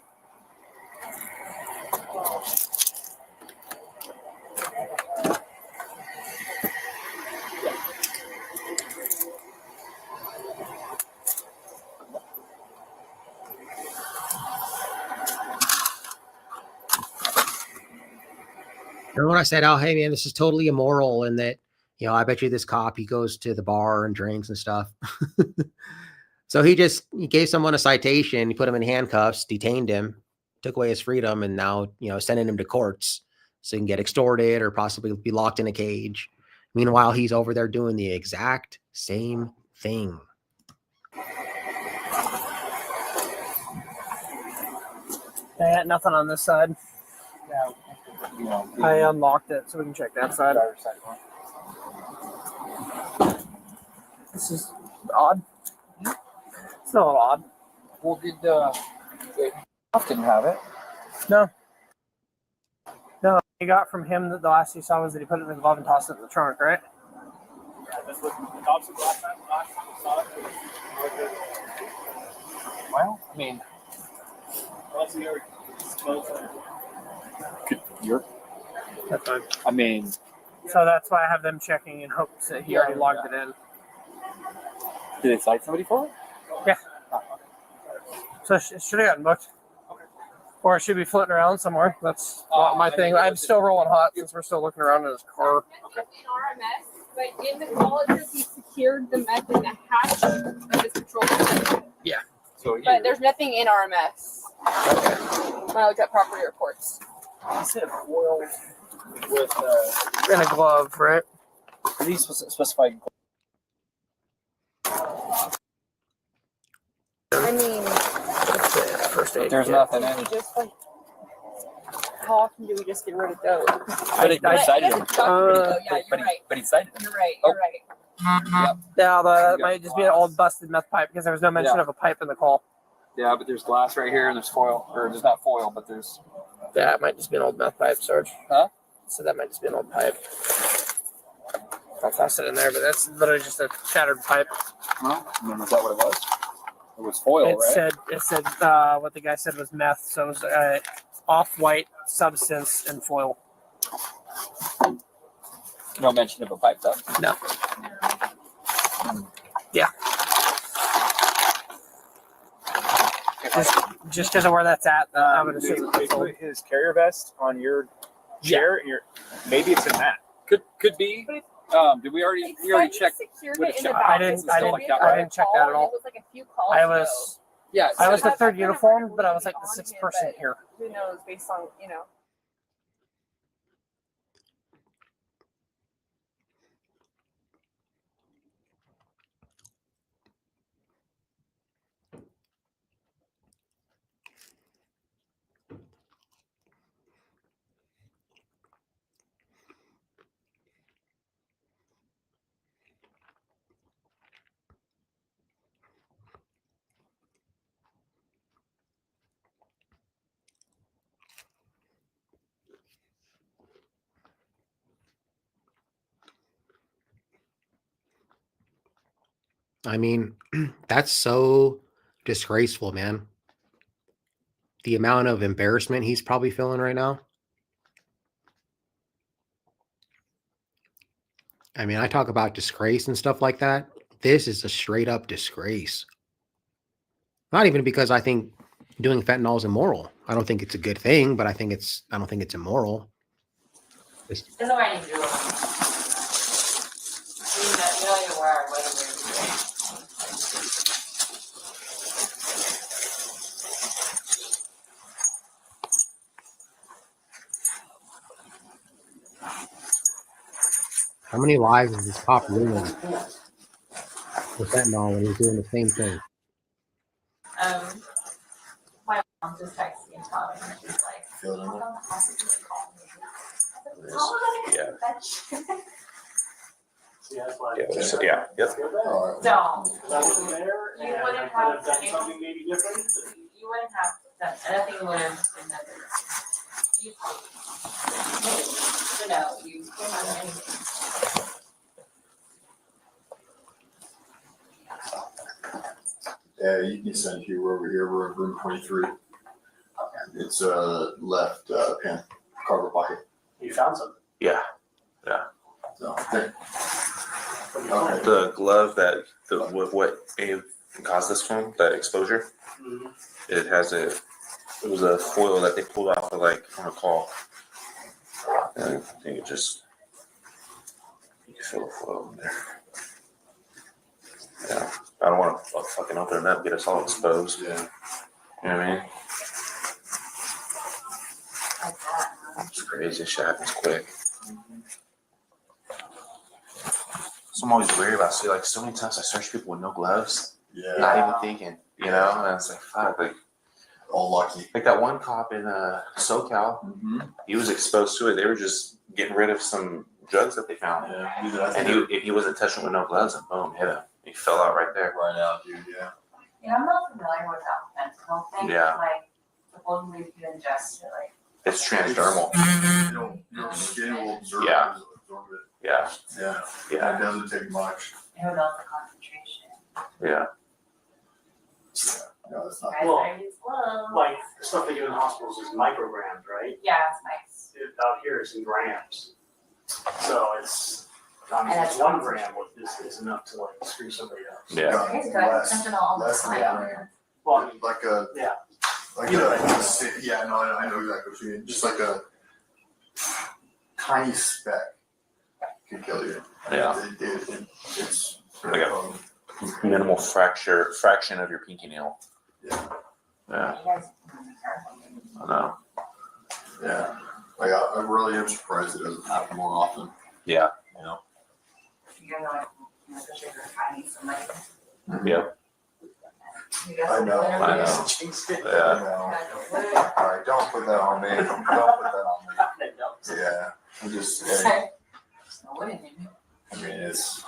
Remember when I said, "Oh, hey man, this is totally immoral," and that, you know, I bet you this cop, he goes to the bar and drinks and stuff. So he gave someone a citation, he put him in handcuffs, detained him, took away his freedom, and now, you know, sending him to courts so he can get extorted or possibly be locked in a cage. Meanwhile, he's over there doing the exact same thing. I got nothing on this side. I unlocked it so we can check that side. This is odd. It's not odd. Well, did didn't have it? No. No, he got from him that the last you saw was that he put it in the glove and tossed it in the trunk, right? Yeah, that's what the cops said last time we saw it. Well, I mean, That's fine. I mean, So that's why I have them checking in hopes that he already logged it in. did they cite somebody for it? Yeah. So it should have gotten booked. Or it should be floating around somewhere. That's not my thing. I'm still rolling hot since we're still looking around in his car. In RMS, but in the call it says he secured the meth in the hatch of his patrol vehicle. Yeah. So But there's nothing in RMS. When I looked at property reports. he said foil with In a glove, right? at least specified. I mean, First aid. There's kit. nothing do in we it. just like how often do we just get rid of those? But he cited him. Yeah, you're But right. he cited him. You're right. Oh. You're right. Yep. Yeah, that might just be an old busted meth pipe because there was no mention Yeah. of a pipe in the call. Yeah, but there's glass right here and there's foil. Or there's not foil, but there's. Yeah, it might just be an old meth pipe, Sarge. Huh? So that might just be an old pipe. I'll toss it in there, but that's literally just a shattered pipe. Huh? I mean, is that what it was? It was foil, It right? said what the guy said was meth, so it was off-white substance and foil. No mention of a pipe, though. No. Yeah. Just because of where that's at, I would assume. They put his carrier vest on your chair, and maybe it's in that. Could be. Did we already check? with the shop? I didn't check that at all. It was like a few calls. I was Yeah. I was the So third I kinda uniform, but I was believe like the on sixth him, person but here. Who knows, based on, you know. I mean, that's so disgraceful, man. The amount of embarrassment he's probably feeling right now. I mean, I talk about disgrace and stuff like that. This is a straight up disgrace. Not even because I think doing fentanyl is immoral. I don't think it's a good thing, but I don't think it's immoral. There's no way I need to do it. You know you're where I went. How many lives is this cop ruined with fentanyl when he's doing the same thing? My mom just texted me and told me, and she's like, "Go to the hospital and call me." Yeah. Don't. Yeah. Yep. You wouldn't have anything. You wouldn't have Nothing was another. You know, you came on anything. Yeah, you can send you over here. We're in room 23. It's left pen, cargo pocket. You found something. Yeah. Yeah. So, okay. The glove that what Abe caused this from, that exposure, it has it was a foil that they pulled off of like from a call. And I think it just you can feel the foil in there. Yeah. I don't want to fucking open it up, get us all exposed. Yeah. You know what I mean? It's crazy. Shit happens quick. So I'm always worried about, like so many times I search people with no gloves. Yeah. Not even thinking, you know? And it's like, fuck, like, all lucky. Like that one cop in SoCal, he was exposed to it. They were just getting rid of some drugs that they found. Yeah. And he wasn't touching with no gloves, and boom, hit him. He fell out right there. Right out, dude, yeah. Yeah, I'm not familiar with that fentanyl thing. Yeah. Like, supposedly if you ingest it, like. It's transdermal. Your skin will absorb it. Yeah. Yeah. Yeah. It doesn't take much. Who knows the concentration? Yeah. No, it's not. Guys, Well, I use gloves. like the stuff they do in hospitals is micrograms, right? Yeah, it's nice. Out here it's in grams. So it's, I mean, And it's that's 1 gram is enough to like screw somebody up. Yeah. It's good. Fentanyl all the Less than a time. gram. Well, I mean, Like a, yeah. like You know a, what yeah, no, I know exactly what you mean. Just like a tiny speck could kill you. Yeah. It's Like a minimal fraction of your pinky nail. Yeah. Yeah. You guys I know. Yeah. Like I really am surprised it doesn't happen more often. Yeah. You know? you guys are like, especially if you're finding somebody. Yeah. You guys I know. I know. Yeah. All right, don't put that on me. Don't put that on me. Yeah. I'm just saying. I mean, it's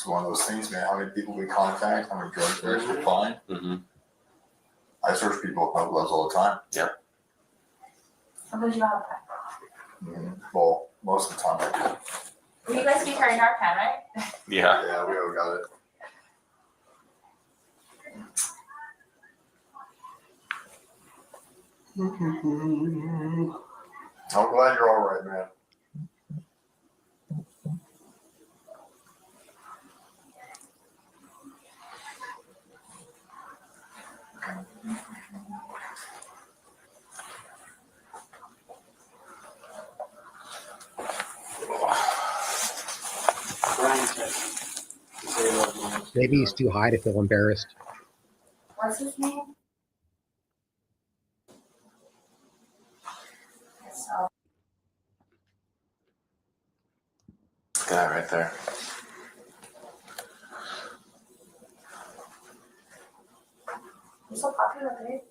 one of those things, man. How many people we contact, how many drugs we actually find. I search people with no gloves all the time. Yeah. Sometimes you don't have time. Well, most of the time I do. Will you guys be carrying our pen, right? Yeah. Yeah, we all got it. I'm glad you're all right, man. Maybe he's too high to feel embarrassed. What's his name? So, Guy right there. he's so popular, right?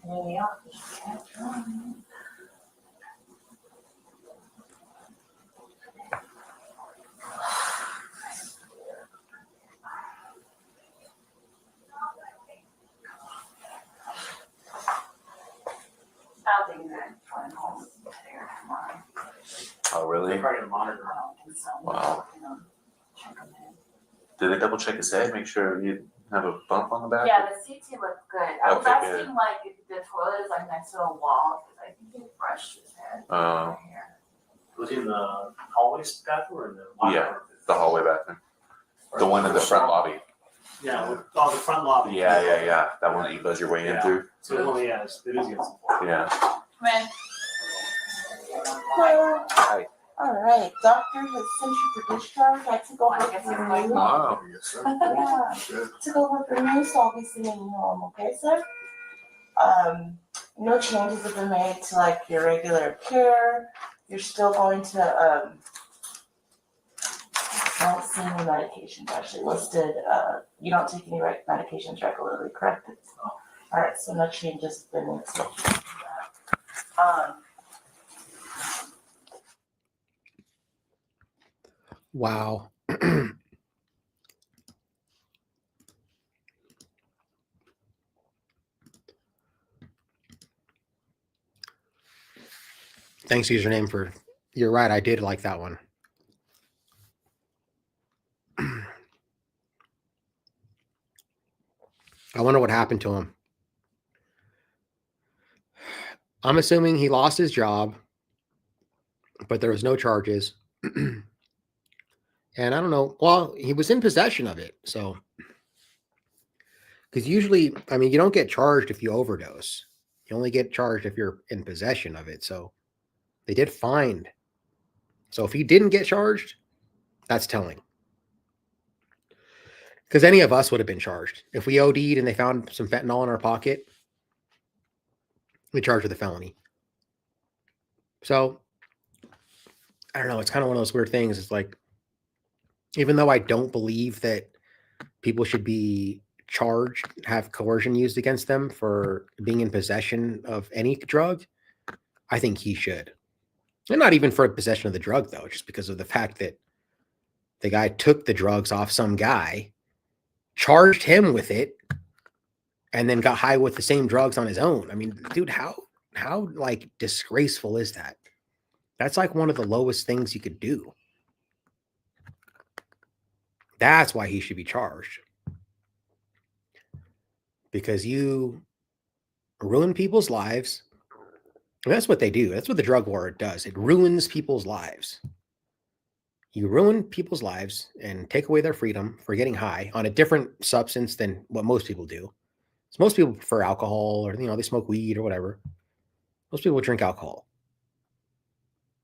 Maybe I'll I'll think that going home today or tomorrow. Oh, really? They're probably gonna monitor. Wow. Did they double check his head, make sure you have a bump on the back? Yeah, the CT looked good. I was Okay, asking good. like if the toilet is like next to a wall because I think he brushed his head. Was he in the hallway bathroom or in the locker Yeah, room? the hallway bathroom. The one in the front lobby. Yeah, with all the front lobby. Yeah. That one that you buzz your way in Yeah. through. So it only has, it is against the wall. Yeah. Come in. Hello. Hi. All right, doctor has sent you for discharge. I took over for you. Wow. Yeah, took over for you, so I'll be seeing you home, okay, sir? No changes have been made to like your regular care. You're still going to, I don't see any medications actually listed. You don't take any medications regularly, correct? All right, so no changes have been made. Wow. Thanks, username, for. You're right. I did like that one. I wonder what happened to him. I'm assuming he lost his job, but there was no charges. And I don't know. Well, he was in possession of it. So, because usually, I mean, you don't get charged if you overdose. You only get charged if you're in possession of it. So they did find. So if he didn't get charged, that's telling. Because any of us would have been charged. If we OD'd and they found some fentanyl in our pocket, we charged with a felony. So I don't know. It's kind of one of those weird things. It's like, even though I don't believe that people should be charged, have coercion used against them for being in possession of any drug, I think he should. And not even for possession of the drug, though, just because of the fact that the guy took the drugs off some guy, charged him with it, and then got high with the same drugs on his own. I mean, dude, how like disgraceful is that? That's like one of the lowest things you could do. That's why he should be charged. Because you ruin people's lives. And that's what they do. That's what the drug war does. It ruins people's lives. You ruin people's lives and take away their freedom for getting high on a different substance than what most people do. So most people prefer alcohol, or they smoke weed or whatever. Most people drink alcohol.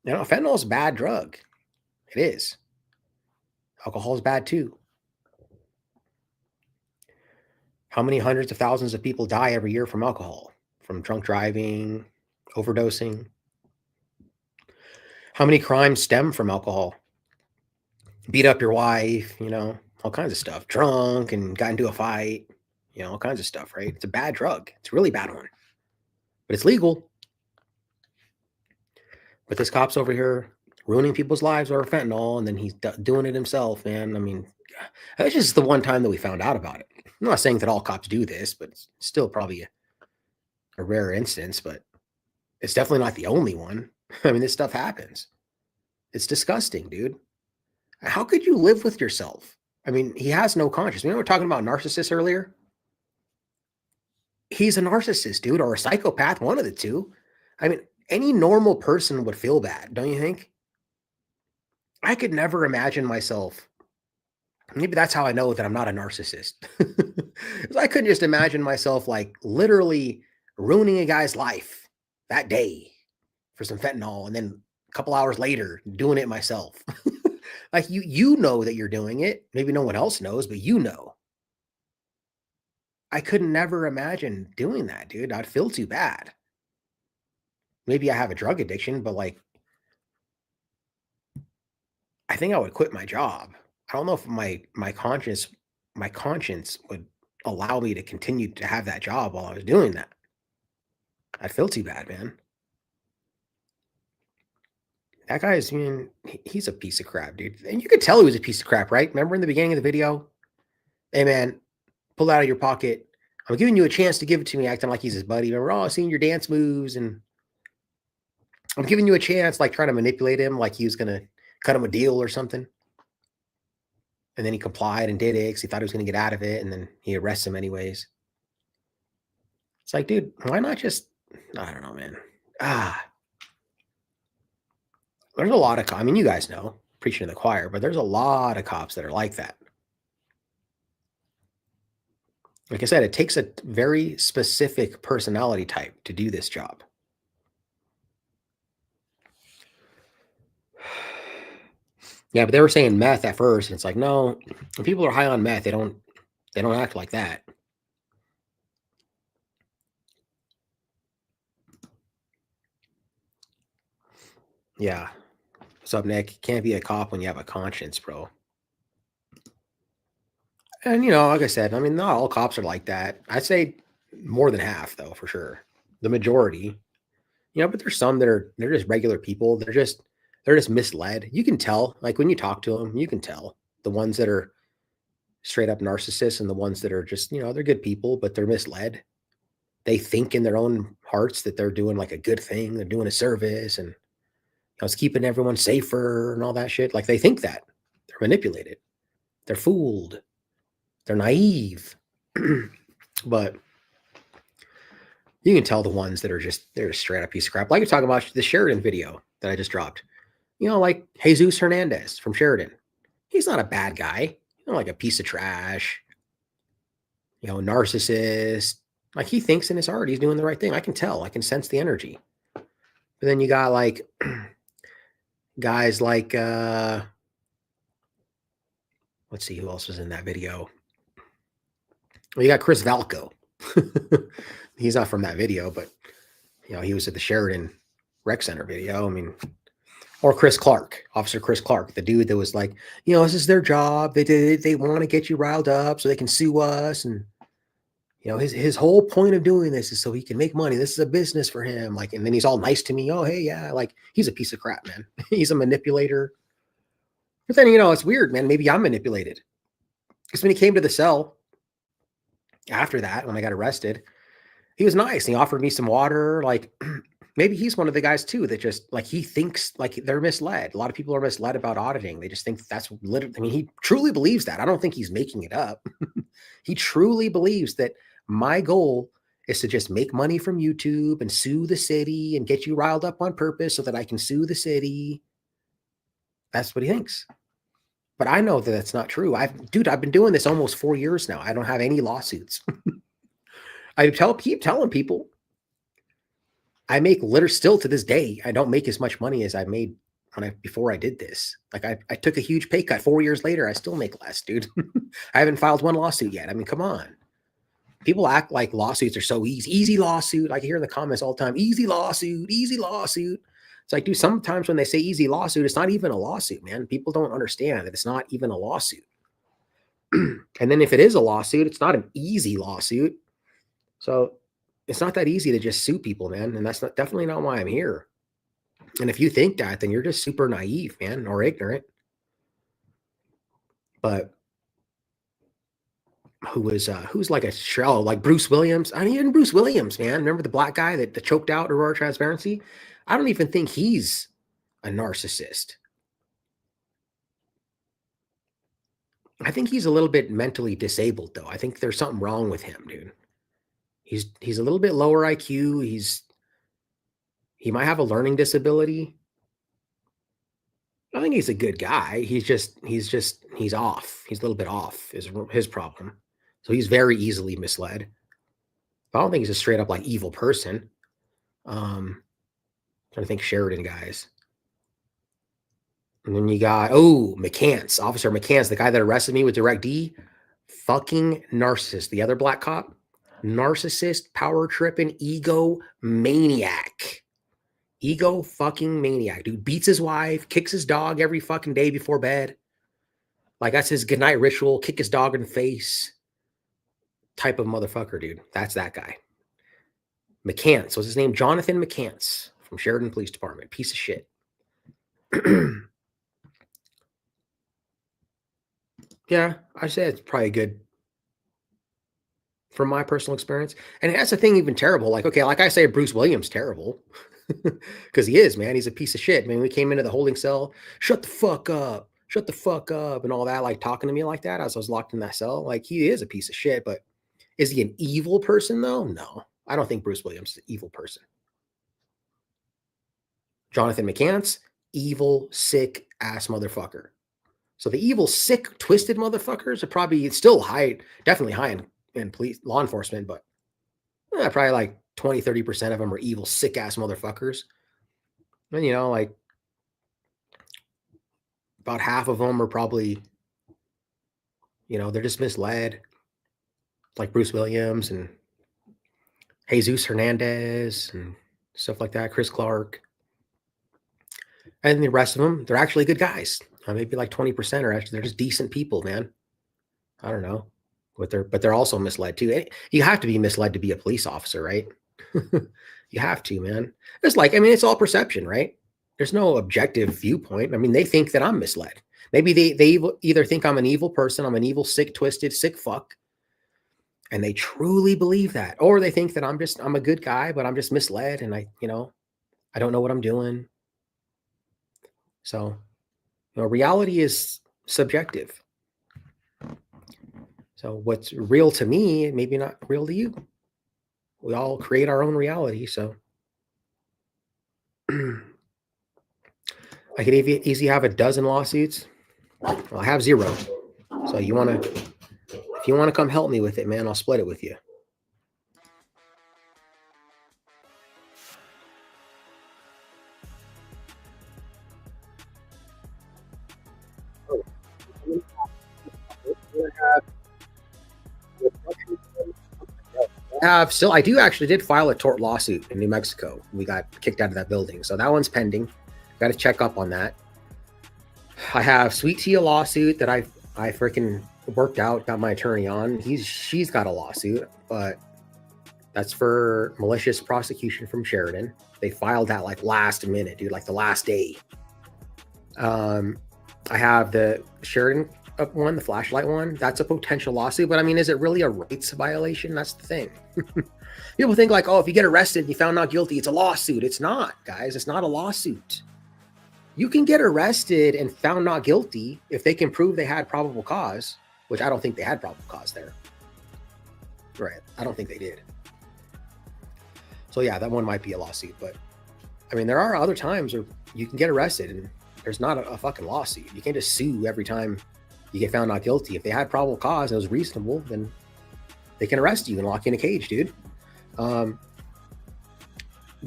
Fentanyl is a bad drug. It is. Alcohol is bad too. How many hundreds of thousands of people die every year from alcohol? From drunk driving, overdosing? How many crimes stem from alcohol? Beat up your wife, all kinds of stuff. Drunk and got into a fight, all kinds of stuff, right? It's a bad drug. It's a really bad one. But it's legal. But this cop's over here ruining people's lives over fentanyl, and then he's doing it himself, man. I mean, that's just the one time that we found out about it. I'm not saying that all cops do this, but it's still probably a rare instance, but it's definitely not the only one. I mean, this stuff happens. It's disgusting, dude. How could you live with yourself? I mean, he has no conscience. We were talking about narcissists earlier. He's a narcissist, dude, or a psychopath, one of the two. I mean, any normal person would feel bad, don't you think? I could never imagine myself. Maybe that's how I know that I'm not a narcissist. I couldn't just imagine myself like literally ruining a guy's life that day for some fentanyl, and then a couple hours later doing it myself. Like you know that you're doing it. Maybe no one else knows, but you know. I could never imagine doing that, dude. I'd feel too bad. Maybe I have a drug addiction, but like, I think I would quit my job. I don't know if my conscience would allow me to continue to have that job while I was doing that. I'd feel too bad, man. That guy is, he's a piece of crap, dude. And you could tell he was a piece of crap, right? Remember in the beginning of the video? Hey, man, pull it out of your pocket. I'm giving you a chance to give it to me, acting like he's his buddy. Remember, seeing your dance moves, and I'm giving you a chance, like trying to manipulate him, like he was going to cut him a deal or something. And then he complied and did it because he thought he was going to get out of it. And then he arrests him anyways. It's like, dude, why not just, I don't know, man. There's a lot of, I mean, you guys know, preaching to the choir, but there's a lot of cops that are like that. Like I said, it takes a very specific personality type to do this job. Yeah, but they were saying meth at first. And it's like, no, when people are high on meth, they don't act like that. Yeah. What's up, Nick? Can't be a cop when you have a conscience, bro. And, like I said, I mean, not all cops are like that. I'd say more than half, though, for sure. The majority. But there's some that they're just regular people. They're just misled. You can tell, like when you talk to them, you can tell the ones that are straight up narcissists and the ones that are just, they're good people, but they're misled. They think in their own hearts that they're doing like a good thing. They're doing a service and it's keeping everyone safer and all that shit. Like they think that. They're manipulated. They're fooled. They're naive. But you can tell the ones that are they're just straight up piece of crap. Like you're talking about the Sheridan video that I just dropped. Like Jesus Hernandez from Sheridan. He's not a bad guy. Like a piece of trash. Narcissist. Like he thinks in his heart he's doing the right thing. I can tell. I can sense the energy. But then you got like guys like let's see who else was in that video. Well, you got Chris Valco. He's not from that video, but he was at the Sheridan Rec Center video. I mean, or Chris Clark, Officer Chris Clark, the dude that was like, this is their job. They want to get you riled up so they can sue us. And his whole point of doing this is so he can make money. This is a business for him. Like, and then he's all nice to me. Oh, hey, yeah. Like he's a piece of crap, man. He's a manipulator. But then, it's weird, man. Maybe I'm manipulated. Because when he came to the cell after that, when I got arrested, he was nice. He offered me some water. Like maybe he's one of the guys too, that just like, he thinks like they're misled. A lot of people are misled about auditing. They just think that's literally, I mean, he truly believes that. I don't think he's making it up. He truly believes that my goal is to just make money from YouTube and sue the city and get you riled up on purpose so that I can sue the city. That's what he thinks. But I know that that's not true. I've been doing this almost 4 years now. I don't have any lawsuits. I keep telling people I make still to this day, I don't make as much money as I made before I did this. Like I took a huge pay cut 4 years later. I still make less, dude. I haven't filed one lawsuit yet. I mean, come on. People act like lawsuits are so easy. Easy lawsuit. I can hear in the comments all the time, easy lawsuit, easy lawsuit. It's like, dude, sometimes when they say easy lawsuit, it's not even a lawsuit, man. People don't understand that it's not even a lawsuit. And then if it is a lawsuit, it's not an easy lawsuit. So it's not that easy to just sue people, man. And that's definitely not why I'm here. And if you think that, then you're just super naive, man, or ignorant. But who's like a shell, like Bruce Williams? I mean, even Bruce Williams, man. Remember the black guy that choked out Aurora Transparency? I don't even think he's a narcissist. I think he's a little bit mentally disabled, though. I think there's something wrong with him, dude. He's a little bit lower IQ. He might have a learning disability. I think he's a good guy. He's off. He's a little bit off is his problem. So he's very easily misled. But I don't think he's a straight up like evil person. Trying to think Sheridan guys. And then you got, McCants, Officer McCants, the guy that arrested me with Direct D, fucking narcissist. The other black cop, narcissist, power tripping, ego maniac. Ego fucking maniac. Dude beats his wife, kicks his dog every fucking day before bed. Like that's his goodnight ritual, kick his dog in the face. Type of motherfucker, dude. That's that guy. McCants. What's his name? Jonathan McCants from Sheridan Police Department. Piece of shit. Yeah, I say it's probably good from my personal experience. And that's the thing, even terrible. Like, okay, like I say, Bruce Williams, terrible. Because he is, man. He's a piece of shit. I mean, we came into the holding cell, shut the fuck up, and all that, like talking to me like that as I was locked in that cell. Like, he is a piece of shit, but is he an evil person, though? No, I don't think Bruce Williams is an evil person. Jonathan McCants, evil, sick ass motherfucker. So the evil, sick, twisted motherfuckers are probably still definitely high in police, law enforcement, but probably like 20, 30% of them are evil, sick ass motherfuckers. And, like about half of them are probably, they're just misled. Like Bruce Williams and Jesus Hernandez and stuff like that, Chris Clark. And the rest of them, they're actually good guys. Maybe like 20% are actually, they're just decent people, man. I don't know. But they're also misled too. You have to be misled to be a police officer, right? You have to, man. It's like, I mean, it's all perception, right? there's no objective viewpoint. I mean, they think that I'm misled. Maybe they either think I'm an evil person, I'm an evil, sick, twisted, sick fuck, and they truly believe that, or they think that I'm a good guy, but I'm just misled, and I don't know what I'm doing. So, reality is subjective. So what's real to me, maybe not real to you. We all create our own reality. So I could easily have a dozen lawsuits. Well, I have 0. So if you want to come help me with it, man, I'll split it with you. I did file a tort lawsuit in New Mexico. We got kicked out of that building. So that one's pending. Got to check up on that. I have Sweet Tea, a lawsuit that I freaking worked out, got my attorney on. She's got a lawsuit, but that's for malicious prosecution from Sheridan. They filed that like last minute, dude, like the last day. I have the Sheridan one, the flashlight one. That's a potential lawsuit, but I mean, is it really a rights violation? That's the thing. People think like, oh, if you get arrested and you found not guilty, it's a lawsuit. It's not, guys. It's not a lawsuit. You can get arrested and found not guilty if they can prove they had probable cause, which I don't think they had probable cause there. Right. I don't think they did. So yeah, that one might be a lawsuit, but I mean, there are other times where you can get arrested and there's not a fucking lawsuit. You can't just sue every time you get found not guilty. If they had probable cause and it was reasonable, then they can arrest you and lock you in a cage, dude. The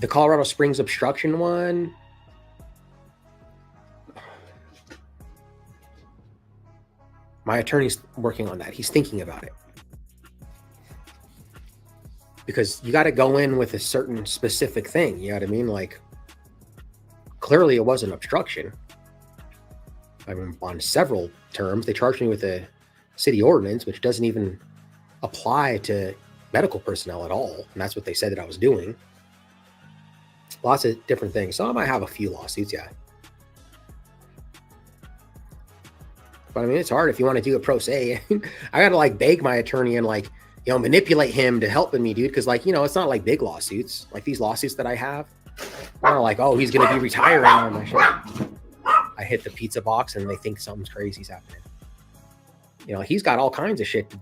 Colorado Springs obstruction one, my attorney's working on that. He's thinking about it. Because you got to go in with a certain specific thing. You know what I mean? Like, clearly it wasn't obstruction. I mean, on several terms, they charged me with a city ordinance, which doesn't even apply to medical personnel at all. And that's what they said that I was doing. Lots of different things. So I might have a few lawsuits, yeah. But I mean, it's hard if you want to do a pro se. I got to like beg my attorney and like, manipulate him to help me, dude. Cause like, it's not like big lawsuits. Like these lawsuits that I have, they're not like, oh, he's going to be retiring on my shit. I hit the pizza box and they think something's crazy's happening. He's got all kinds of shit,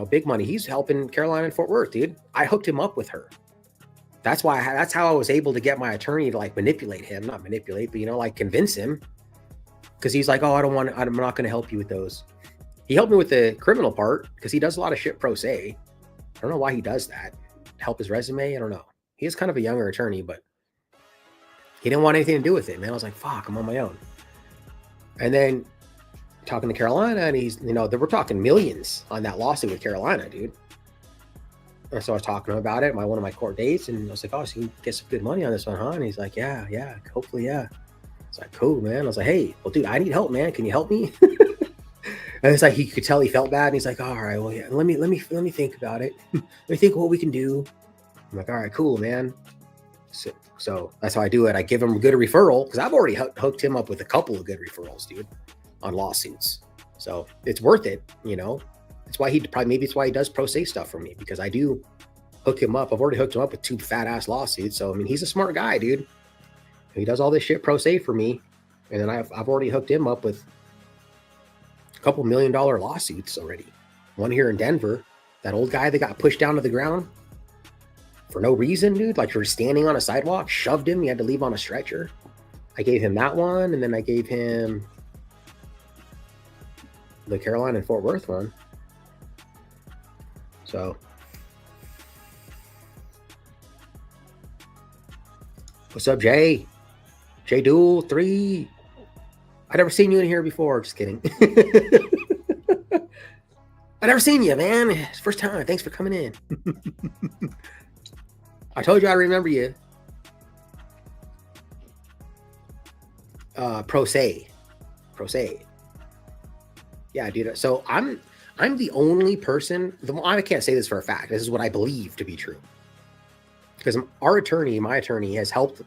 big money. He's helping Carolina and Fort Worth, dude. I hooked him up with her. That's why that's how I was able to get my attorney to like manipulate him, not manipulate, but like convince him. Cause he's like, oh, I'm not going to help you with those. He helped me with the criminal part because he does a lot of shit pro se. I don't know why he does that. Help his resume. I don't know. He is kind of a younger attorney, but he didn't want anything to do with it, man. I was like, fuck, I'm on my own. And then talking to Carolina, and he's, we're talking millions on that lawsuit with Carolina, dude. And so I was talking to him about it, one of my court dates, and I was like, oh, so you get some good money on this one, huh? And he's like, yeah, hopefully, yeah. I was like, cool, man. I was like, hey, well, dude, I need help, man. Can you help me? And it's like he could tell he felt bad, and he's like, all right, well, yeah, let me think about it. Let me think of what we can do. I'm like, all right, cool, man. So that's how I do it. I give him a good referral because I've already hooked him up with a couple of good referrals, dude, on lawsuits. So it's worth it, It's why it's why he does pro se stuff for me, because I do hook him up. I've already hooked him up with 2 fat ass lawsuits. So I mean, he's a smart guy, dude. He does all this shit pro se for me, and then I've already hooked him up with a couple $1 million lawsuits already. One here in Denver, that old guy that got pushed down to the ground for no reason, dude. Like, you're standing on a sidewalk, shoved him, he had to leave on a stretcher. I gave him that one, and then I gave him the Carolina and Fort Worth one. So what's up, Jay? Jay Duel 3. I've never seen you in here before. Just kidding. I've never seen you, man. It's first time. Thanks for coming in. I told you I remember you. Pro se. Yeah, dude. So I'm the only person. I can't say this for a fact. This is what I believe to be true. Because my attorney, has helped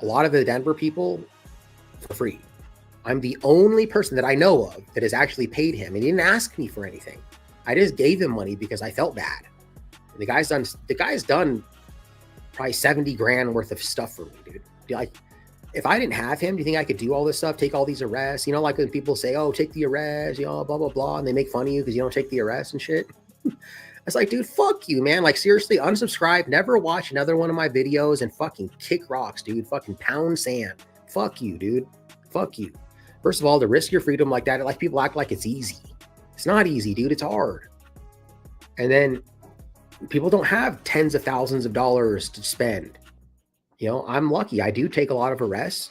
a lot of the Denver people for free. I'm the only person that I know of that has actually paid him, and he didn't ask me for anything. I just gave him money because I felt bad. And the guy's done probably 70 grand worth of stuff for me, dude. Like, if I didn't have him, do you think I could do all this stuff, take all these arrests? You know, like when people say, oh, take the arrest, you know, blah, blah, blah, and they make fun of you because you don't take the arrest and shit. It's like, dude, fuck you, man. Like, seriously, unsubscribe, never watch another one of my videos, and fucking kick rocks, dude. Fucking pound sand. Fuck you, dude. Fuck you. First of all, to risk your freedom like that, like people act like it's easy. It's not easy, dude. It's hard. And then people don't have tens of thousands of dollars to spend. You know, I'm lucky. I do take a lot of arrests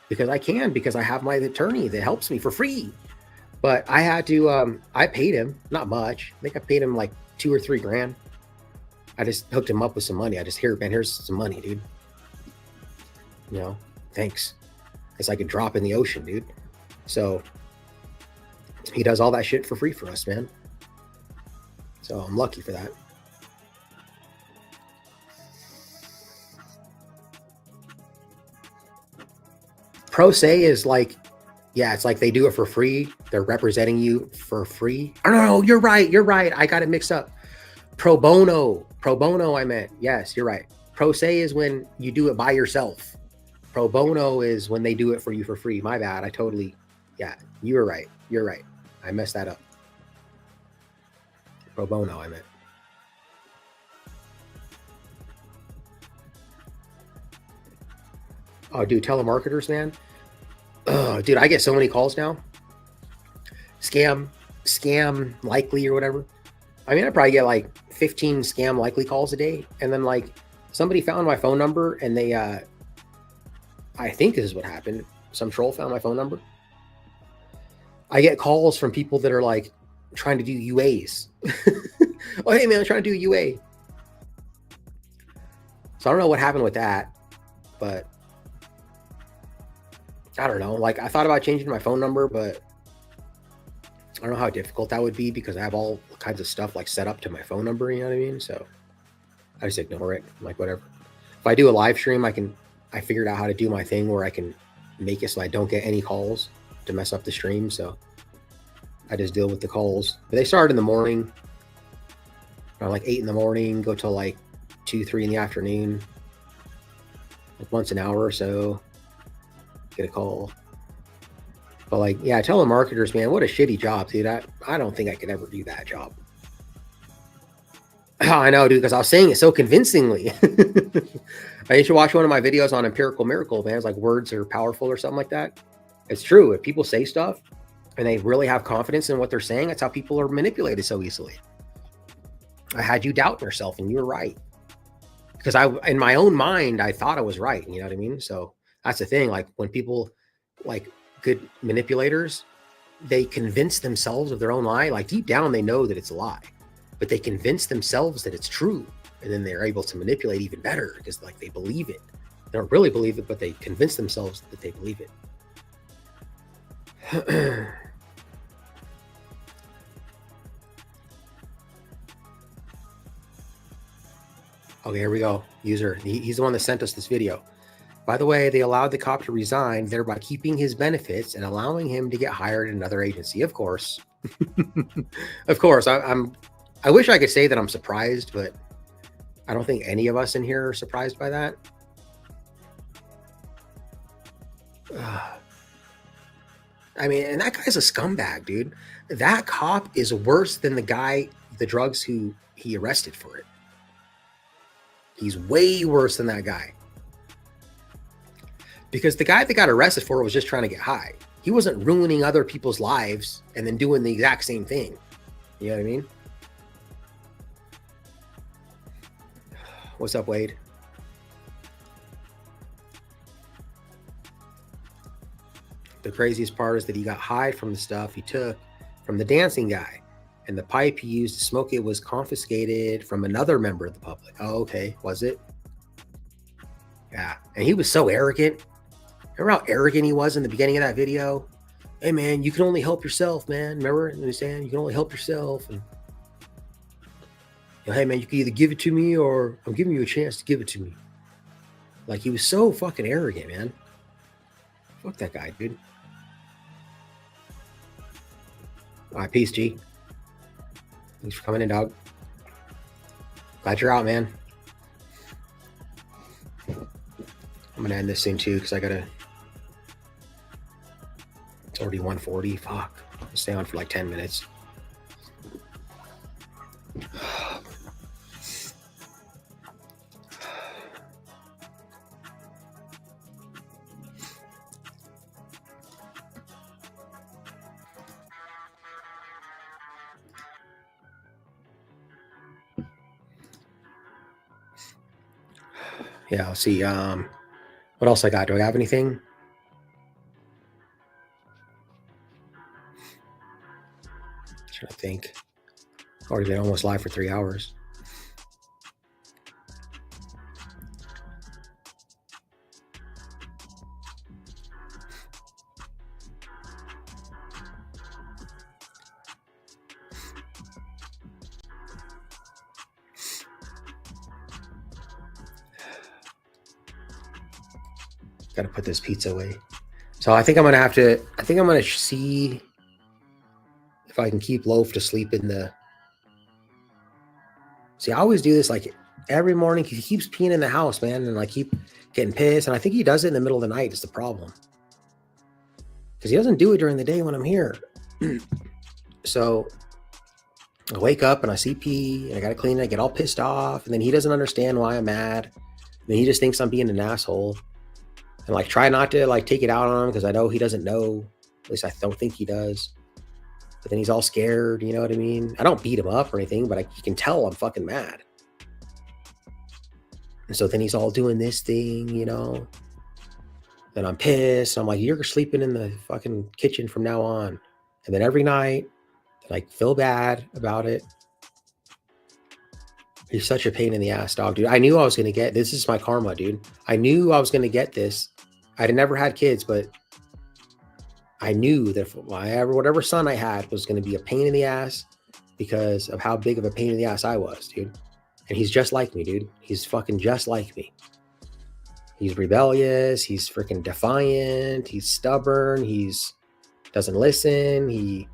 because I can, because I have my attorney that helps me for free. But I had to, I paid him, not much. I think I paid him like 2 or 3 grand. I just hooked him up with some money. I just, here, man, here's some money, dude. You know, thanks. It's like a drop in the ocean, dude. So he does all that shit for free for us, man. So I'm lucky for that. Pro se is like, yeah, it's like they do it for free. They're representing you for free. Oh, no, you're right. You're right. I got it mixed up. Pro bono. Pro bono, I meant. Yes, you're right. Pro se is when you do it by yourself. Pro bono is when they do it for you for free. My bad. I totally, yeah, you were right. You're right. I messed that up. Pro bono, I meant. Oh, dude, telemarketers, man. Oh, dude, I get so many calls now. Scam likely or whatever. I mean, I probably get like 15 scam likely calls a day. And then like somebody found my phone number and they, I think this is what happened. Some troll found my phone number. I get calls from people that are like trying to do UAs. Oh, hey man, I'm trying to do a UA. So I don't know what happened with that, but I don't know. Like, I thought about changing my phone number, but I don't know how difficult that would be because I have all kinds of stuff like set up to my phone number. You know what I mean? So I just ignore it. I'm like, whatever. If I do a live stream, I figured out how to do my thing where I can make it so I don't get any calls to mess up the stream. So I just deal with the calls. But they start in the morning, around like 8 in the morning, go till like 2, 3 in the afternoon, like once an hour or so. Get a call. But like, yeah, telemarketers, man, what a shitty job, dude. I don't think I could ever do that job. I know, dude, because I was saying it so convincingly. You should watch one of my videos on empirical miracle, man. It's like words are powerful or something like that. It's true. If people say stuff and they really have confidence in what they're saying, that's how people are manipulated so easily. I had you doubt yourself and you were right. Because in my own mind, I thought I was right. You know what I mean? So that's the thing. Like when people, like good manipulators, they convince themselves of their own lie. Like deep down, they know that it's a lie, but they convince themselves that it's true. And then they're able to manipulate even better because like they believe it. They don't really believe it, but they convince themselves that they believe it. Okay, here we go. User, he's the one that sent us this video. By the way, they allowed the cop to resign, thereby keeping his benefits and allowing him to get hired at another agency. Of course. Of course. I wish I could say that I'm surprised, but I don't think any of us in here are surprised by that. I mean, and that guy's a scumbag, dude. That cop is worse than the guy, the drugs who he arrested for it. He's way worse than that guy. Because the guy that got arrested for it was just trying to get high. He wasn't ruining other people's lives and then doing the exact same thing. You know what I mean? What's up, Wade? The craziest part is that he got high from the stuff he took from the dancing guy. And the pipe he used to smoke it was confiscated from another member of the public. Oh, okay. Was it? Yeah. And he was so arrogant. Remember how arrogant he was in the beginning of that video? Hey, man, you can only help yourself, man. Remember? You understand? You can only help yourself. And, you know, hey, man, you can either give it to me or I'm giving you a chance to give it to me. Like, he was so fucking arrogant, man. Fuck that guy, dude. All right, peace, G. Thanks for coming in, dog. Glad you're out, man. I'm gonna end this soon too, because I gotta. It's already 1:40. Fuck. I'll stay on for like 10 minutes. Yeah, I'll see. What else I got? Do I have anything? Trying to think. Already been almost live for 3 hours. Got to put this pizza away. So I think I'm gonna have to. I think I'm gonna see if I can keep Loaf to sleep in the. See, I always do this like every morning. He keeps peeing in the house, man, and like keep getting pissed. And I think he does it in the middle of the night. Is the problem? Because he doesn't do it during the day when I'm here. So I wake up and I see pee, and I gotta clean it. I get all pissed off, and then he doesn't understand why I'm mad. And then he just thinks I'm being an asshole. And like try not to like take it out on him because I know he doesn't know. At least I don't think he does. But then he's all scared, you know what I mean? I don't beat him up or anything, but you can tell I'm fucking mad. And so then he's all doing this thing, you know? And I'm pissed. I'm like, you're sleeping in the fucking kitchen from now on. And then every night, I feel bad about it. He's such a pain in the ass, dog, dude. I knew I was going to get, this is my karma, dude. I knew I was going to get this. I'd never had kids, but I knew that whatever son I had was going to be a pain in the ass because of how big of a pain in the ass I was, dude. And he's just like me, dude. He's fucking just like me. He's rebellious. He's freaking defiant. He's stubborn. He's doesn't listen. He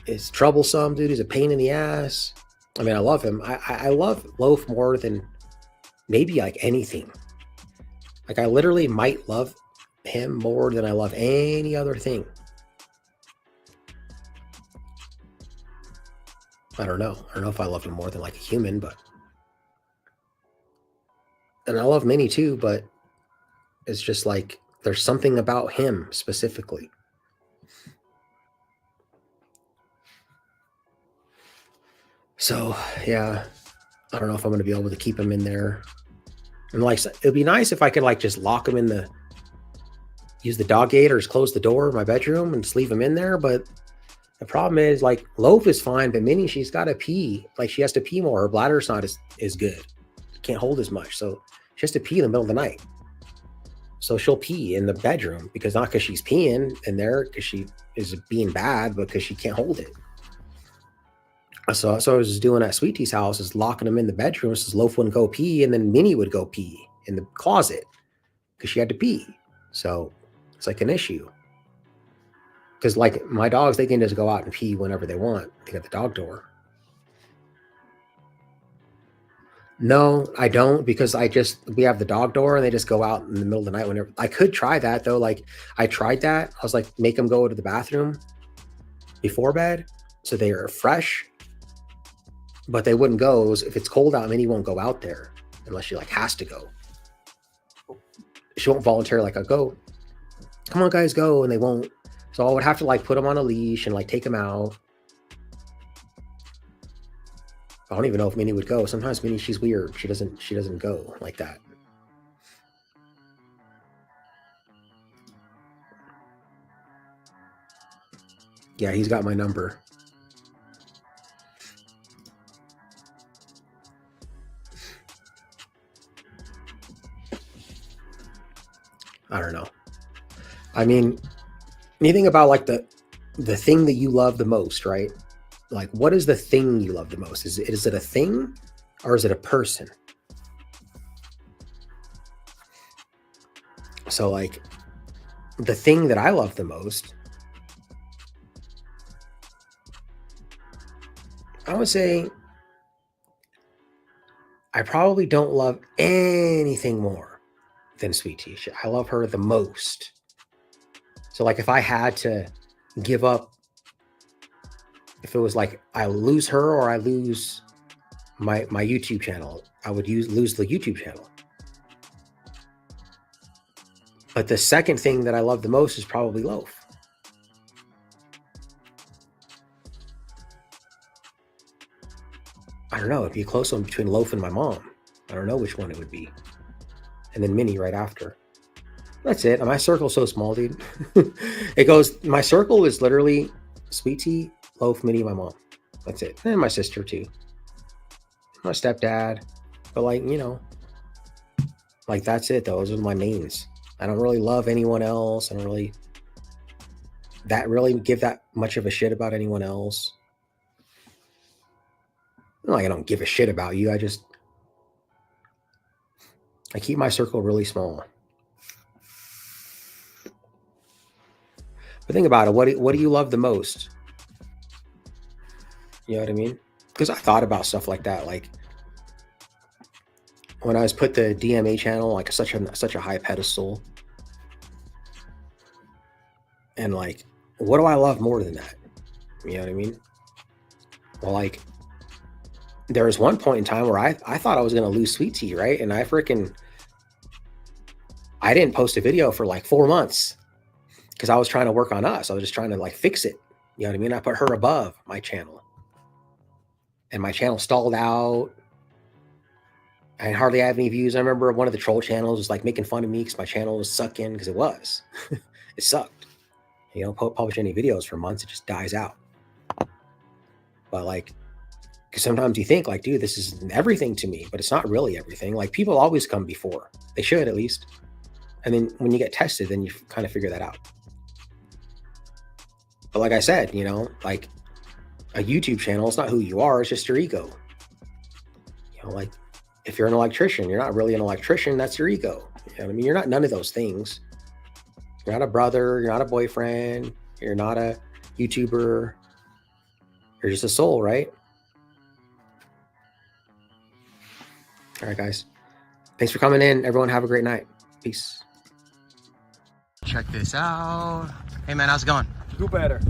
is troublesome, dude. He's a pain in the ass. I mean, I love him. I love Loaf more than maybe like anything. Like I literally might love him more than I love any other thing. I don't know. I don't know if I love him more than like a human, but and I love Minnie too, but it's just like there's something about him specifically. So yeah, I don't know if I'm going to be able to keep him in there. And like, it'd be nice if I could like just lock him in the, use the dog gate or just close the door of my bedroom and just leave him in there. But the problem is like Loaf is fine, but Minnie, she's got to pee. Like she has to pee more. Her bladder's not as good. Can't hold as much. So she has to pee in the middle of the night. So she'll pee in the bedroom because not because she's peeing in there because she is being bad, but because she can't hold it. So I was just doing at Sweet Tea's house is locking him in the bedroom so Loaf wouldn't go pee, and then Minnie would go pee in the closet because she had to pee. So it's like an issue. Because like my dogs, they can just go out and pee whenever they want. They got the dog door. No, I don't, because we have the dog door and they just go out in the middle of the night whenever. I could try that though. Like I tried that. I was like, make them go to the bathroom before bed so they are fresh. But they wouldn't go. If it's cold out, Minnie won't go out there unless she like has to go. She won't voluntarily like, I'll go. Come on, guys, go. And they won't. So I would have to like put them on a leash and like take them out. I don't even know if Minnie would go. Sometimes Minnie, she's weird. She doesn't go like that. Yeah, he's got my number. I don't know. I mean, anything about like the thing that you love the most, right? Like, what is the thing you love the most? Is it a thing or is it a person? So like the thing that I love the most, I would say I probably don't love anything more than Sweet Tea. I love her the most. So like if I had to give up, if it was like I lose her or I lose my YouTube channel, I would lose the YouTube channel. But the second thing that I love the most is probably Loaf. I don't know. It'd be a close one between Loaf and my mom. I don't know which one it would be. And then Minnie right after. That's it. My circle's so small, dude. It goes, my circle is literally Sweet Tea, Loaf, Minnie, my mom. That's it. And my sister too. My stepdad. But like, you know, like that's it. Those are my mains. I don't really love anyone else. I don't really give that much of a shit about anyone else. Like I don't give a shit about you. I keep my circle really small. But think about it. What do you love the most? You know what I mean? Because I thought about stuff like that. Like when I was put the DMA channel like such a high pedestal. And like, what do I love more than that? You know what I mean? Well, like there was one point in time where I thought I was going to lose Sweet Tea, right? And I didn't post a video for like 4 months because I was trying to work on us. I was just trying to like fix it. You know what I mean? I put her above my channel and my channel stalled out. I hardly have any views. I remember one of the troll channels was like making fun of me because my channel was sucking because it was. It sucked. You don't publish any videos for months. It just dies out. But like, because sometimes you think like, dude, this is everything to me, but it's not really everything. Like people always come before. They should at least. And then when you get tested, then you kind of figure that out. But like I said, you know, like a YouTube channel, it's not who you are. It's just your ego. You know, like if you're an electrician, you're not really an electrician. That's your ego. You know what I mean? You're not none of those things. You're not a brother. You're not a boyfriend. You're not a YouTuber. You're just a soul, right? All right, guys. Thanks for coming in. Everyone have a great night. Peace. Check this out. Hey, man, how's it going? Do better.